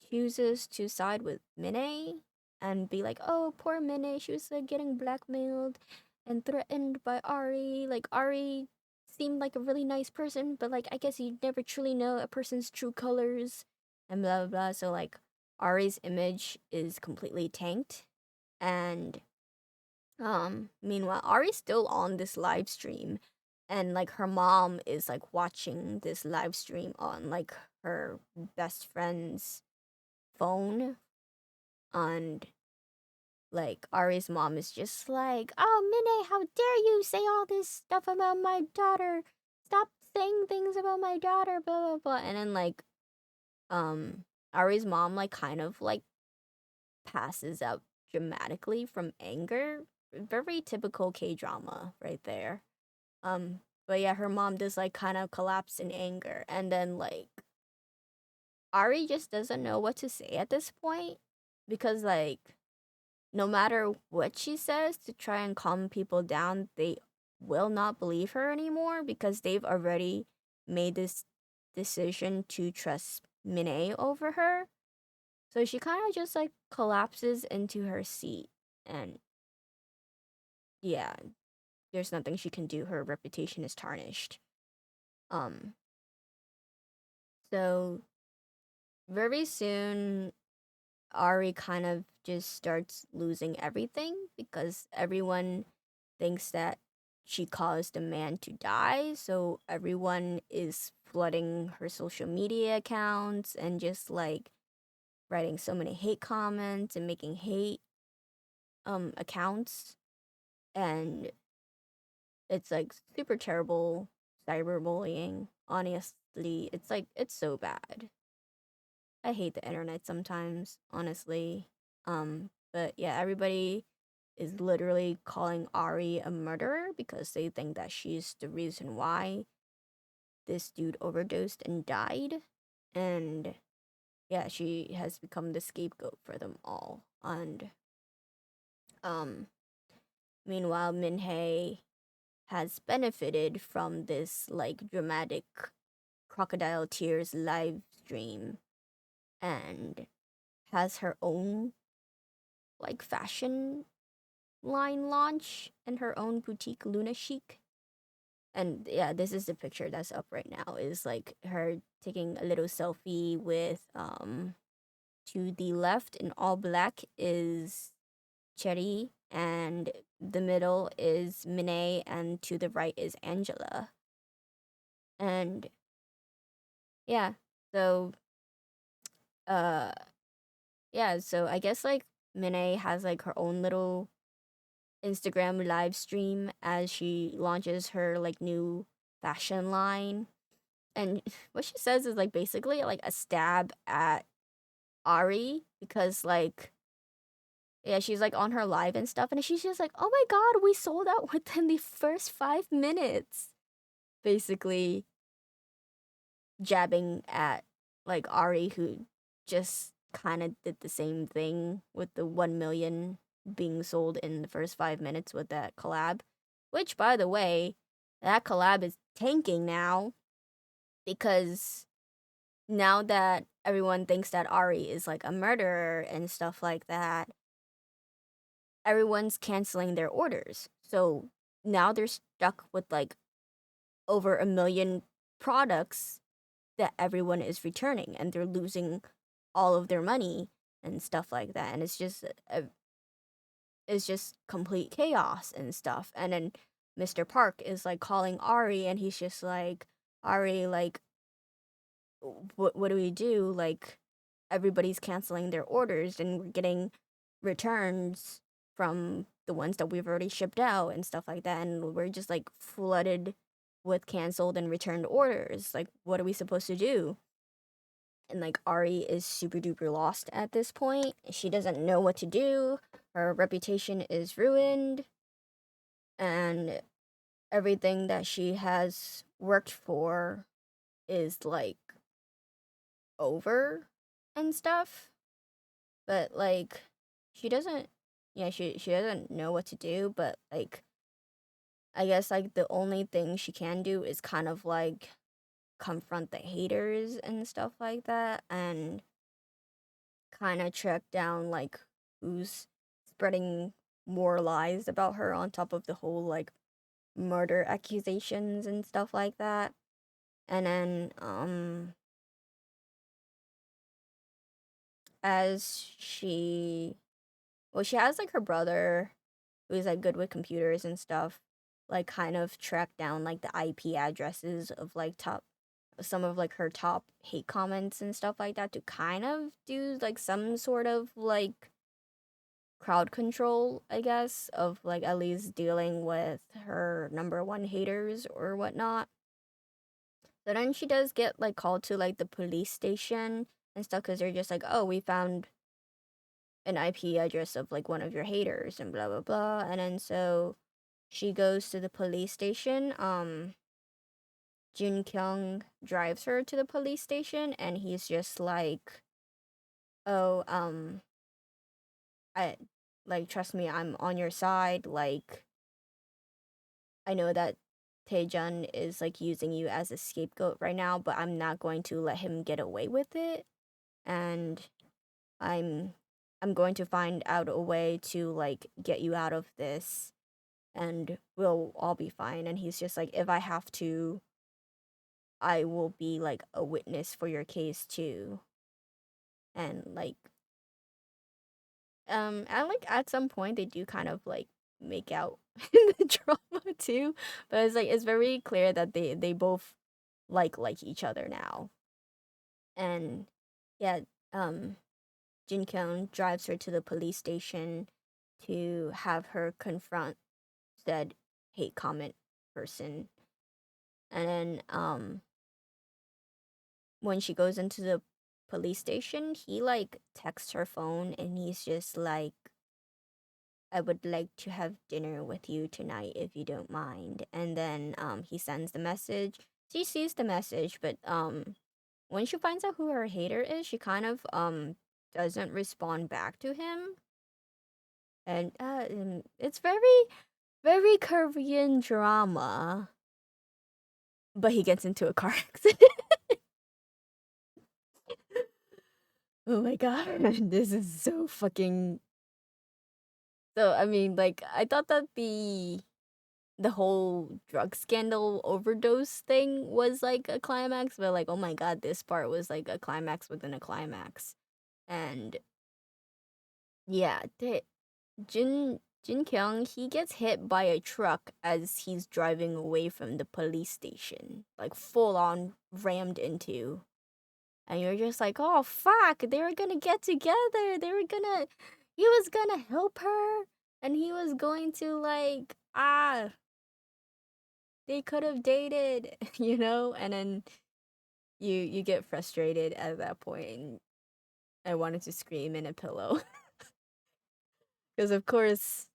chooses to side with Minnie and be like, "Oh, poor Minnie, she was like getting blackmailed and threatened by Ari. Like Ari seemed like a really nice person, but like I guess you never truly know a person's true colors and blah blah blah." So like Ari's image is completely tanked, and meanwhile Ari's still on this live stream, and like her mom is like watching this live stream on like her best friend's phone, and like Ari's mom is just like, "Oh, Minnie, how dare you say all this stuff about my daughter? Stop saying things about my daughter, blah blah blah." And then like Ari's mom like kind of like passes out dramatically from anger. Very typical K-drama right there. But yeah, her mom does like kind of collapse in anger, and then like Ari just doesn't know what to say at this point because like no matter what she says to try and calm people down, they will not believe her anymore because they've already made this decision to trust Minnie over her. So she kind of just like collapses into her seat, and yeah, there's nothing she can do. Her reputation is tarnished. Um so very soon Ari kind of just starts losing everything because everyone thinks that she caused a man to die. So everyone is flooding her social media accounts and just like writing so many hate comments and making hate accounts, and it's like super terrible cyberbullying. Honestly, it's like it's so bad. I hate the internet sometimes, honestly. But yeah, everybody is literally calling Ari a murderer because they think that she's the reason why this dude overdosed and died. And yeah, she has become the scapegoat for them all. And um meanwhile Minhei has benefited from this like dramatic crocodile tears live stream and has her own like fashion line launch and her own boutique Luna Chic. And yeah, this is the picture that's up right now. Is like her taking a little selfie with to the left in all black is Cherry, and the middle is Minnie, and to the right is Angela. And yeah, so uh yeah, so I guess like Minnie has like her own little Instagram live stream as she launches her like new fashion line. And what she says is like basically like a stab at Ari because like yeah, she's like on her live and stuff and she's just like, "Oh my god, we sold out within the first 5 minutes." Basically jabbing at like Ari who just kind of did the same thing with the 1 million being sold in the first 5 minutes with that collab, which by the way, that collab is tanking now because now that everyone thinks that Ari is like a murderer and stuff like that, everyone's canceling their orders. So now they're stuck with like over 1 million products that everyone is returning and they're losing all of their money and stuff like that. And it's just complete chaos and stuff. And then Mr. Park is like calling Ari and he's just like, Ari, like what do we do? Like everybody's canceling their orders and we're getting returns from the ones that we've already shipped out and stuff like that, and we're just like flooded with canceled and returned orders. Like what are we supposed to do? And like Ari is super duper lost at this point. She doesn't know what to do. Her reputation is ruined and everything that she has worked for is like over and stuff. But like she doesn't yeah, she doesn't know what to do, but like I guess like the only thing she can do is kind of like confront the haters and stuff like that and kind of track down like who's spreading more lies about her on top of the whole like murder accusations and stuff like that. And then as she well she has like her brother who's like good with computers and stuff like kind of track down like the IP addresses of like top some of like her top hate comments and stuff like that to kind of do like some sort of like crowd control, I guess, of like at least dealing with her number one haters or whatnot. So then she does get like called to like the police station and stuff because they're just like, oh, we found an IP address of like one of your haters and blah blah blah. And then so she goes to the police station. Jin Kyung drives her to the police station and he's just like, oh, I like trust me, I'm on your side. Like I know that Taejun is like using you as a scapegoat right now, but I'm not going to let him get away with it. And I'm I'm going to find out a way to like get you out of this and we'll all be fine. And he's just like, if I have to, I will be like a witness for your case too. And like and like at some point they do kind of like make out in the drama too. But it's like it's very clear that they both like each other now. And yeah, um Jin Kyung drives her to the police station to have her confront said hate comment person. And then when she goes into the police station, he like texts her phone and he's just like, I would like to have dinner with you tonight if you don't mind. And then he sends the message. She sees the message, but when she finds out who her hater is, she kind of doesn't respond back to him. And it's very very Korean drama. But he gets into a car accident. Oh my god, this is so fucking So I mean, like, I thought that the whole drug scandal overdose thing was like a climax, but like, oh my god, this part was like a climax within a climax. And yeah, Jin Kyung, he gets hit by a truck as he's driving away from the police station, like full on rammed into. And you're just like, oh fuck, they were gonna get together. He was gonna help her, and he was going to like, they could have dated, you know? And then you get frustrated at that point, and I wanted to scream in a pillow. Because of course,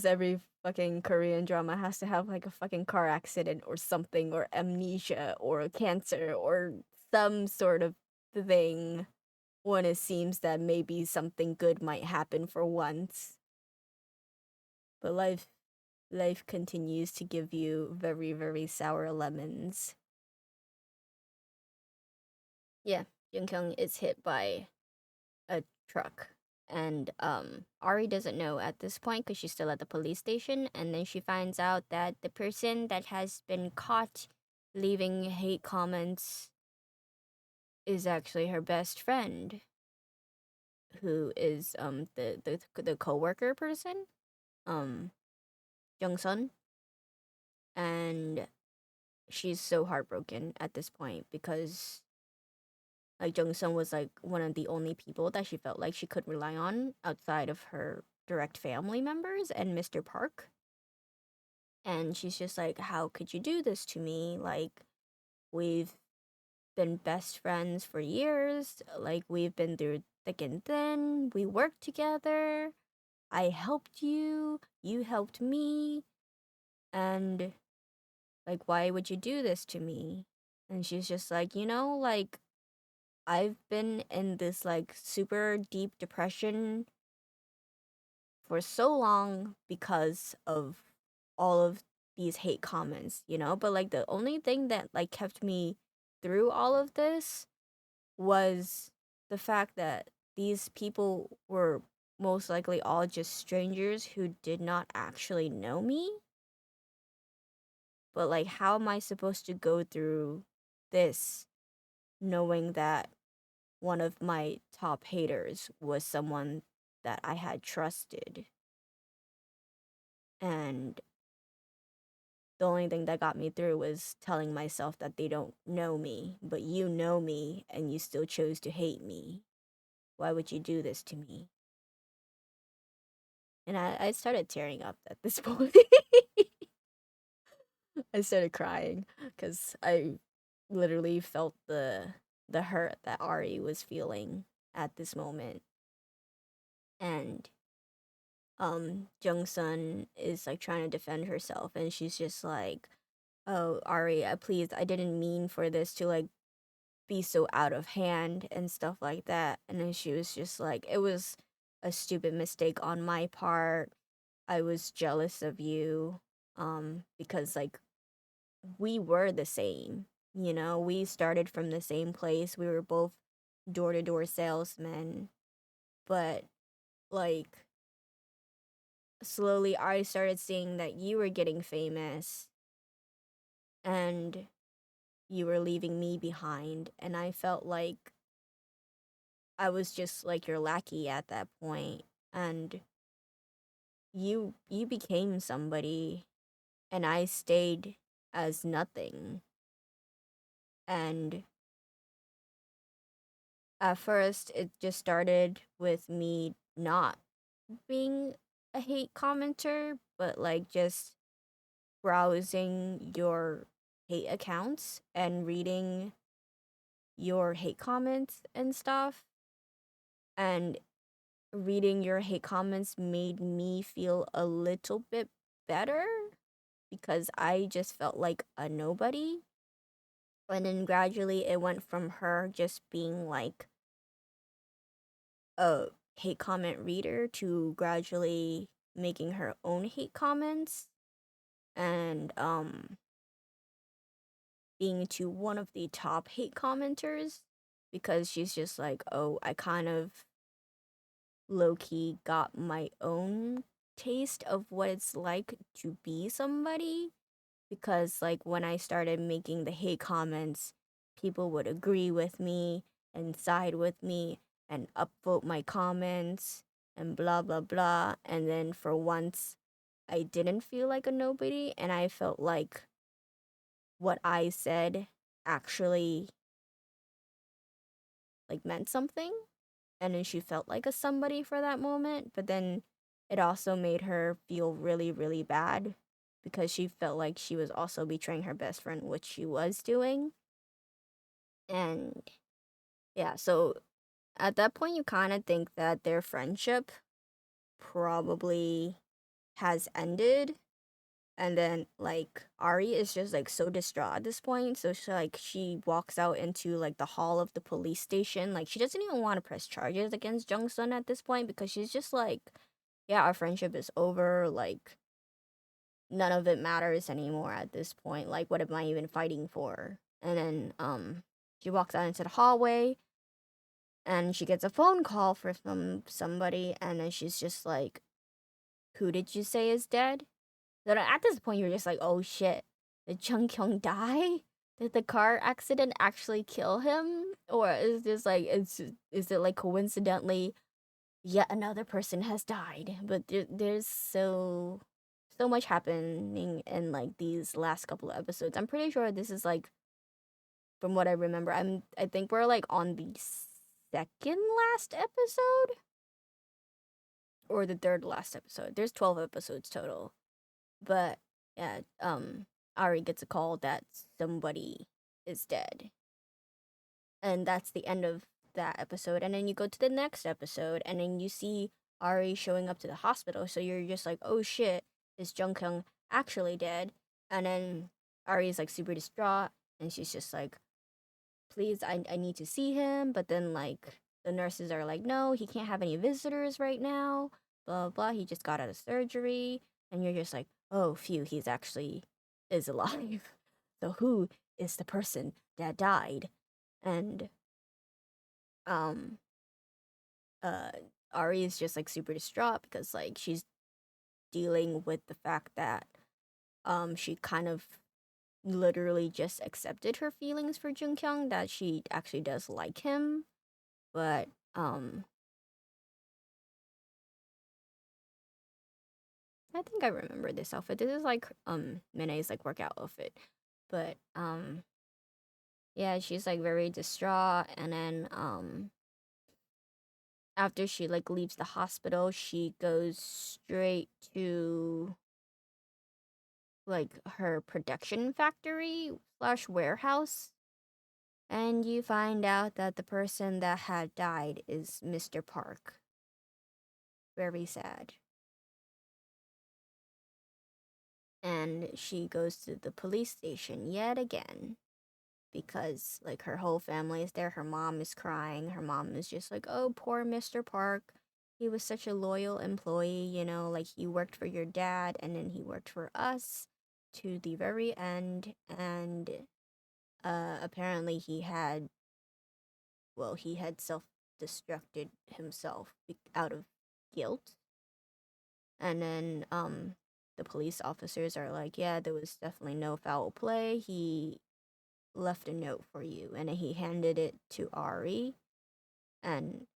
every fucking Korean drama has to have like a fucking car accident or something, or amnesia, or cancer, or some sort of thing when it seems that maybe something good might happen for once. But life continues to give you very, very sour lemons. Yeah, Kyung is hit by a truck. And Ari doesn't know at this point because she's still at the police station, and then she finds out that the person that has been caught leaving hate comments is actually her best friend, who is the coworker person, um Jung Sun. And she's so heartbroken at this point because like Jung Sun was like one of the only people that she felt like she could rely on outside of her direct family members and Mr. Park. And she's just like, how could you do this to me? Like, we've been best friends for years. Like, we've been through thick and thin. We worked together. I helped you. You helped me. And, like, why would you do this to me? And she's just like, like, I've been in this, like, super deep depression for so long because of all of these hate comments, But like the only thing that like kept me through all of this was the fact that these people were most likely all just strangers who did not actually know me. But like, how am I supposed to go through this knowing that one of my top haters was someone that I had trusted? And the only thing that got me through was telling myself that they don't know me, but you know me and you still chose to hate me. Why would you do this to me? And I started tearing up at this point. I started crying because I literally felt the hurt that Ari was feeling at this moment. And Jung Sun is like trying to defend herself, and she's just like, oh, Ari, please, I didn't mean for this to like be so out of hand and stuff like that. And then she was just like, it was a stupid mistake on my part. I was jealous of you because like we were the same. We started from the same place. We were both door-to-door salesmen, but like slowly I started seeing that you were getting famous and you were leaving me behind, and I felt like I was just like your lackey at that point, and you became somebody, and I stayed as nothing. And at first it just started with me not being a hate commenter, but like just browsing your hate accounts and reading your hate comments and stuff. And reading your hate comments made me feel a little bit better because I just felt like a nobody. And then gradually it went from her just being like a hate comment reader to gradually making her own hate comments and being to one of the top hate commenters because she's just like, oh, I kind of low key got my own taste of what it's like to be somebody, because like when I started making the hate comments, people would agree with me and side with me and upvote my comments and blah blah blah, and then for once I didn't feel like a nobody, and I felt like what I said actually like meant something, and then she felt like a somebody for that moment, but then it also made her feel really really bad because she felt like she was also betraying her best friend, which she was doing. And yeah, so at that point you kind of think that their friendship probably has ended. And then like Ari is just like so distraught at this point, so she walks out into like the hall of the police station. Like she doesn't even want to press charges against Jung Sun at this point because she's just like, yeah, our friendship is over. Like none of it matters anymore at this point. Like what am I even fighting for? And then she walks out into the hallway and she gets a phone call from somebody, and then she's just like, who did you say is dead? Then at this point, you're just like, oh shit, did Chung Kyung die? Did the car accident actually kill him? Or is this like, is it like coincidentally yet another person has died? But there's so much happening in like these last couple of episodes. I'm pretty sure this is like, from what I remember, I think we're like on the second last episode or the third last episode. There's 12 episodes total. But yeah, Ari gets a call that somebody is dead. And that's the end of that episode. And then you go to the next episode and then you see Ari showing up to the hospital. So you're just like, oh shit, is Jungkyung actually dead? And then Ari is like super distraught and she's just like, please, I need to see him. But then like the nurses are like, no, he can't have any visitors right now. Blah blah. He just got out of surgery, and you're just like, oh, phew, he's actually is alive. So who is the person that died? And um uh Ari is just like super distraught because like she's dealing with the fact that she kind of literally just accepted her feelings for Jungkyung, that she actually does like him, but I think I remember this outfit. This is like Mine's like workout outfit. But yeah, she's like very distraught, and then after she like leaves the hospital, she goes straight to like her production factory slash warehouse, and you find out that the person that had died is Mr. Park. Very sad. And she goes to the police station yet again because like her whole family is there. Her mom is crying. Her mom is just like, "Oh, poor Mr. Park. He was such a loyal employee, you know, like he worked for your dad and then he worked for us to the very end, and apparently he had self-destructed himself out of guilt." And then the police officers are like, "Yeah, there was definitely no foul play. He left a note for you," and he handed it to Ari. And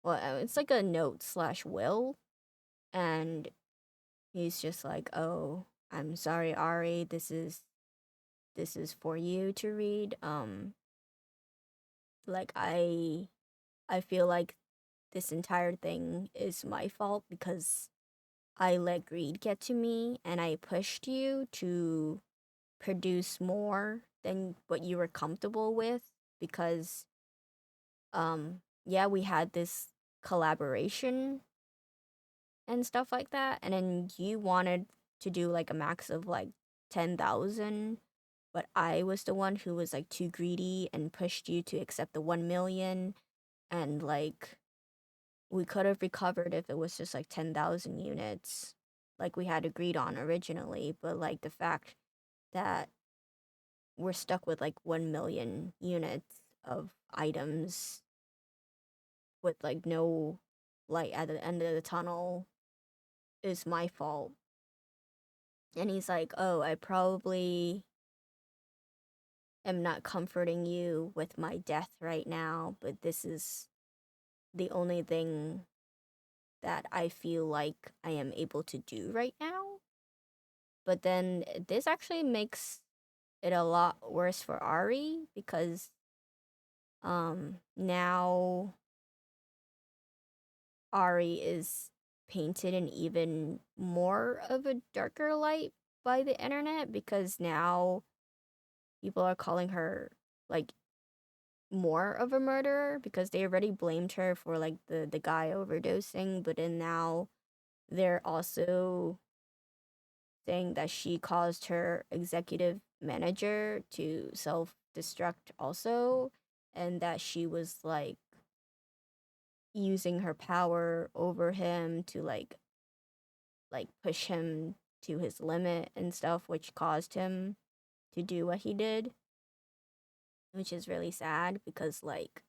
well, it's like a note slash will, and he's just like, "Oh, I'm sorry, Ari. This is for you to read. Like I feel like this entire thing is my fault because I let greed get to me, and I pushed you to produce more than what you were comfortable with because yeah, we had this collaboration and stuff like that, and then you wanted to do like a max of like 10,000, but I was the one who was like too greedy and pushed you to accept the 1 million. And like we could have recovered if it was just like 10,000 units like we had agreed on originally, but like the fact that we're stuck with like 1 million units of items with like no light at the end of the tunnel is my fault. And he's like, oh, I probably am not comforting you with my death right now, but this is the only thing that I feel like I am able to do right now. But then this actually makes it a lot worse for Ari because now Ari is painted in even more of a darker light by the internet because now people are calling her like more of a murderer because they already blamed her for like the guy overdosing, but then now they're also saying that she caused her executive manager to self-destruct also, and that she was like using her power over him to like push him to his limit and stuff, which caused him to do what he did, which is really sad because like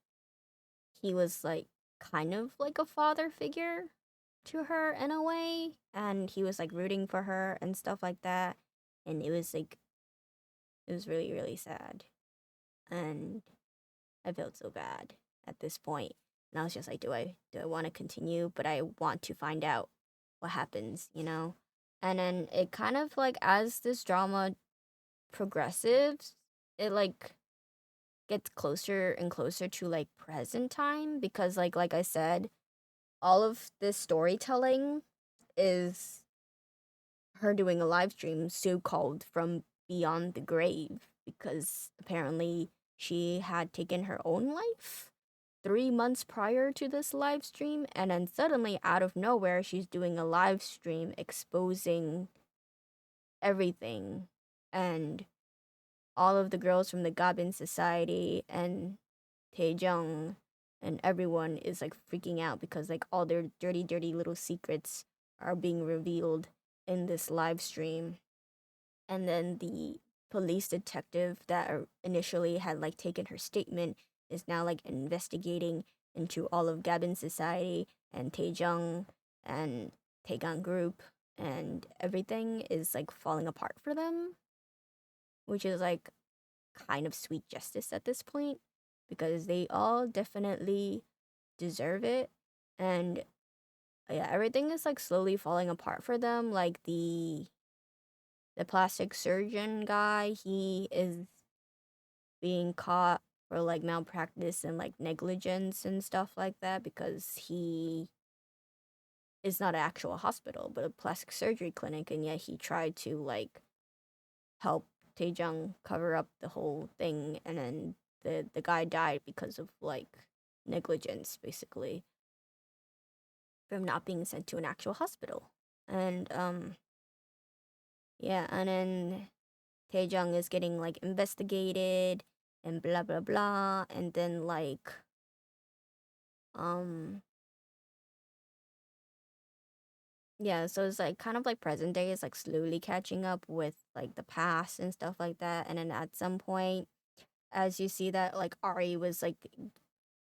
he was like kind of like a father figure to her in a way, and he was like rooting for her and stuff like that, and it was really really sad, and I felt so bad at this point, and I was just like, do I want to continue? But I want to find out what happens, you know. And then it kind of like as this drama progresses, it like gets closer and closer to like present time because like I said, all of this storytelling is her doing a live stream so called from beyond the grave because apparently she had taken her own life 3 months prior to this live stream, and then suddenly out of nowhere she's doing a live stream exposing everything, and all of the girls from the Gabin Society and Taejung and everyone is like freaking out because like all their dirty, dirty little secrets are being revealed in this live stream. And then the police detective that initially had like taken her statement is now like investigating into all of Gabin Society and Taejung and Taegan Group, and everything is like falling apart for them, which is like kind of sweet justice at this point because they all definitely deserve it. And yeah, everything is like slowly falling apart for them. Like the plastic surgeon guy, he is being caught for like malpractice and like negligence and stuff like that because he is not an actual hospital but a plastic surgery clinic, and yet he tried to like help Taejung cover up the whole thing, and then the guy died because of like negligence basically from not being sent to an actual hospital. And yeah, and then Taejung is getting like investigated and blah blah blah, and then like um yeah, so it's like kind of like present day is like slowly catching up with like the past and stuff like that, and then at some point as you see that like Ari was like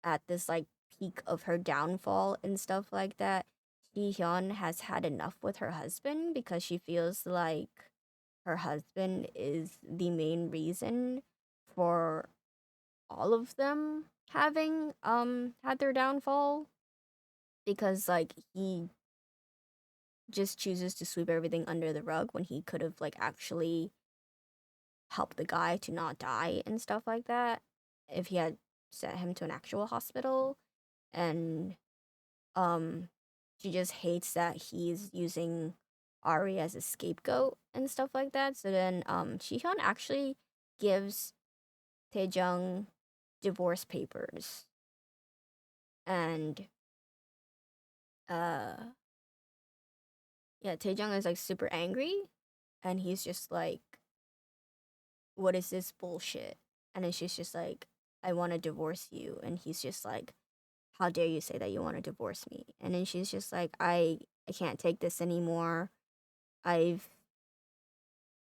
at this like peak of her downfall and stuff like that, Ji Hyun has had enough with her husband because she feels like her husband is the main reason for all of them having had their downfall, because like he just chooses to sweep everything under the rug when he could have like actually helped the guy to not die and stuff like that if he had sent him to an actual hospital. And um she just hates that he's using Ari as a scapegoat and stuff like that. So then Shihyun actually gives Taejung divorce papers, and uh yeah, Taejung is like super angry, and he's just like, what is this bullshit? And then she's just like, I want to divorce you. And he's just like, how dare you say that you want to divorce me? And then she's just like, I can't take this anymore. I've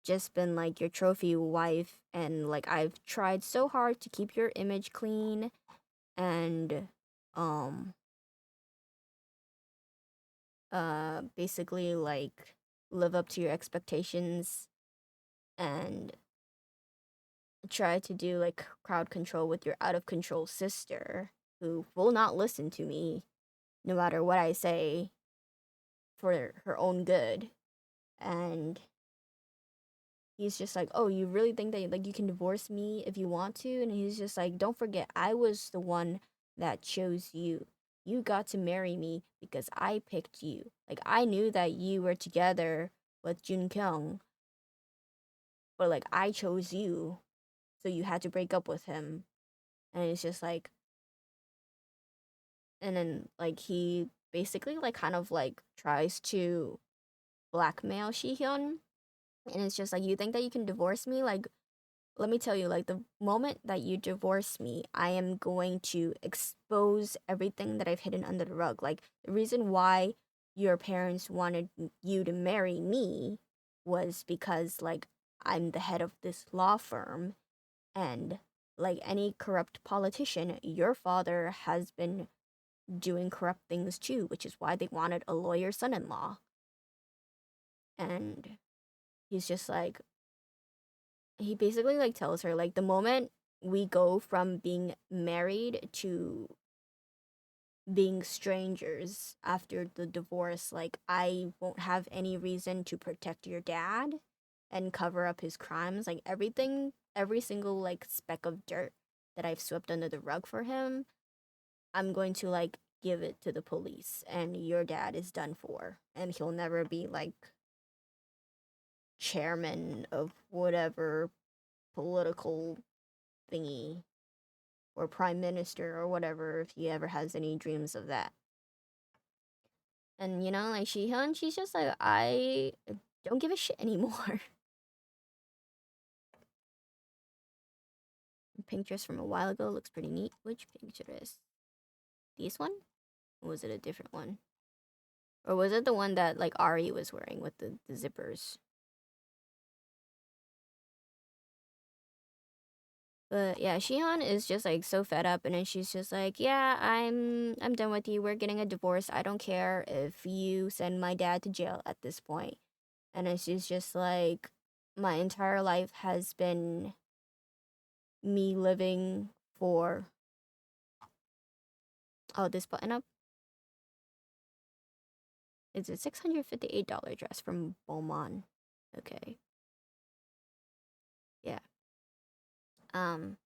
just been like your trophy wife, and like I've tried so hard to keep your image clean, and um basically like live up to your expectations and try to do like crowd control with your out of control sister who will not listen to me no matter what I say for her own good. And he's just like, "Oh, you really think that like you can divorce me if you want to?" And he's just like, "Don't forget, I was the one that chose you. You got to marry me because I picked you. Like I knew that you were together with Jun Kyung, but like I chose you, so you had to break up with him." And it's just like, and then like he basically like kind of like tries to blackmail Shihyun, and it's just like, "You think that you can divorce me? Like let me tell you, like the moment that you divorce me, I am going to expose everything that I've hidden under the rug. Like the reason why your parents wanted you to marry me was because like I'm the head of this law firm, and like any corrupt politician, your father has been doing corrupt things too, which is why they wanted a lawyer son-in-law." And he's just like, he basically like tells her like the moment we go from being married to being strangers after the divorce, like I won't have any reason to protect your dad and cover up his crimes. Like everything, every single like speck of dirt that I've swept under the rug for him, I'm going to like give it to the police, and your dad is done for, and he'll never be like chairman of whatever political thingy or prime minister or whatever if he ever has any dreams of that. And you know, like Shihyun, she's just like, I don't give a shit anymore. Pink dress from a while ago looks pretty neat. Which pink dress? This one? Or was it a different one? Or was it the one that like Ari was wearing with the zippers? But yeah, Shihan is just like so fed up, and then she's just like, "Yeah, I'm done with you. We're getting a divorce. I don't care if you send my dad to jail at this point." And then she's just like, "My entire life has been me living for, oh, this button up. It's a $658 dress from Beaumont." Okay, yeah. Um,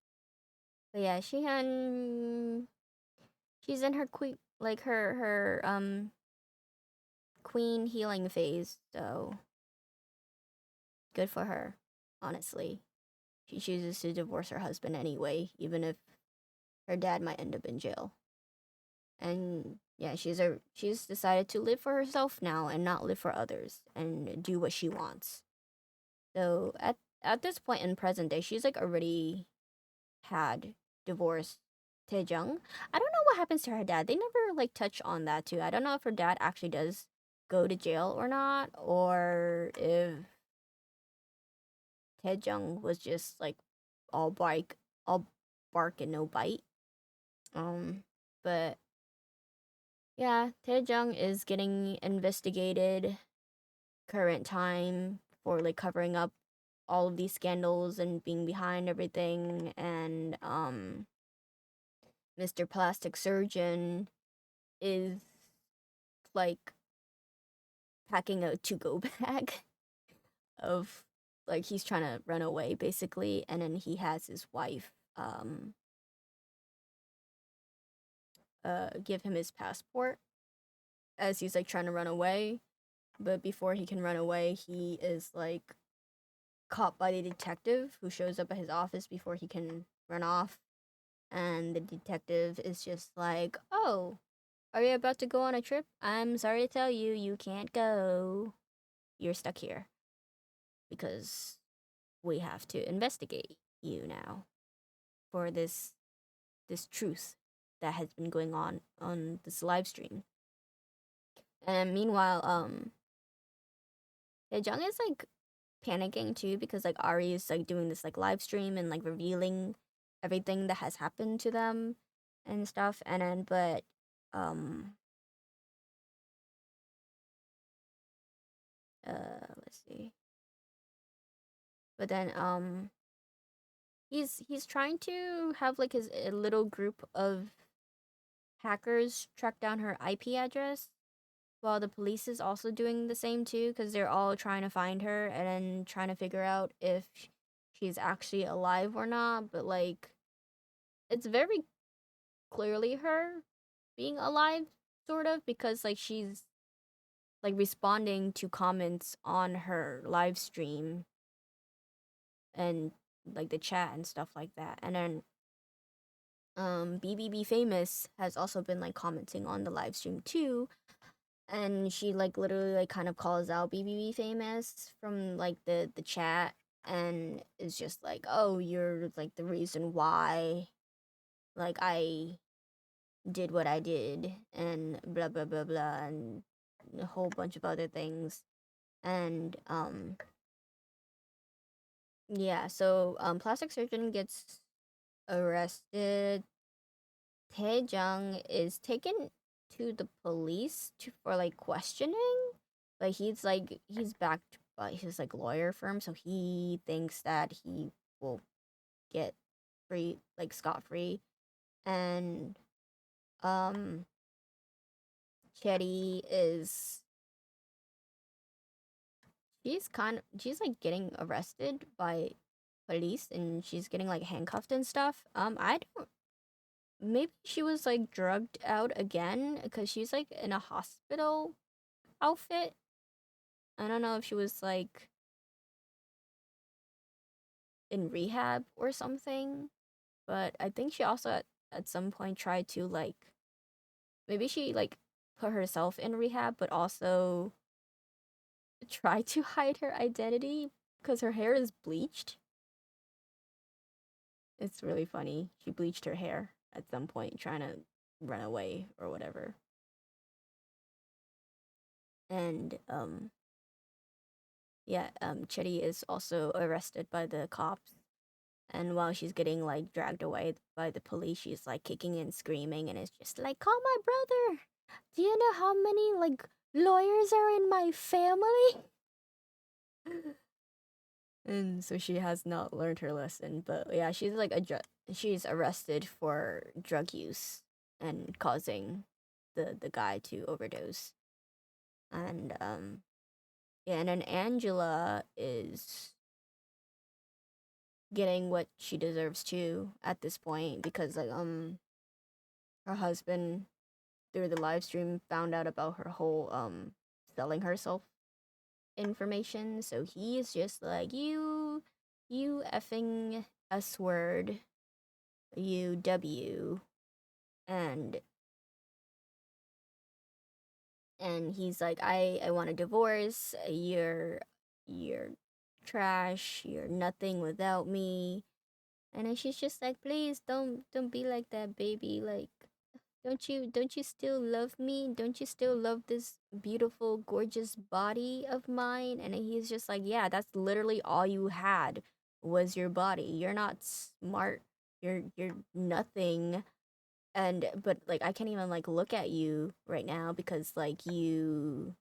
but yeah, she's in her queen, like her queen healing phase, so good for her, honestly. She chooses to divorce her husband anyway, even if her dad might end up in jail. And yeah, she's decided to live for herself now and not live for others and do what she wants. So at this point in present day, she's like already had divorced Taejung. I don't know what happens to her dad. They never like touch on that too. I don't know if her dad actually does go to jail or not, or if Taejung was just like all all bark and no bite. Um, but yeah, Taejung is getting investigated current time for like covering up all of these scandals and being behind everything. And Mr. Plastic Surgeon is like packing a to-go bag of like he's trying to run away basically, and then he has his wife give him his passport as he's like trying to run away. But before he can run away, he is like caught by the detective who shows up at his office before he can run off. And the detective is just like, "Oh, are you about to go on a trip? I'm sorry to tell you, you can't go. You're stuck here because we have to investigate you now for this truth that has been going on this live stream." And meanwhile, Jung is like panicking too because like Ari is like doing this like live stream and like revealing everything that has happened to them and stuff. And then but um let's see. But then he's trying to have like his a little group of hackers track down her IP address while the police is also doing the same too because they're all trying to find her and then trying to figure out if she's actually alive or not. But like it's very clearly her being alive sort of because like she's like responding to comments on her live stream and like the chat and stuff like that. And then BBB Famous has also been like commenting on the live stream too, and she like literally like kind of calls out BBB Famous from like the chat and is just like, "Oh, you're like the reason why like I did what I did and blah blah blah blah and a whole bunch of other things." And yeah, so plastic surgeon gets arrested. Taejung is taken to the police for like questioning, but he's backed by his like lawyer firm, so he thinks that he will get free, like scot free. And um, Chetty is she's like getting arrested by police, and she's getting like handcuffed and stuff. I don't maybe she was like drugged out again because she's like in a hospital outfit. I don't know if she was like in rehab or something, but I think she also at some point tried to like maybe she like put herself in rehab, but also tried to hide her identity because her hair is bleached. It's really funny. She bleached her hair at some point trying to run away or whatever. And yeah, Chetty is also arrested by the cops. And while she's getting like dragged away by the police, she's like kicking and screaming, and it's just like, "Call my brother! Do you know how many like lawyers are in my family?" And so she has not learned her lesson. But yeah, she's like she's arrested for drug use and causing the guy to overdose. And yeah, and then Angela is getting what she deserves too at this point because like her husband through the live stream found out about her whole selling herself information, so he is just like, you effing S word, you W. and he's like, I want a divorce. You're trash, you're nothing without me. And then she's just like, please don't be like that, baby. Like, don't you still love me? Don't you still love this beautiful, gorgeous body of mine? And he's just like, yeah, that's literally all you had was your body. You're not smart. You're nothing. And but like I can't even like look at you right now because like you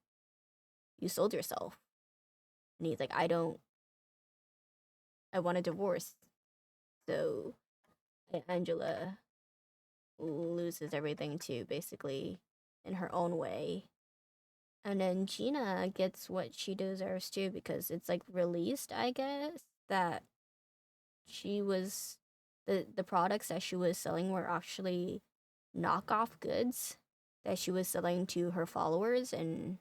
sold yourself. And he's like, I want a divorce. So Angela loses everything too, basically, in her own way. And then Gina gets what she deserves too because it's like released, I guess, that she was the products that she was selling were actually knockoff goods that she was selling to her followers and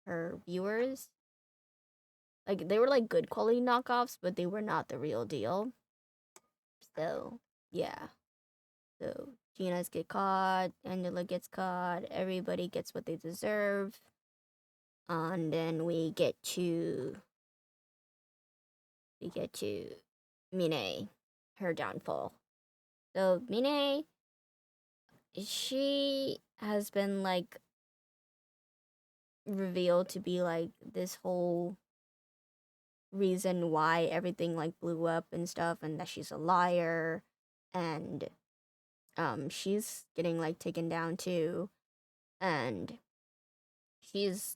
her viewers. Like they were like good quality knockoffs, but they were not the real deal. So yeah. So Gina's get caught, Angela gets caught, everybody gets what they deserve. And then we get to Mine, her downfall. So Mine, she has been like revealed to be like this whole reason why everything like blew up and stuff, and that she's a liar, and she's getting like taken down too, and she's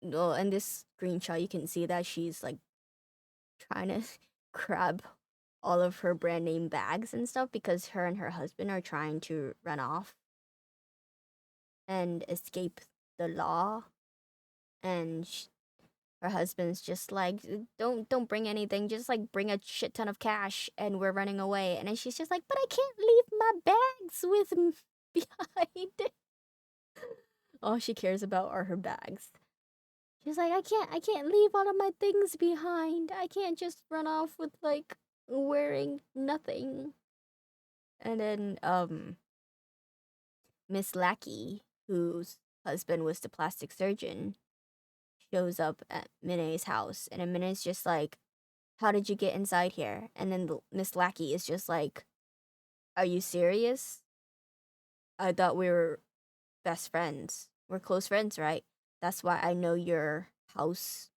well, in this screenshot, you can see that she's like trying to grab all of her brand name bags and stuff because her and her husband are trying to run off and escape the law. And her husband's just like, don't bring anything, just like bring a shit ton of cash, and we're running away. And then she's just like, but I can't leave my bags with behind. All she cares about are her bags. She's like, I can't leave all of my things behind. I can't just run off with like wearing nothing. And then Miss Lackey, whose husband was the plastic surgeon, shows up at Minae's house, and then Minae's just like, how did you get inside here? And then Miss Lackey is just like, are you serious? I thought we were best friends. We're close friends, right? That's why I know your house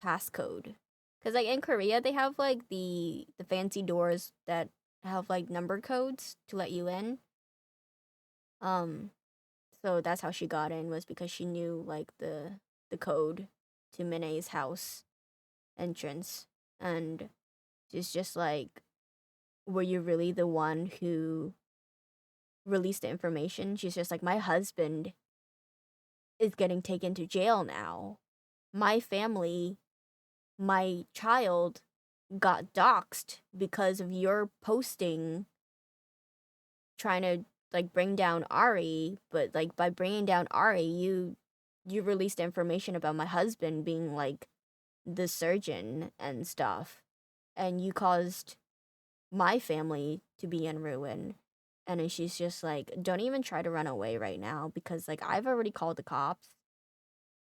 passcode. Cause like in Korea, they have like the fancy doors that have like number codes to let you in. Um, so that's how she got in, was because she knew like the code to Minae's house entrance, and she's just like, were you really the one who released the information? She's just like, my husband is getting taken to jail now. My family, my child got doxxed because of your posting trying to like bring down Ari, but like by bringing down Ari, you released information about my husband being like the surgeon and stuff, and you caused my family to be in ruin. And then she's just like, don't even try to run away right now because like I've already called the cops.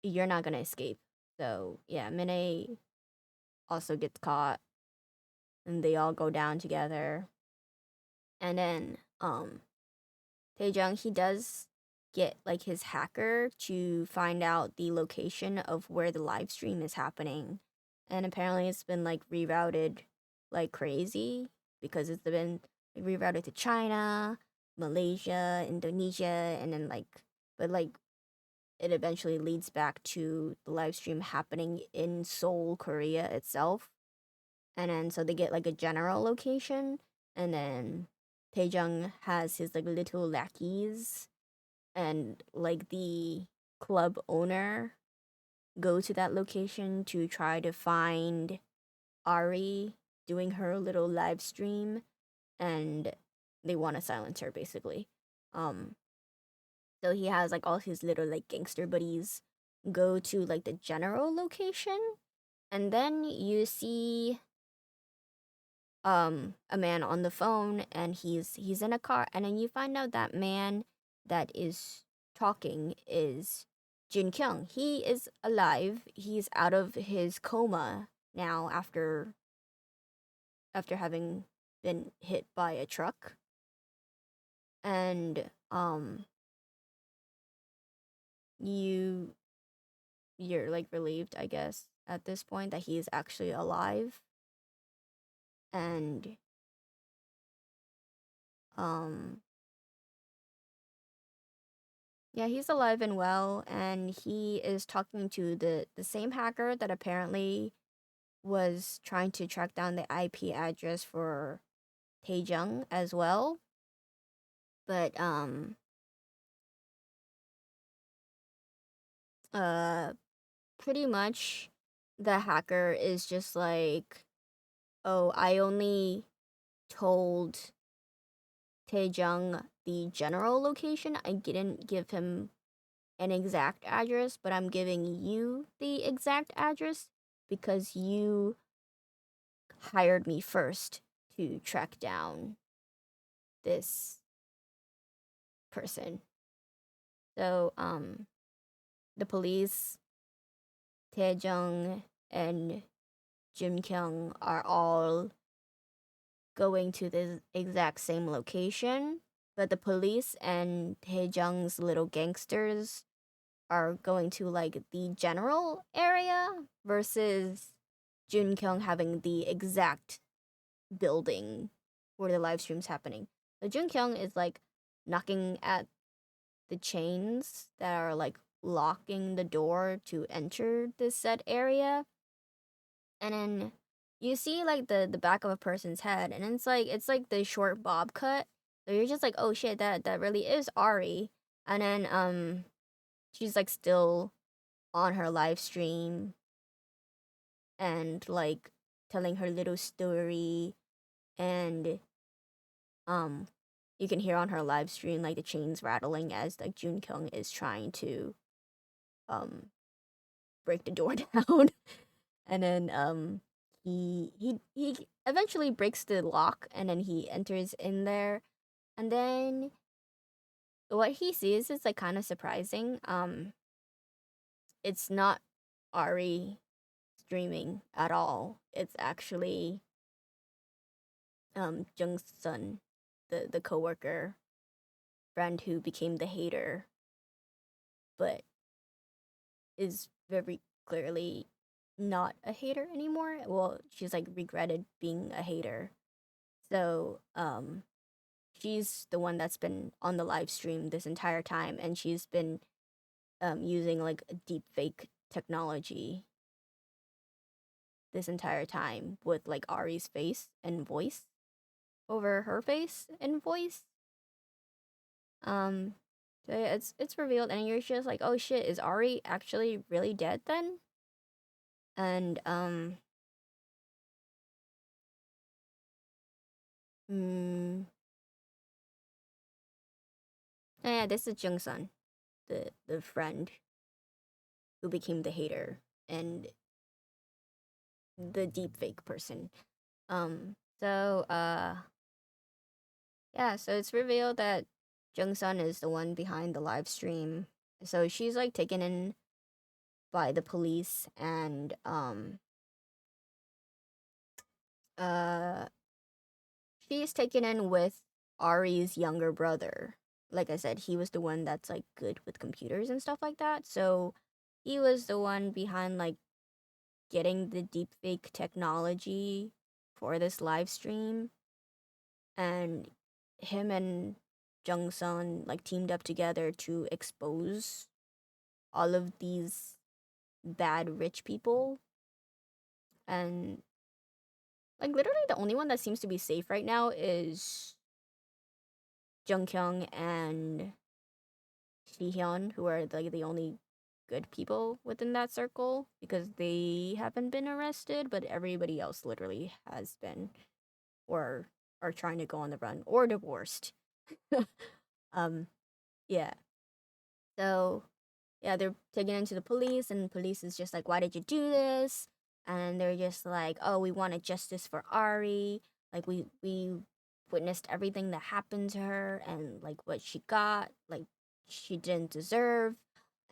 You're not gonna escape. So yeah, Minnie also gets caught, and they all go down together. And then Taejung, he does get like his hacker to find out the location of where the live stream is happening. And apparently it's been like rerouted like crazy because it's been like, rerouted to China, Malaysia, Indonesia, and then like, but like it eventually leads back to the live stream happening in Seoul, Korea itself. And then so they get like a general location, and then Taejung has his like little lackeys and like the club owner go to that location to try to find Ari doing her little live stream, and they want to silence her basically. Um so he has like all his little like gangster buddies go to like the general location, and then you see a man on the phone, and he's in a car, and then you find out that man that is talking is Jin Kyung. He is alive. He's out of his coma now after having been hit by a truck. And you you're like relieved, I guess, at this point that he is actually alive. And um yeah, he's alive and well, and he is talking to the same hacker that apparently was trying to track down the IP address for Taejung as well. But uh pretty much the hacker is just like, "Oh, I only told Taejung the general location. I didn't give him an exact address, but I'm giving you the exact address because you hired me first to track down this person." So, the police, Taejung, and Jim Kyung are all going to the exact same location, but the police and Taejung's little gangsters are going to like the general area versus Jun Kyung having the exact building where the live stream's happening. So Jun Kyung is like knocking at the chains that are like locking the door to enter this said area, and then you see like the back of a person's head, and it's like the short bob cut. So you're just like, oh shit, that really is Ari. And then she's like still on her live stream and like telling her little story, and um you can hear on her live stream like the chains rattling as like Jun Kyung is trying to um break the door down. And then he eventually breaks the lock, and then he enters in there, and then what he sees is like kind of surprising. It's not Ari streaming at all. It's actually Jung's son, the coworker friend who became the hater, but is very clearly not a hater anymore. Well, she's like regretted being a hater. So, she's the one that's been on the live stream this entire time, and she's been using like a deep fake technology this entire time with like Ari's face and voice over her face and voice. Um, so yeah, it's revealed, and you're just like, oh shit, is Ari actually really dead then? And mm, oh yeah, this is Jungsun, the friend who became the hater and the deep fake person. So yeah, so it's revealed that Jungsun is the one behind the live stream. So she's like taken in by the police, and uh she's taken in with Ari's younger brother. Like I said, he was the one that's like good with computers and stuff like that. So he was the one behind like getting the deepfake technology for this live stream, and him and Jung Sun like teamed up together to expose all of these bad rich people. And like literally the only one that seems to be safe right now is Jung Kyung and Hyun, who are like the only good people within that circle because they haven't been arrested, but everybody else literally has been, or are trying to go on the run or divorced. um, yeah. So yeah, they're taken into the police, and the police is just like, why did you do this? And they're just like, oh, we wanted justice for Ari. Like we witnessed everything that happened to her, and like what she got, like she didn't deserve.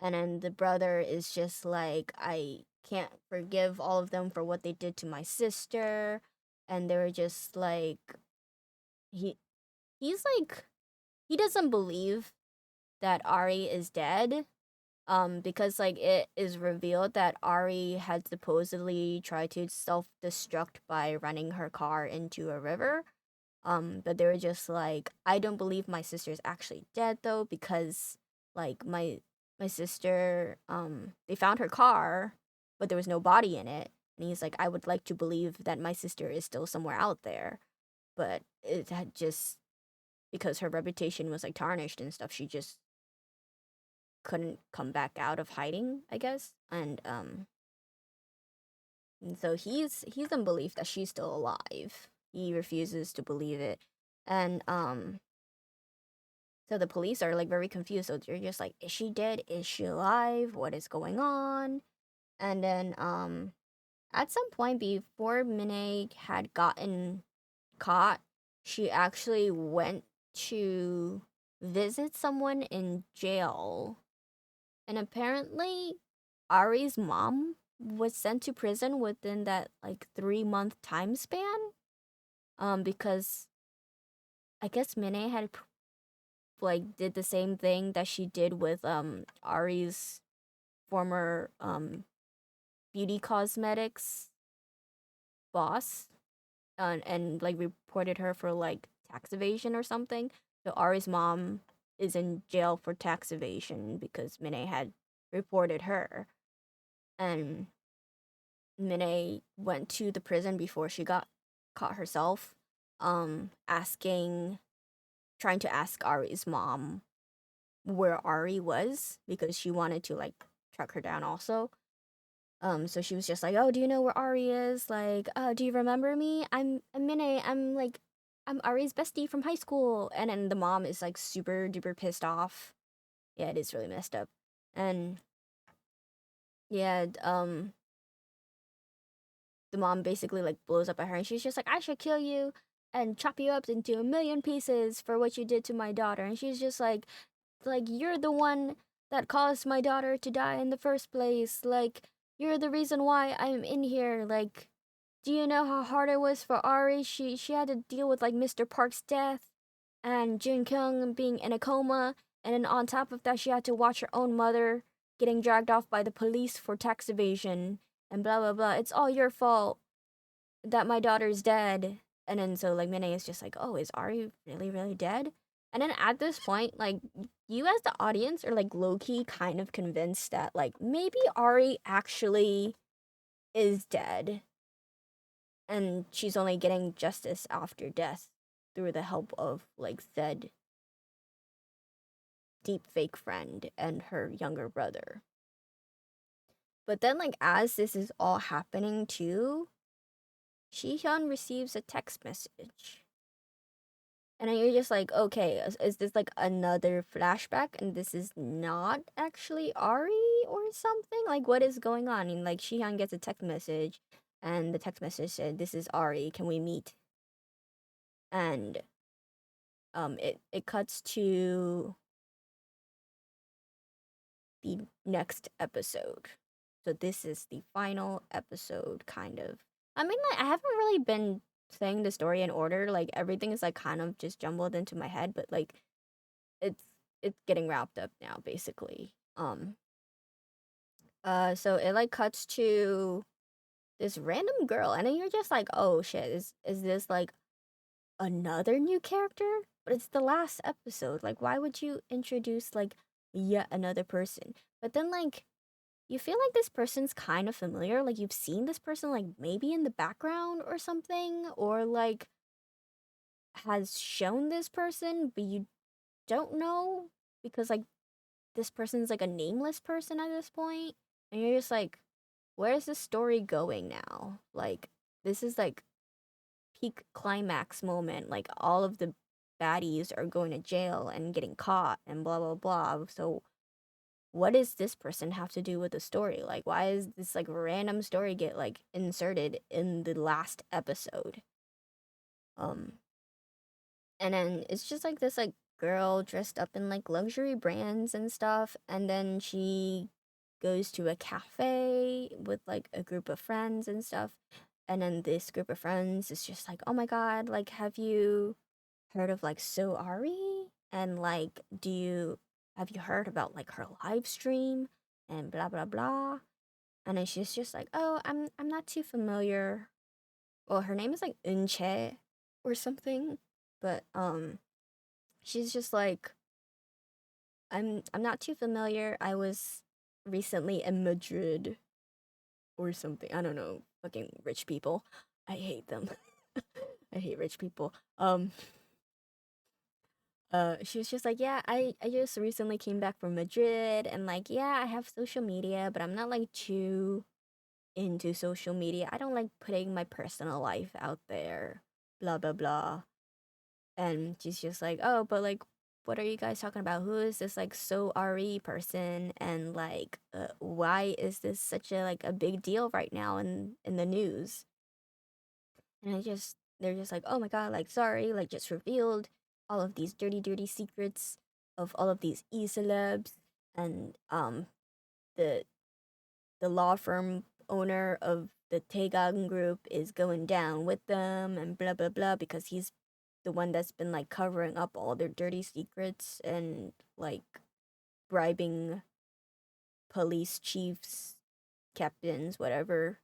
And then the brother is just like, I can't forgive all of them for what they did to my sister. And they were just like, he he's like, he doesn't believe that Ari is dead, because like it is revealed that Ari had supposedly tried to self-destruct by running her car into a river. But they were just like, I don't believe my sister's actually dead though, because like my sister, they found her car, but there was no body in it. And he's like, I would like to believe that my sister is still somewhere out there, but it had just, because her reputation was like tarnished and stuff, she just couldn't come back out of hiding, I guess. And so he's in belief that she's still alive. He refuses to believe it. And so the police are like very confused. So they're just like, is she dead? Is she alive? What is going on? And then at some point before Minnie had gotten caught, she actually went to visit someone in jail. And apparently, Ari's mom was sent to prison within that like 3 month time span. Because I guess Mine had like did the same thing that she did with Ari's former beauty cosmetics boss, and like reported her for like tax evasion or something. So Ari's mom is in jail for tax evasion because Mine had reported her, and Minnie went to the prison before she got caught herself, asking, trying to ask Ari's mom where Ari was because she wanted to like track her down also. So she was just like, "Oh, do you know where Ari is? Like, do you remember me? I'm Minnie. I'm Ari's bestie from high school." And then the mom is like super duper pissed off. Yeah, it is really messed up. And yeah, the mom basically like blows up at her and she's just like, "I should kill you and chop you up into a million pieces for what you did to my daughter." And she's just like you're the one that caused my daughter to die in the first place. Like you're the reason why I'm in here. Like, do you know how hard it was for Ari? She had to deal with like Mr. Park's death and Jun Kyung being in a coma, and then on top of that she had to watch her own mother getting dragged off by the police for tax evasion and blah blah blah. It's all your fault that my daughter's dead. And then so like Minnie is just like, "Oh, is Ari really really dead?" And then at this point, like you as the audience are like low key kind of convinced that like maybe Ari actually is dead and she's only getting justice after death through the help of like said deep fake friend and her younger brother. But then like as this is all happening too, Shihyun receives a text message. And then you're just like, okay, is this like another flashback and this is not actually Ari or something? Like, what is going on? And like, Shihan gets a text message, and the text message said, "This is Ari. Can we meet?" And it cuts to the next episode. So this is the final episode, kind of. I mean, like, I haven't really been saying the story in order. Like, everything is like kind of just jumbled into my head, but like it's it's getting wrapped up now basically. So it like cuts to this random girl and then you're just like, "Oh shit, is this like another new character?" But it's the last episode. Like why would you introduce like yet another person? But then like you feel like this person's kind of familiar, like you've seen this person like maybe in the background or something, or like has shown this person but you don't know because like this person's like a nameless person at this point, and you're just like, where's the story going now? Like, this is like peak climax moment. Like, all of the baddies are going to jail and getting caught and blah blah blah. So, what does this person have to do with the story? Like, why is this like random story get like inserted in the last episode? Um, and then it's just like this like girl dressed up in like luxury brands and stuff, and then she goes to a cafe with like a group of friends and stuff, and then this group of friends is just like, "Oh my god, like have you heard of like So Ari, and like do you have you heard about like her live stream and blah blah blah." And then she's just like, "Oh, I'm not too familiar." Well, her name is like Unche or something, but she's just like, I'm not too familiar. I was recently in Madrid or something. I don't know. Fucking rich people. I hate them. I hate rich people. She was just like, "Yeah, I just recently came back from Madrid and like, yeah, I have social media, but I'm not like too into social media. I don't like putting my personal life out there. Blah blah blah." And she's just like, "Oh, but like, what are you guys talking about? Who is this like so RE person? And like, why is this such a like a big deal right now in the news?" And they're just like, "Oh my god, like sorry, like just revealed all of these dirty, dirty secrets of all of these e-celebs, and the the law firm owner of the Taegang group is going down with them and blah blah blah because he's the one that's been like covering up all their dirty secrets and like bribing police chiefs, captains, whatever,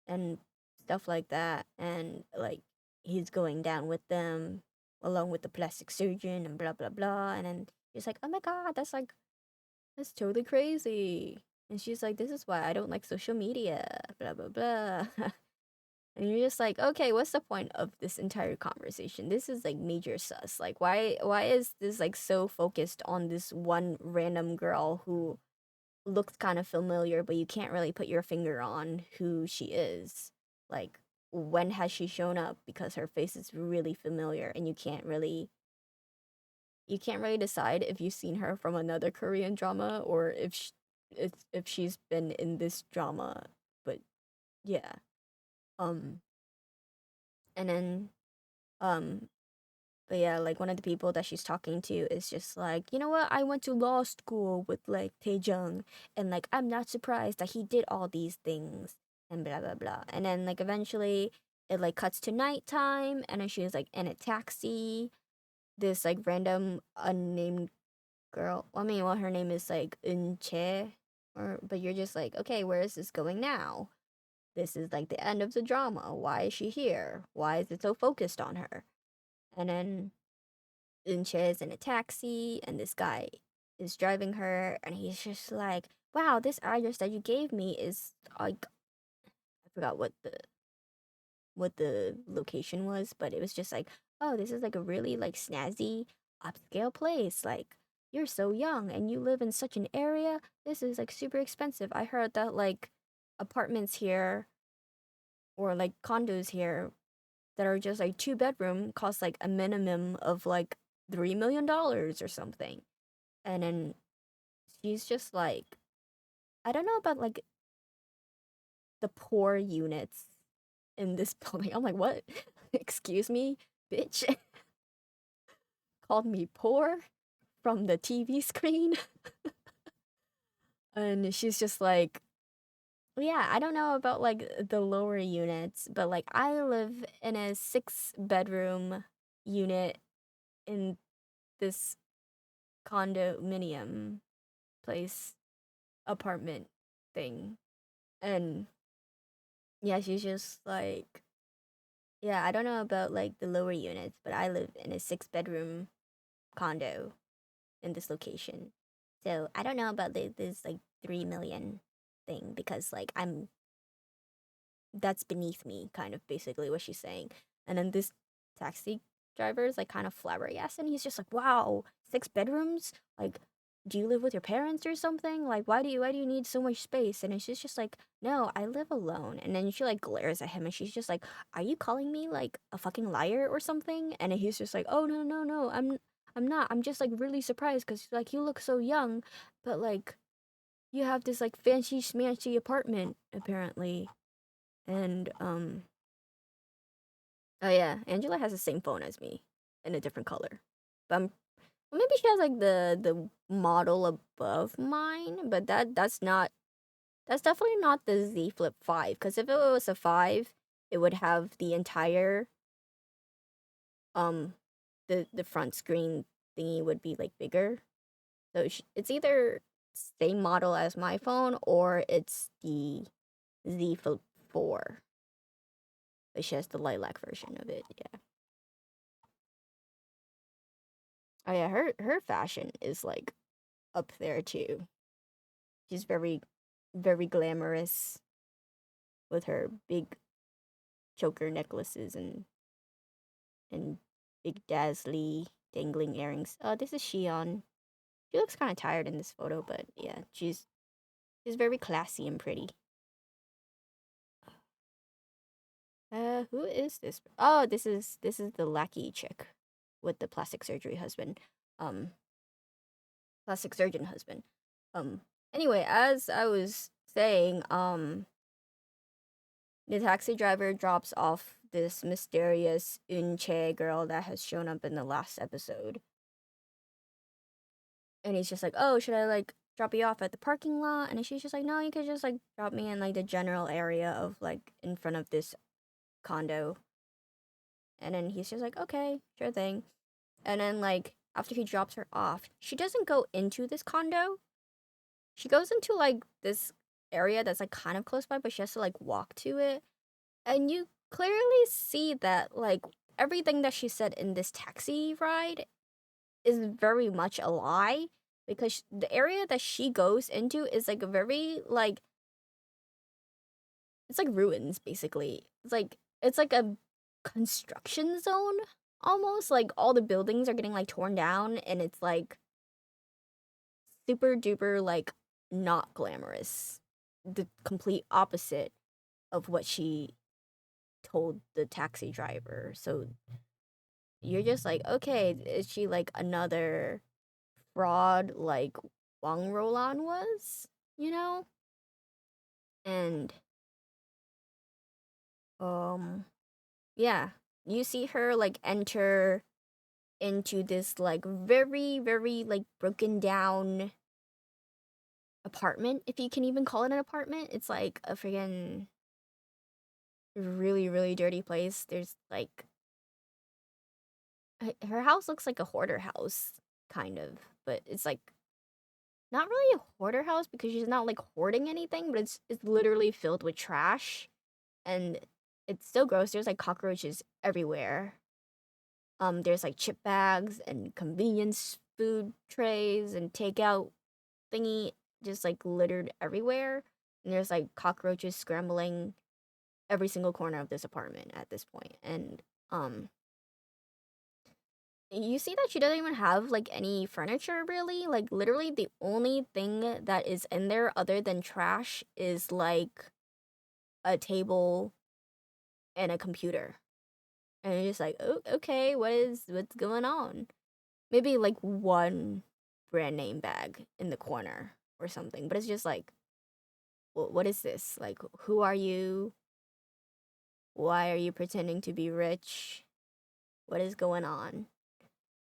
and stuff like that. And like he's going down with them along with the plastic surgeon and blah blah blah. And then he's like, "Oh my god, That's totally crazy. And she's like, this is why I don't like social media, blah, blah, blah. And you're just like, okay, what's the point of this entire conversation? This is like major sus. Like, why is this like so focused on this one random girl who looks kind of familiar, but you can't really put your finger on who she is? Like, when has she shown up? Because her face is really familiar, and you can't really decide if you've seen her from another Korean drama or if she's been in this drama. But yeah, um, and then um, but yeah, like one of the people that she's talking to is just like, you know what? I went to law school with like Taejung, and like I'm not surprised that he did all these things and blah blah blah. And then like eventually it like cuts to nighttime, and then she's like in a taxi. This like random unnamed girl. I mean, well, her name is like Unche, or but you're just like, okay, where is this going now? This is like the end of the drama. Why is she here? Why is it so focused on her? And then Unche is in a taxi, and this guy is driving her, and he's just like, wow, this address that you gave me is like, I forgot what the location was, but it was just like, oh, this is like a really like snazzy upscale place. Like, you're so young and you live in such an area. This is like super expensive. I heard that like apartments here or like condos here that are just like 2 bedroom cost like a minimum of like $3 million or something. And then she's just like, I don't know about like the poor units in this building. I'm like, what? Excuse me, bitch. Called me poor from the TV screen. And she's just like, yeah, I don't know about like the lower units, but like I live in a 6 bedroom unit in this condominium place apartment thing. And yeah, she's just like, yeah, I don't know about like the lower units, but I live in a 6 bedroom condo in this location. So I don't know about this like 3 million thing because like that's beneath me, kind of basically what she's saying. And then this taxi driver is like kind of flabbergasted, and he's just like, "Wow, 6 bedrooms? Like, do you live with your parents or something? Like, why do you need so much space?" And she's just like, "No, I live alone." And then she like glares at him, and she's just like, "Are you calling me like a fucking liar or something?" And then he's just like, "Oh no, no, no, I'm not. I'm just like really surprised because like you look so young, but like." You have this like fancy schmancy apartment apparently, and oh yeah, Angela has the same phone as me in a different color. But well, maybe she has like the model above mine, but that's definitely not the Z Flip 5 cuz if it was a 5, it would have the entire um the front screen thingy would be like bigger. So it's either same model as my phone or it's the Z Flip 4. But she has the lilac version of it. Yeah. Oh yeah, her fashion is like up there too. She's very, very glamorous with her big choker necklaces and big dazzly dangling earrings. Oh, this is Shion. She looks kind of tired in this photo, but yeah, she's very classy and pretty. Who is this? Oh, this is the lackey chick with the plastic surgery husband. Um, plastic surgeon husband. Um, anyway, as I was saying, the taxi driver drops off this mysterious Unche girl that has shown up in the last episode. And he's just like, oh, should I like drop you off at the parking lot? And she's just like, no, you could just like drop me in like the general area of like in front of this condo. And then he's just like, okay, sure thing. And then like after he drops her off, she doesn't go into this condo. She goes into like this area that's like kind of close by, but she has to like walk to it. And you clearly see that like everything that she said in this taxi ride is very much a lie because the area that she goes into is like a very like it's like ruins basically. It's like a construction zone almost. Like all the buildings are getting like torn down and it's like super duper like not glamorous. The complete opposite of what she told the taxi driver. So you're just like, okay, is she like another fraud like Wang Roland was? You know? And um yeah, you see her like enter into this like very very like broken down apartment, if you can even call it an apartment. It's like a friggin' really really dirty place. There's like her house looks like a hoarder house kind of, but it's like not really a hoarder house because she's not like hoarding anything, but it's literally filled with trash and it's still gross. There's like cockroaches everywhere. There's like chip bags and convenience food trays and takeout thingy just like littered everywhere. And there's like cockroaches scrambling every single corner of this apartment at this point. And you see that she doesn't even have like any furniture really. Like literally the only thing that is in there other than trash is like a table and a computer. And you're just like, oh, okay, what's going on? Maybe like one brand name bag in the corner or something. But it's just like, what is this? Like, who are you? Why are you pretending to be rich? What is going on?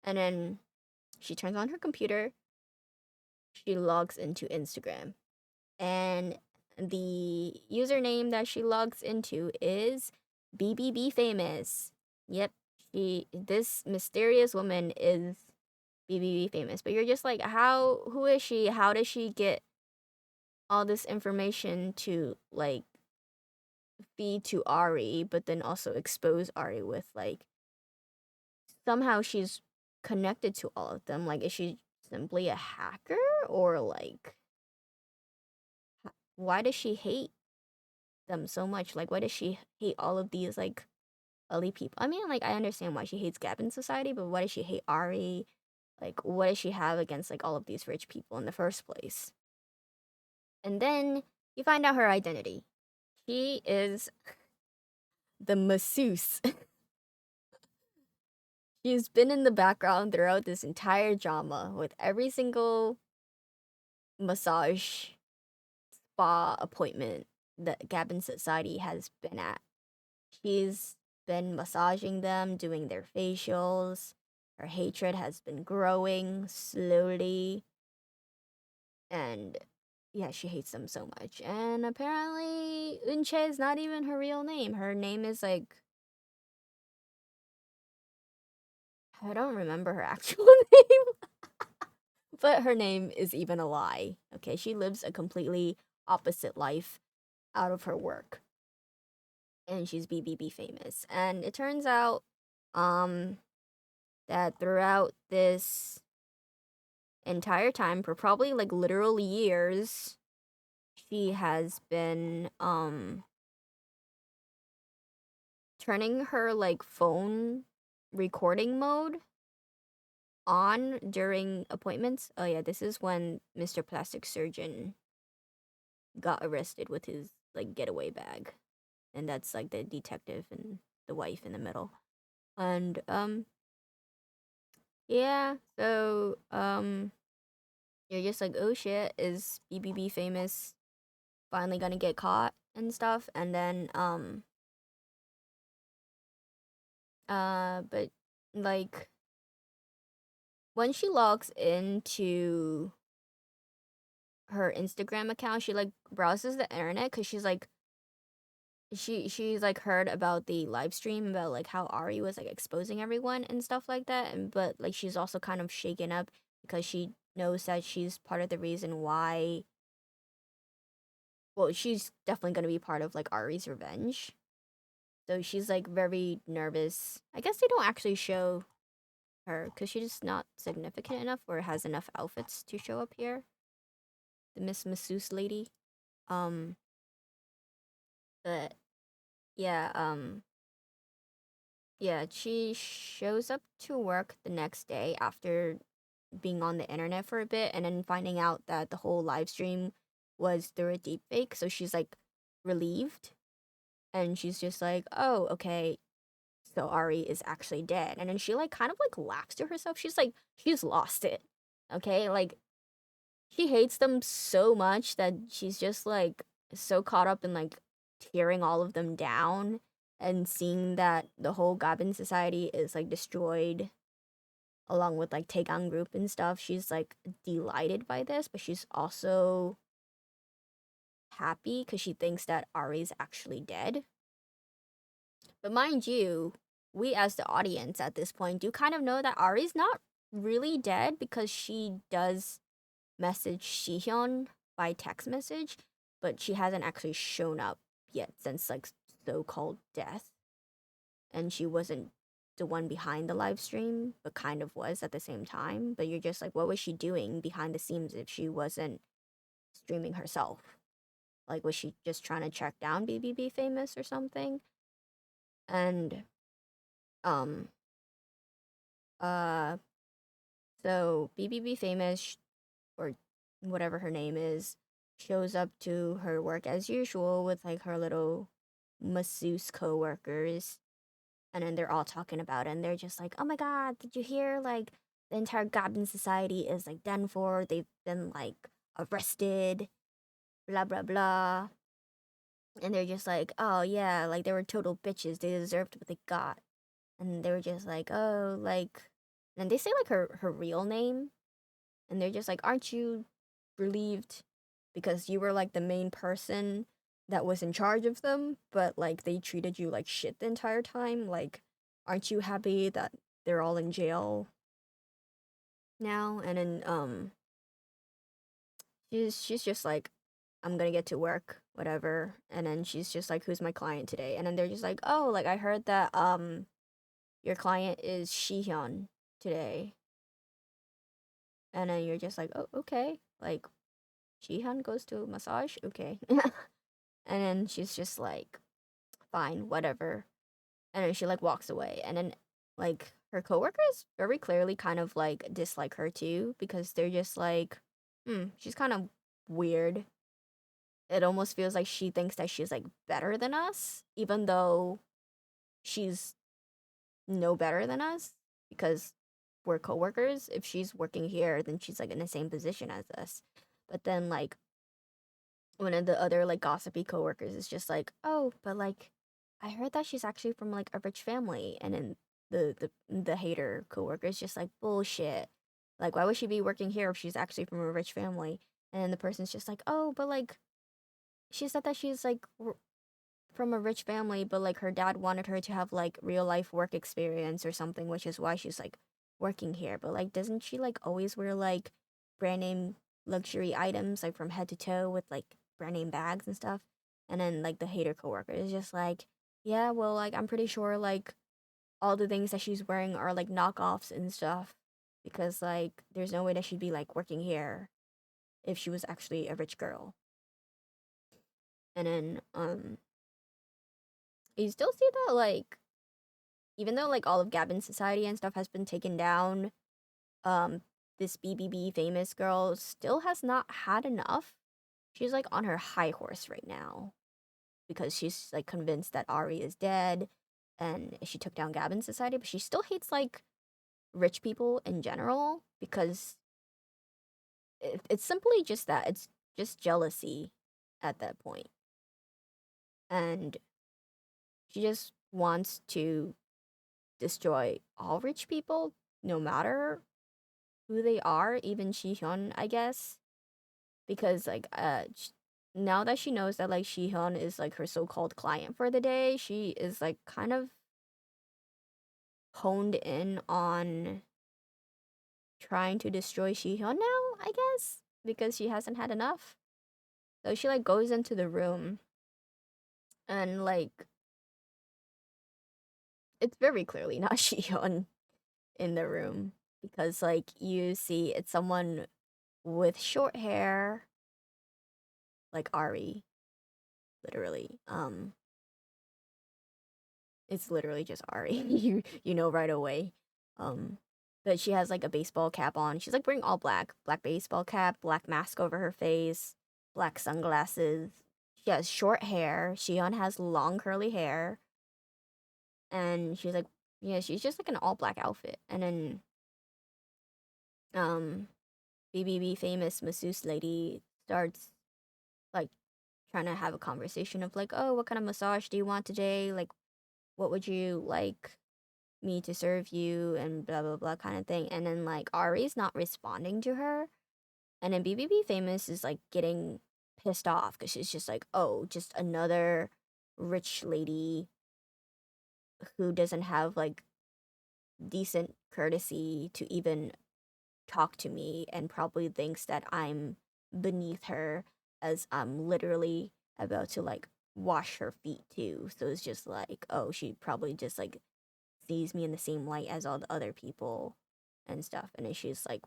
And then she turns on her computer. She logs into Instagram. And the username that she logs into is BBB Famous. Yep, this mysterious woman is BBB Famous. But you're just like, who is she? How does she get all this information to like feed to Ari, but then also expose Ari with like somehow she's connected to all of them. Like, is she simply a hacker or like why does she hate them so much? Like, why does she hate all of these like elite people? I mean, like, I understand why she hates Gavin society, but why does she hate Ari? Like, what does she have against like all of these rich people in the first place? And then you find out her identity. She is the masseuse. She's been in the background throughout this entire drama with every single massage spa appointment that Gavin Society has been at. She's been massaging them, doing their facials. Her hatred has been growing slowly. And yeah, she hates them so much. And apparently, Unche is not even her real name. Her name is like, I don't remember her actual name. But her name is even a lie. Okay, she lives a completely opposite life out of her work. And she's BBB Famous. And it turns out um that throughout this entire time for probably like literal years, she has been turning her like phone recording mode on during appointments. Oh yeah, this is when Mr. Plastic Surgeon got arrested with his like getaway bag. And that's like the detective and the wife in the middle. And yeah, so you're just like, oh shit, is BBB Famous finally gonna get caught and stuff? And then but like when she logs into her Instagram account, she like browses the internet because she's like she's like heard about the live stream about like how Ari was like exposing everyone and stuff like that, and but like she's also kind of shaken up because she knows that she's part of the reason why, well, she's definitely going to be part of like Ari's revenge. So she's like very nervous. I guess they don't actually show her because she's not significant enough or has enough outfits to show up here. The Miss Masseuse lady. Um, but yeah, yeah, she shows up to work the next day after being on the internet for a bit and then finding out that the whole live stream was through a deep fake. So she's like relieved and she's just like, oh, okay, so Ari is actually dead. And then she like kind of like laughs to herself. She's like, she's lost it. Okay, like she hates them so much that she's just like so caught up in like tearing all of them down and seeing that the whole Goblin society is like destroyed along with like Taegang group and stuff. She's like delighted by this, but she's also happy because she thinks that Ari's actually dead. But mind you, we as the audience at this point do kind of know that Ari's not really dead because she does message Shihyun by text message, but she hasn't actually shown up yet since like so-called death. And she wasn't the one behind the live stream, but kind of was at the same time. But you're just like, what was she doing behind the scenes if she wasn't streaming herself? Like, was she just trying to track down BBB famous or something? And um uh so BBB famous or whatever her name is shows up to her work as usual with like her little masseuse co-workers, and then they're all talking about it and they're just like, oh my god, did you hear, like the entire Goblin society is like done for, they've been like arrested, blah blah blah. And they're just like, oh yeah, like they were total bitches, they deserved what they got. And they were just like, oh, like, and they say like her real name, and they're just like, aren't you relieved because you were like the main person that was in charge of them, but like they treated you like shit the entire time? Like, aren't you happy that they're all in jail now? And then she's just like, I'm gonna get to work, whatever. And then she's just like, who's my client today? And then they're just like, oh, like I heard that your client is Shihyun today. And then you're just like, oh, okay. Like, Shihan goes to a massage? Okay. And then she's just like, fine, whatever. And then she like walks away. And then like her coworkers very clearly kind of like dislike her too because they're just like, she's kind of weird. It almost feels like she thinks that she's like better than us, even though she's no better than us because we're coworkers. If she's working here, then she's like in the same position as us. But then like one of the other like gossipy coworkers is just like, "Oh, but like I heard that she's actually from like a rich family." And then the hater coworker is just like, "Bullshit. Like why would she be working here if she's actually from a rich family?" And then the person's just like, "Oh, but like she said that she's like from a rich family, but like her dad wanted her to have like real life work experience or something, which is why she's like working here. But like doesn't she like always wear like brand name luxury items like from head to toe with like brand name bags and stuff?" And then like the hater coworker is just like, "Yeah, well like I'm pretty sure like all the things that she's wearing are like knockoffs and stuff because like there's no way that she'd be like working here if she was actually a rich girl." And then you still see that like even though like all of Gabon's society and stuff has been taken down, um, this BBB famous girl still has not had enough. She's like on her high horse right now because she's like convinced that Ari is dead and she took down Gabon's society, but she still hates like rich people in general because it's simply just that it's just jealousy at that point. And she just wants to destroy all rich people no matter who they are, even Shihyun, I guess, because like now that she knows that like Shihyun is like her so-called client for the day, she is like kind of honed in on trying to destroy Shihyun now, I guess, because she hasn't had enough. So she like goes into the room and like it's very clearly not Shihyun. in the room because like you see it's someone with short hair, like Ari, literally. It's literally just Ari. You know right away. Um, but she has like a baseball cap on. She's like wearing all black, black baseball cap, black mask over her face, black sunglasses. She has short hair. Shion has long curly hair, and she's like, yeah, she's just like an all black outfit. And then um, BBB famous masseuse lady starts like trying to have a conversation of like, oh, what kind of massage do you want today? Like, what would you like me to serve you and blah blah blah kind of thing. And then like Ari's not responding to her. And then BBB famous is like getting pissed off because she's just like, oh, just another rich lady who doesn't have like decent courtesy to even talk to me and probably thinks that I'm beneath her as I'm literally about to like wash her feet too. So it's just like, oh, she probably just like sees me in the same light as all the other people and stuff. And then she's like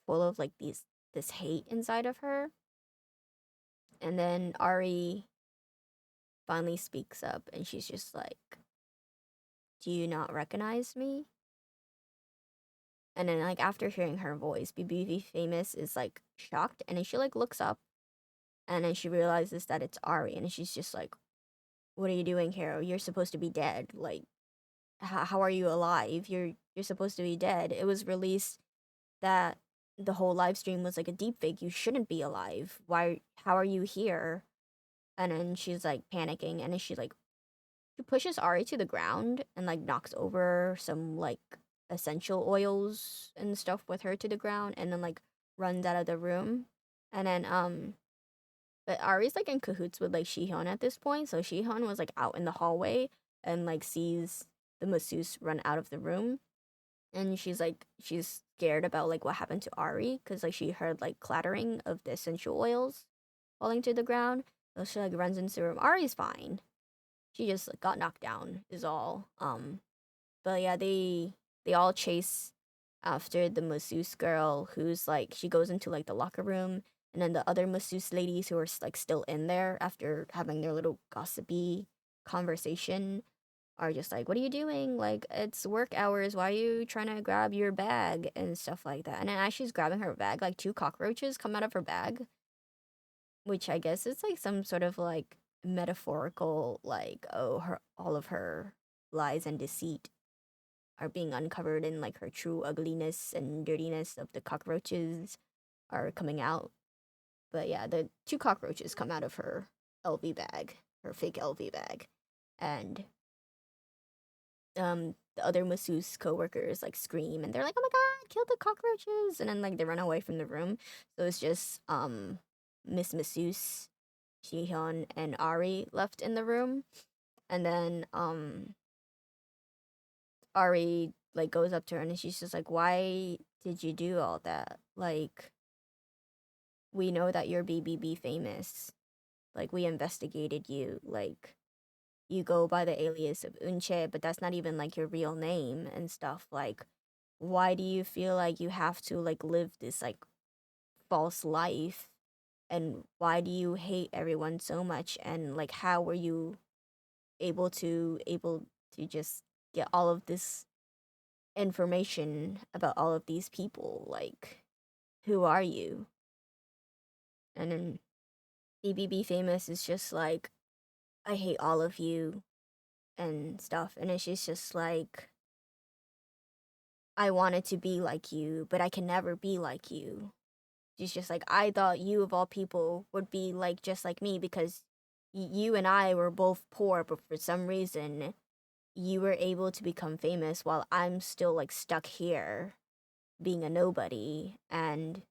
full of like this hate inside of her. And then Ari finally speaks up and she's just like, do you not recognize me? And then like after hearing her voice, BBV famous is like shocked and then she like looks up and then she realizes that it's Ari and she's just like, what are you doing here? You're supposed to be dead. Like how are you alive? You're supposed to be dead. It was released that the whole live stream was like a deep fake. You shouldn't be alive. Why? How are you here? And then she's like panicking, and then she pushes Ari to the ground and like knocks over some like essential oils and stuff with her to the ground, and then like runs out of the room. And then but Ari's like in cahoots with like Shihyun at this point, so Shihyun was like out in the hallway and like sees the masseuse run out of the room and she's scared about like what happened to Ari because like she heard like clattering of the essential oils falling to the ground. So she like runs into the room. Ari's fine. She just like, got knocked down is all. But yeah, they all chase after the masseuse girl who's like she goes into like the locker room and then the other masseuse ladies who are like still in there after having their little gossipy conversation are just like, "What are you doing? Like, it's work hours. Why are you trying to grab your bag?" and stuff like that. And then as she's grabbing her bag, like two cockroaches come out of her bag, which I guess is like some sort of like metaphorical, like, oh, her all of her lies and deceit are being uncovered, and like her true ugliness and dirtiness of the cockroaches are coming out. But yeah, the two cockroaches come out of her LV bag, her fake LV bag, and the other masseuse coworkers like scream and they're like, "Oh my god, kill the cockroaches!" And then like they run away from the room. So it's just Miss Masseuse, Shihyun, and Ari left in the room. And then Ari like goes up to her and she's just like, "Why did you do all that? Like, we know that you're BBB famous. Like, we investigated you. Like, you go by the alias of Unche, but that's not even like your real name and stuff. Like, why do you feel like you have to like live this like false life? And why do you hate everyone so much? And like, how were you able to just get all of this information about all of these people? Like, who are you?" And then BBB famous is just like, "I hate all of you and stuff." And then she's just like, "I wanted to be like you, but I can never be like you." She's just like, "I thought you of all people would be like just like me because you and I were both poor, but for some reason you were able to become famous while I'm still like stuck here being a nobody." And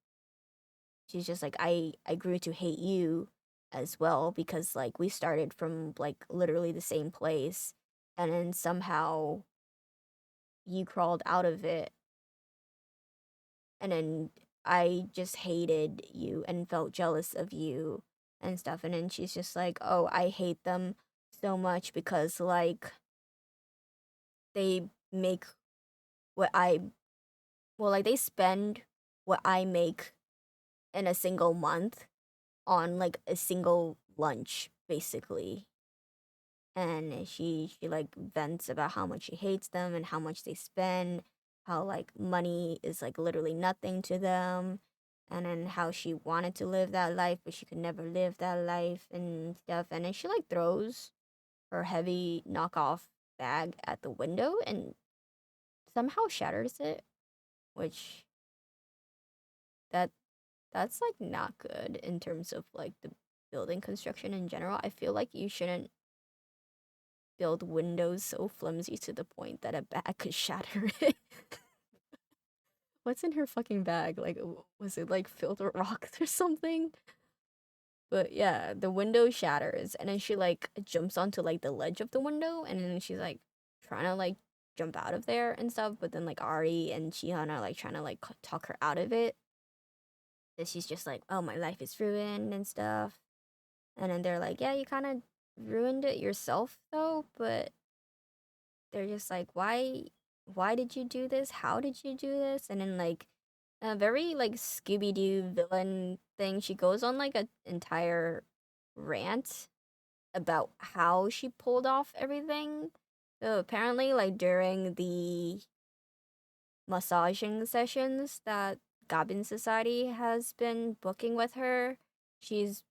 she's just like, I grew to hate you as well because like we started from like literally the same place and then somehow you crawled out of it and then I just hated you and felt jealous of you and stuff. And then she's just like, "Oh, I hate them so much because like they make what I well, like they spend what I make in a single month on like a single lunch basically. And she like vents about how much she hates them and how much they spend, how like money is like literally nothing to them, and then how she wanted to live that life but she could never live that life and stuff. And then she like throws her heavy knockoff bag at the window and somehow shatters it, which that that's like not good in terms of like the building construction in general. I feel like you shouldn't build windows so flimsy to the point that a bag could shatter it. What's in her fucking bag? Like, was it like filled with rocks or something? But yeah, the window shatters, and then she like jumps onto like the ledge of the window, and then she's like trying to like jump out of there and stuff. But then like Ari and Chihan are like trying to like talk her out of it. And she's just like, "Oh, my life is ruined and stuff." And then they're like, "Yeah, you kind of ruined it yourself though." But they're just like, why did you do this? How did you do this? And then like a very like Scooby Doo villain thing. She goes on like an entire rant about how she pulled off everything. So apparently, like during the massaging sessions that Gabin Society has been booking with her, she's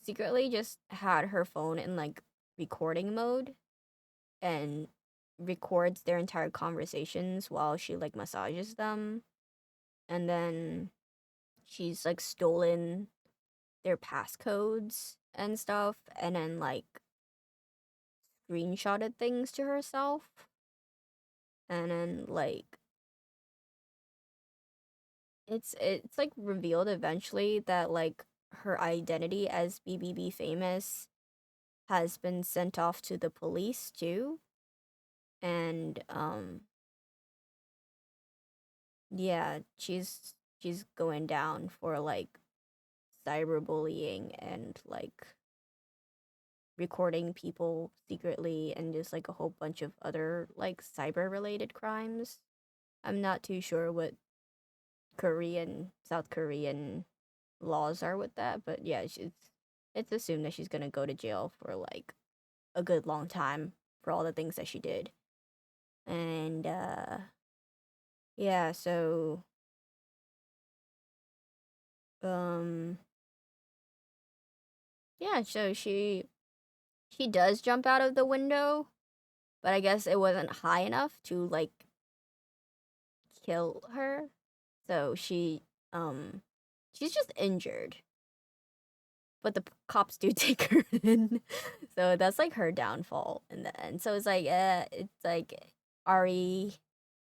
secretly just had her phone in like recording mode and records their entire conversations while she like massages them. And then she's like stolen their passcodes and stuff and then like screenshotted things to herself. And then like it's like revealed eventually that like her identity as BBB famous has been sent off to the police too. And yeah, she's going down for like cyberbullying and like recording people secretly and just like a whole bunch of other like cyber related crimes. I'm not too sure what South Korean laws are with that, but yeah, it's assumed that she's gonna go to jail for like a good long time for all the things that she did. And yeah, so um yeah, so she does jump out of the window, but I guess it wasn't high enough to like kill her. So um she's just injured. But the cops do take her in. So that's like her downfall in the end. So it's like Ari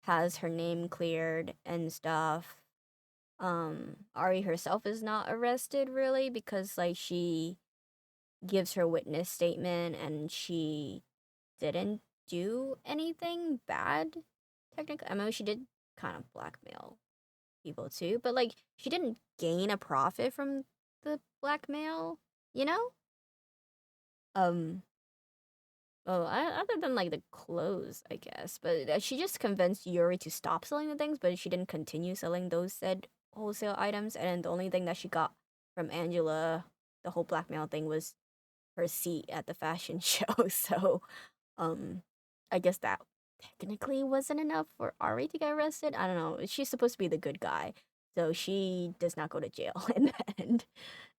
has her name cleared and stuff. Ari herself is not arrested really because like she gives her witness statement and she didn't do anything bad technically. I mean she did kind of blackmail people too, but like she didn't gain a profit from the blackmail, you know? Um well, other than like the clothes, I guess, but she just convinced Yuri to stop selling the things, but she didn't continue selling those said wholesale items. And then the only thing that she got from Angela, the whole blackmail thing, was her seat at the fashion show. So, um, I guess that technically wasn't enough for Ari to get arrested. I don't know. She's supposed to be the good guy, so she does not go to jail in the end.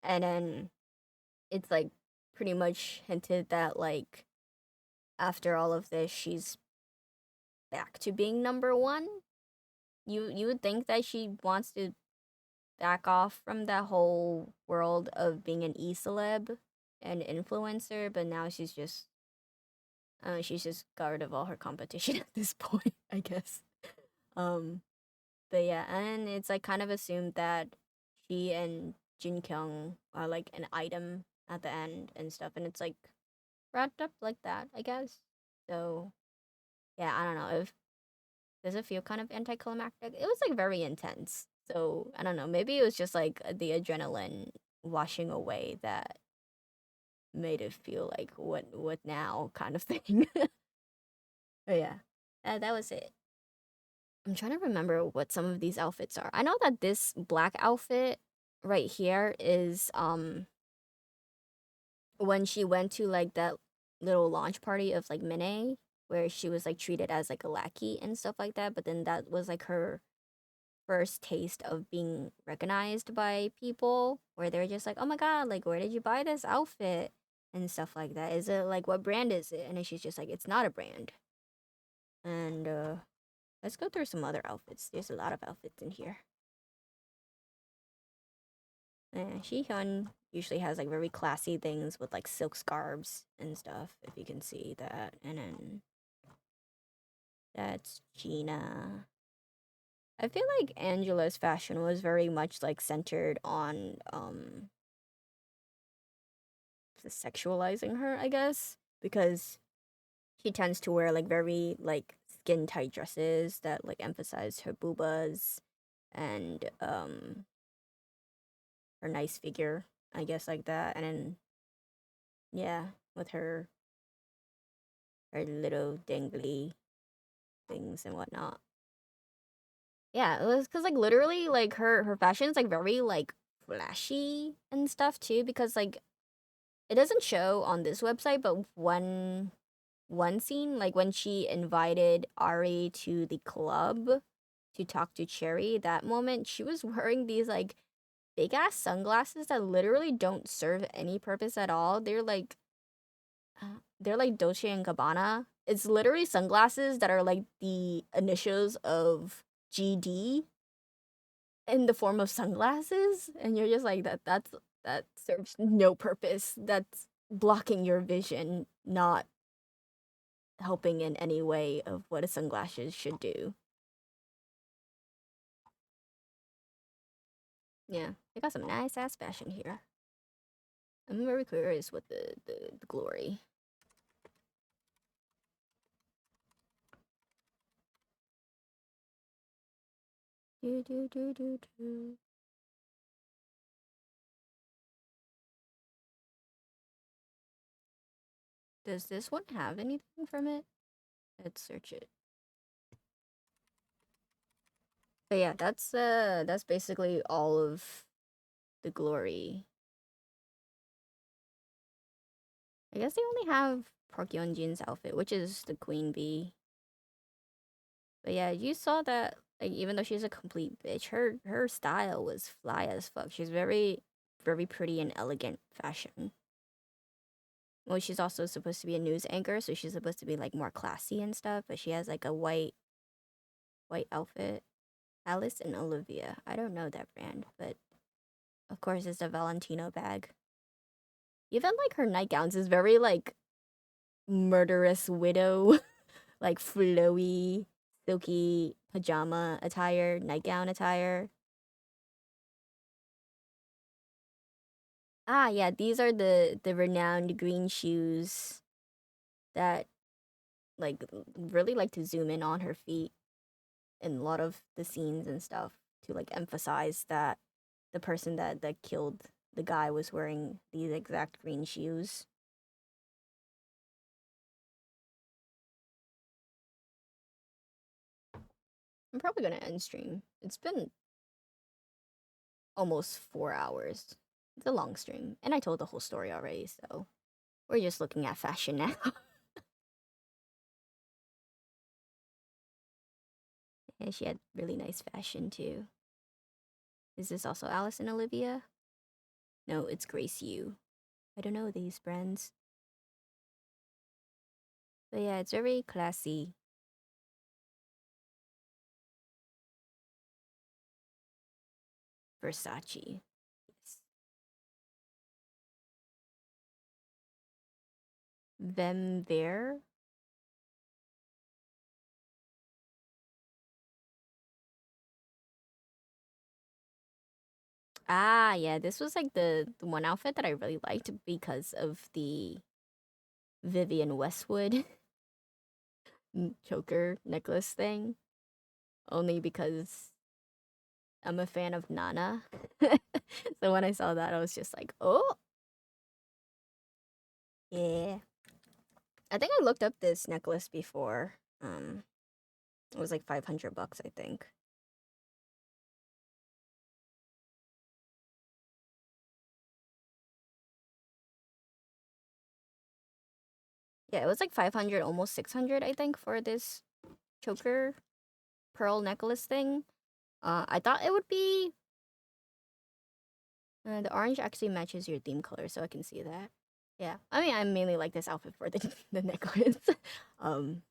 And then it's like pretty much hinted that like after all of this, she's back to being number one. You would think that she wants to back off from that whole world of being an e-celeb and influencer, but now she's just got rid of all her competition at this point, I guess. Um, but yeah, and it's like kind of assumed that she and Jin Kyung are like an item at the end and stuff, and it's like wrapped up like that, I guess. So yeah, I don't know if does it feel kind of anticlimactic? It was like very intense. So I don't know. Maybe it was just like the adrenaline washing away that made it feel like what now kind of thing. But yeah, that was it. I'm trying to remember what some of these outfits are. I know that this black outfit right here is when she went to like that little launch party of like Minnie, where she was like treated as like a lackey and stuff like that, but then that was like her first taste of being recognized by people, where they're just like, "Oh my god, like where did you buy this outfit?" and stuff like that. Is it like, what brand is it? And then she's just like, "It's not a brand." And let's go through some other outfits. There's a lot of outfits in here. Shihyun usually has like very classy things with like silk scarves and stuff, if you can see that. And then that's Gina. I feel like Angela's fashion was very much like centered on sexualizing her, I guess, because she tends to wear like very like skin tight dresses that like emphasize her boobas and her nice figure, I guess, like that. And then yeah, with her little dangly things and whatnot. Yeah, it was because like literally like her fashion is like very like flashy and stuff too, because like it doesn't show on this website, but one scene, like when she invited Ari to the club to talk to Cherry, that moment she was wearing these like big ass sunglasses that literally don't serve any purpose at all. They're like Dolce and Gabbana. It's literally sunglasses that are like the initials of GD in the form of sunglasses, and you're just like that serves no purpose. That's blocking your vision, not helping in any way of what a sunglasses should do. Yeah, they got some nice ass fashion here. I'm very curious with the glory. Do do do do do. Does this one have anything from it? Let's search it. But yeah, that's basically all of the glory. I guess they only have Park Yeonjin's outfit, which is the queen bee. But yeah, you saw that like even though she's a complete bitch, her style was fly as fuck. She's very pretty and elegant fashion. Well, she's also supposed to be a news anchor, so she's supposed to be like more classy and stuff, but she has like a white outfit. Alice and Olivia. I don't know that brand, but of course it's a Valentino bag. Even like her nightgowns is very like murderous widow, like flowy, silky pajama attire, nightgown attire. Ah, yeah, these are the renowned green shoes that like really like to zoom in on her feet in a lot of the scenes and stuff to like emphasize that the person that killed the guy was wearing these exact green shoes. I'm probably gonna end stream. It's been almost 4 hours. It's a long stream, and I told the whole story already, so we're just looking at fashion now. And she had really nice fashion too. Is this also Alice and Olivia? No, it's Grace Yu. I don't know these brands. But yeah, it's very classy. Versace. Yes. Them there. Ah, yeah, this was like the one outfit that I really liked because of the Vivian Westwood choker necklace thing. Only because I'm a fan of Nana. So when I saw that, I was just like, oh, yeah. I think I looked up this necklace before. It was like 500 bucks, I think. Yeah, it was like 500, almost 600, I think, for this choker pearl necklace thing. I thought it would be the orange actually matches your theme color, so I can see that. Yeah, I mean, I mainly like this outfit for the the necklace. um,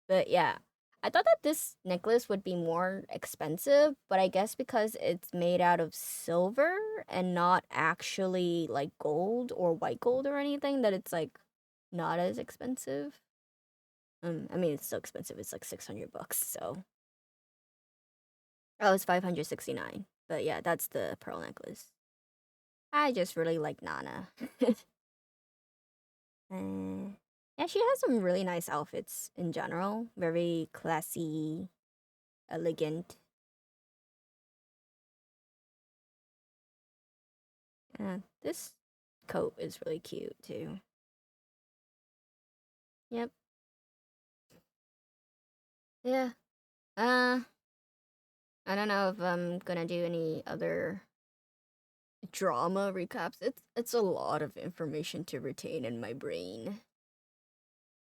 but yeah, I thought that this necklace would be more expensive, but I guess because it's made out of silver and not actually like gold or white gold or anything, that it's like not as expensive. I mean, it's still expensive. It's like 600 bucks. So, oh, it's 569. But yeah, that's the pearl necklace. I just really like Nana. Yeah, she has some really nice outfits in general. Very classy, elegant. This coat is really cute too. Yep. Yeah. Uh, I don't know if I'm gonna do any other drama recaps. It's a lot of information to retain in my brain.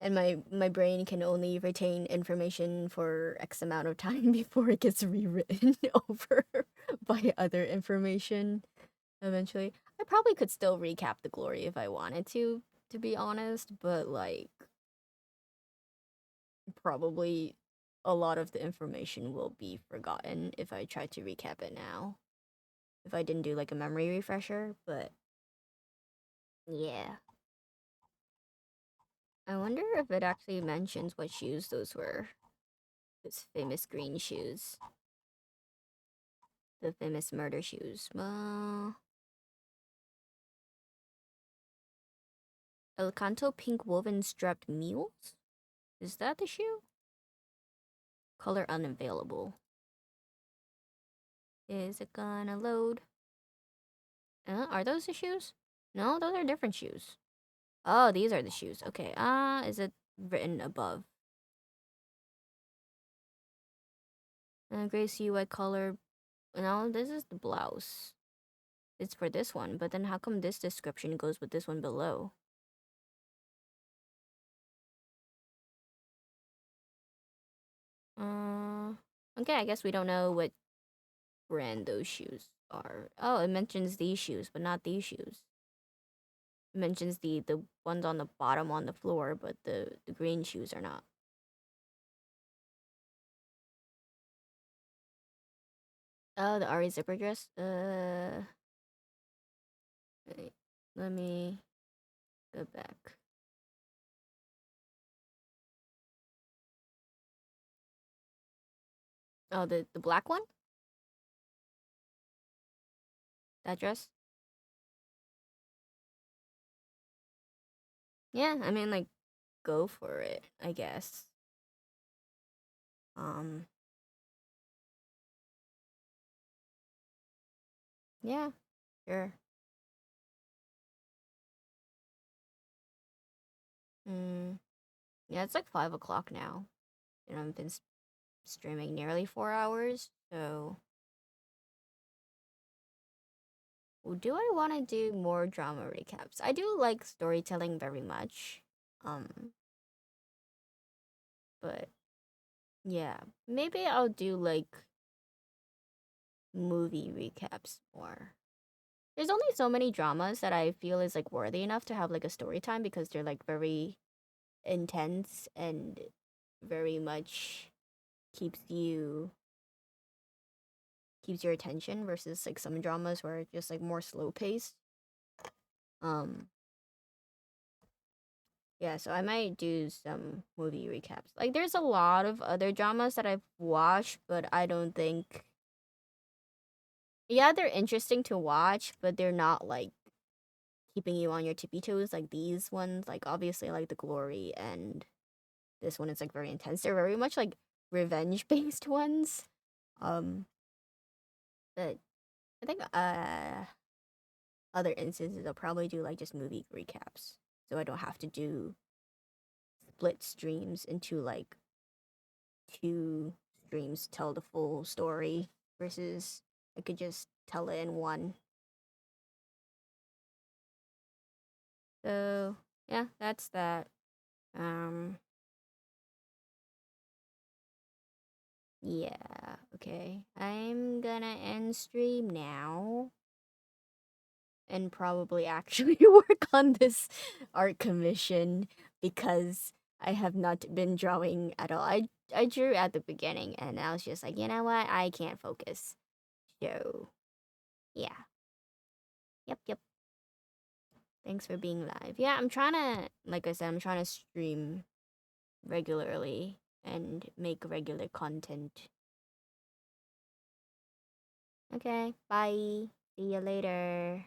And my brain can only retain information for X amount of time before it gets rewritten over by other information eventually. I probably could still recap the glory if I wanted to be honest, but like probably a lot of the information will be forgotten if I try to recap it now. If I didn't do like a memory refresher, but yeah. I wonder if it actually mentions what shoes those were. Those famous green shoes. The famous murder shoes. El Canto pink woven strapped mules? Is that the shoe? Color unavailable. Is it gonna load? Are those the shoes? No, those are different shoes. Oh, these are the shoes. Okay. Is it written above? Gray sea white color. No, this is the blouse. It's for this one, but then how come this description goes with this one below? Uh, okay, I guess we don't know what brand those shoes are. Oh, it mentions these shoes, but not these shoes. It mentions the ones on the bottom on the floor, but the green shoes are not. Oh, the Ari zipper dress. Wait, let me go back. Oh, the black one. That dress. Yeah, I mean like go for it, I guess. Um, yeah, sure. Mm, yeah, it's like 5 o'clock now, and I've been streaming nearly 4 hours. So, do I want to do more drama recaps? I do like storytelling very much. Um, but yeah, maybe I'll do like movie recaps more. There's only so many dramas that I feel is like worthy enough to have like a story time because they're like very intense and very much keeps you keeps your attention versus like some dramas where it's just like more slow paced. Um yeah, so I might do some movie recaps. Like there's a lot of other dramas that I've watched, but I don't think yeah, they're interesting to watch, but they're not like keeping you on your tippy toes like these ones. Like obviously like The Glory and this one is like very intense. They're very much like revenge based ones. Um but I think other instances I'll probably do like just movie recaps. So I don't have to do split streams into like two streams tell the full story versus I could just tell it in one. So yeah, that's that. Um yeah, okay. I'm gonna end stream now and probably actually work on this art commission because I have not been drawing at all. I drew at the beginning and I was just like, you know what? I can't focus. So yeah. Yep. Thanks for being live. Yeah, I'm trying to, like I said, I'm trying to stream regularly and make regular content. Okay, bye. See you later.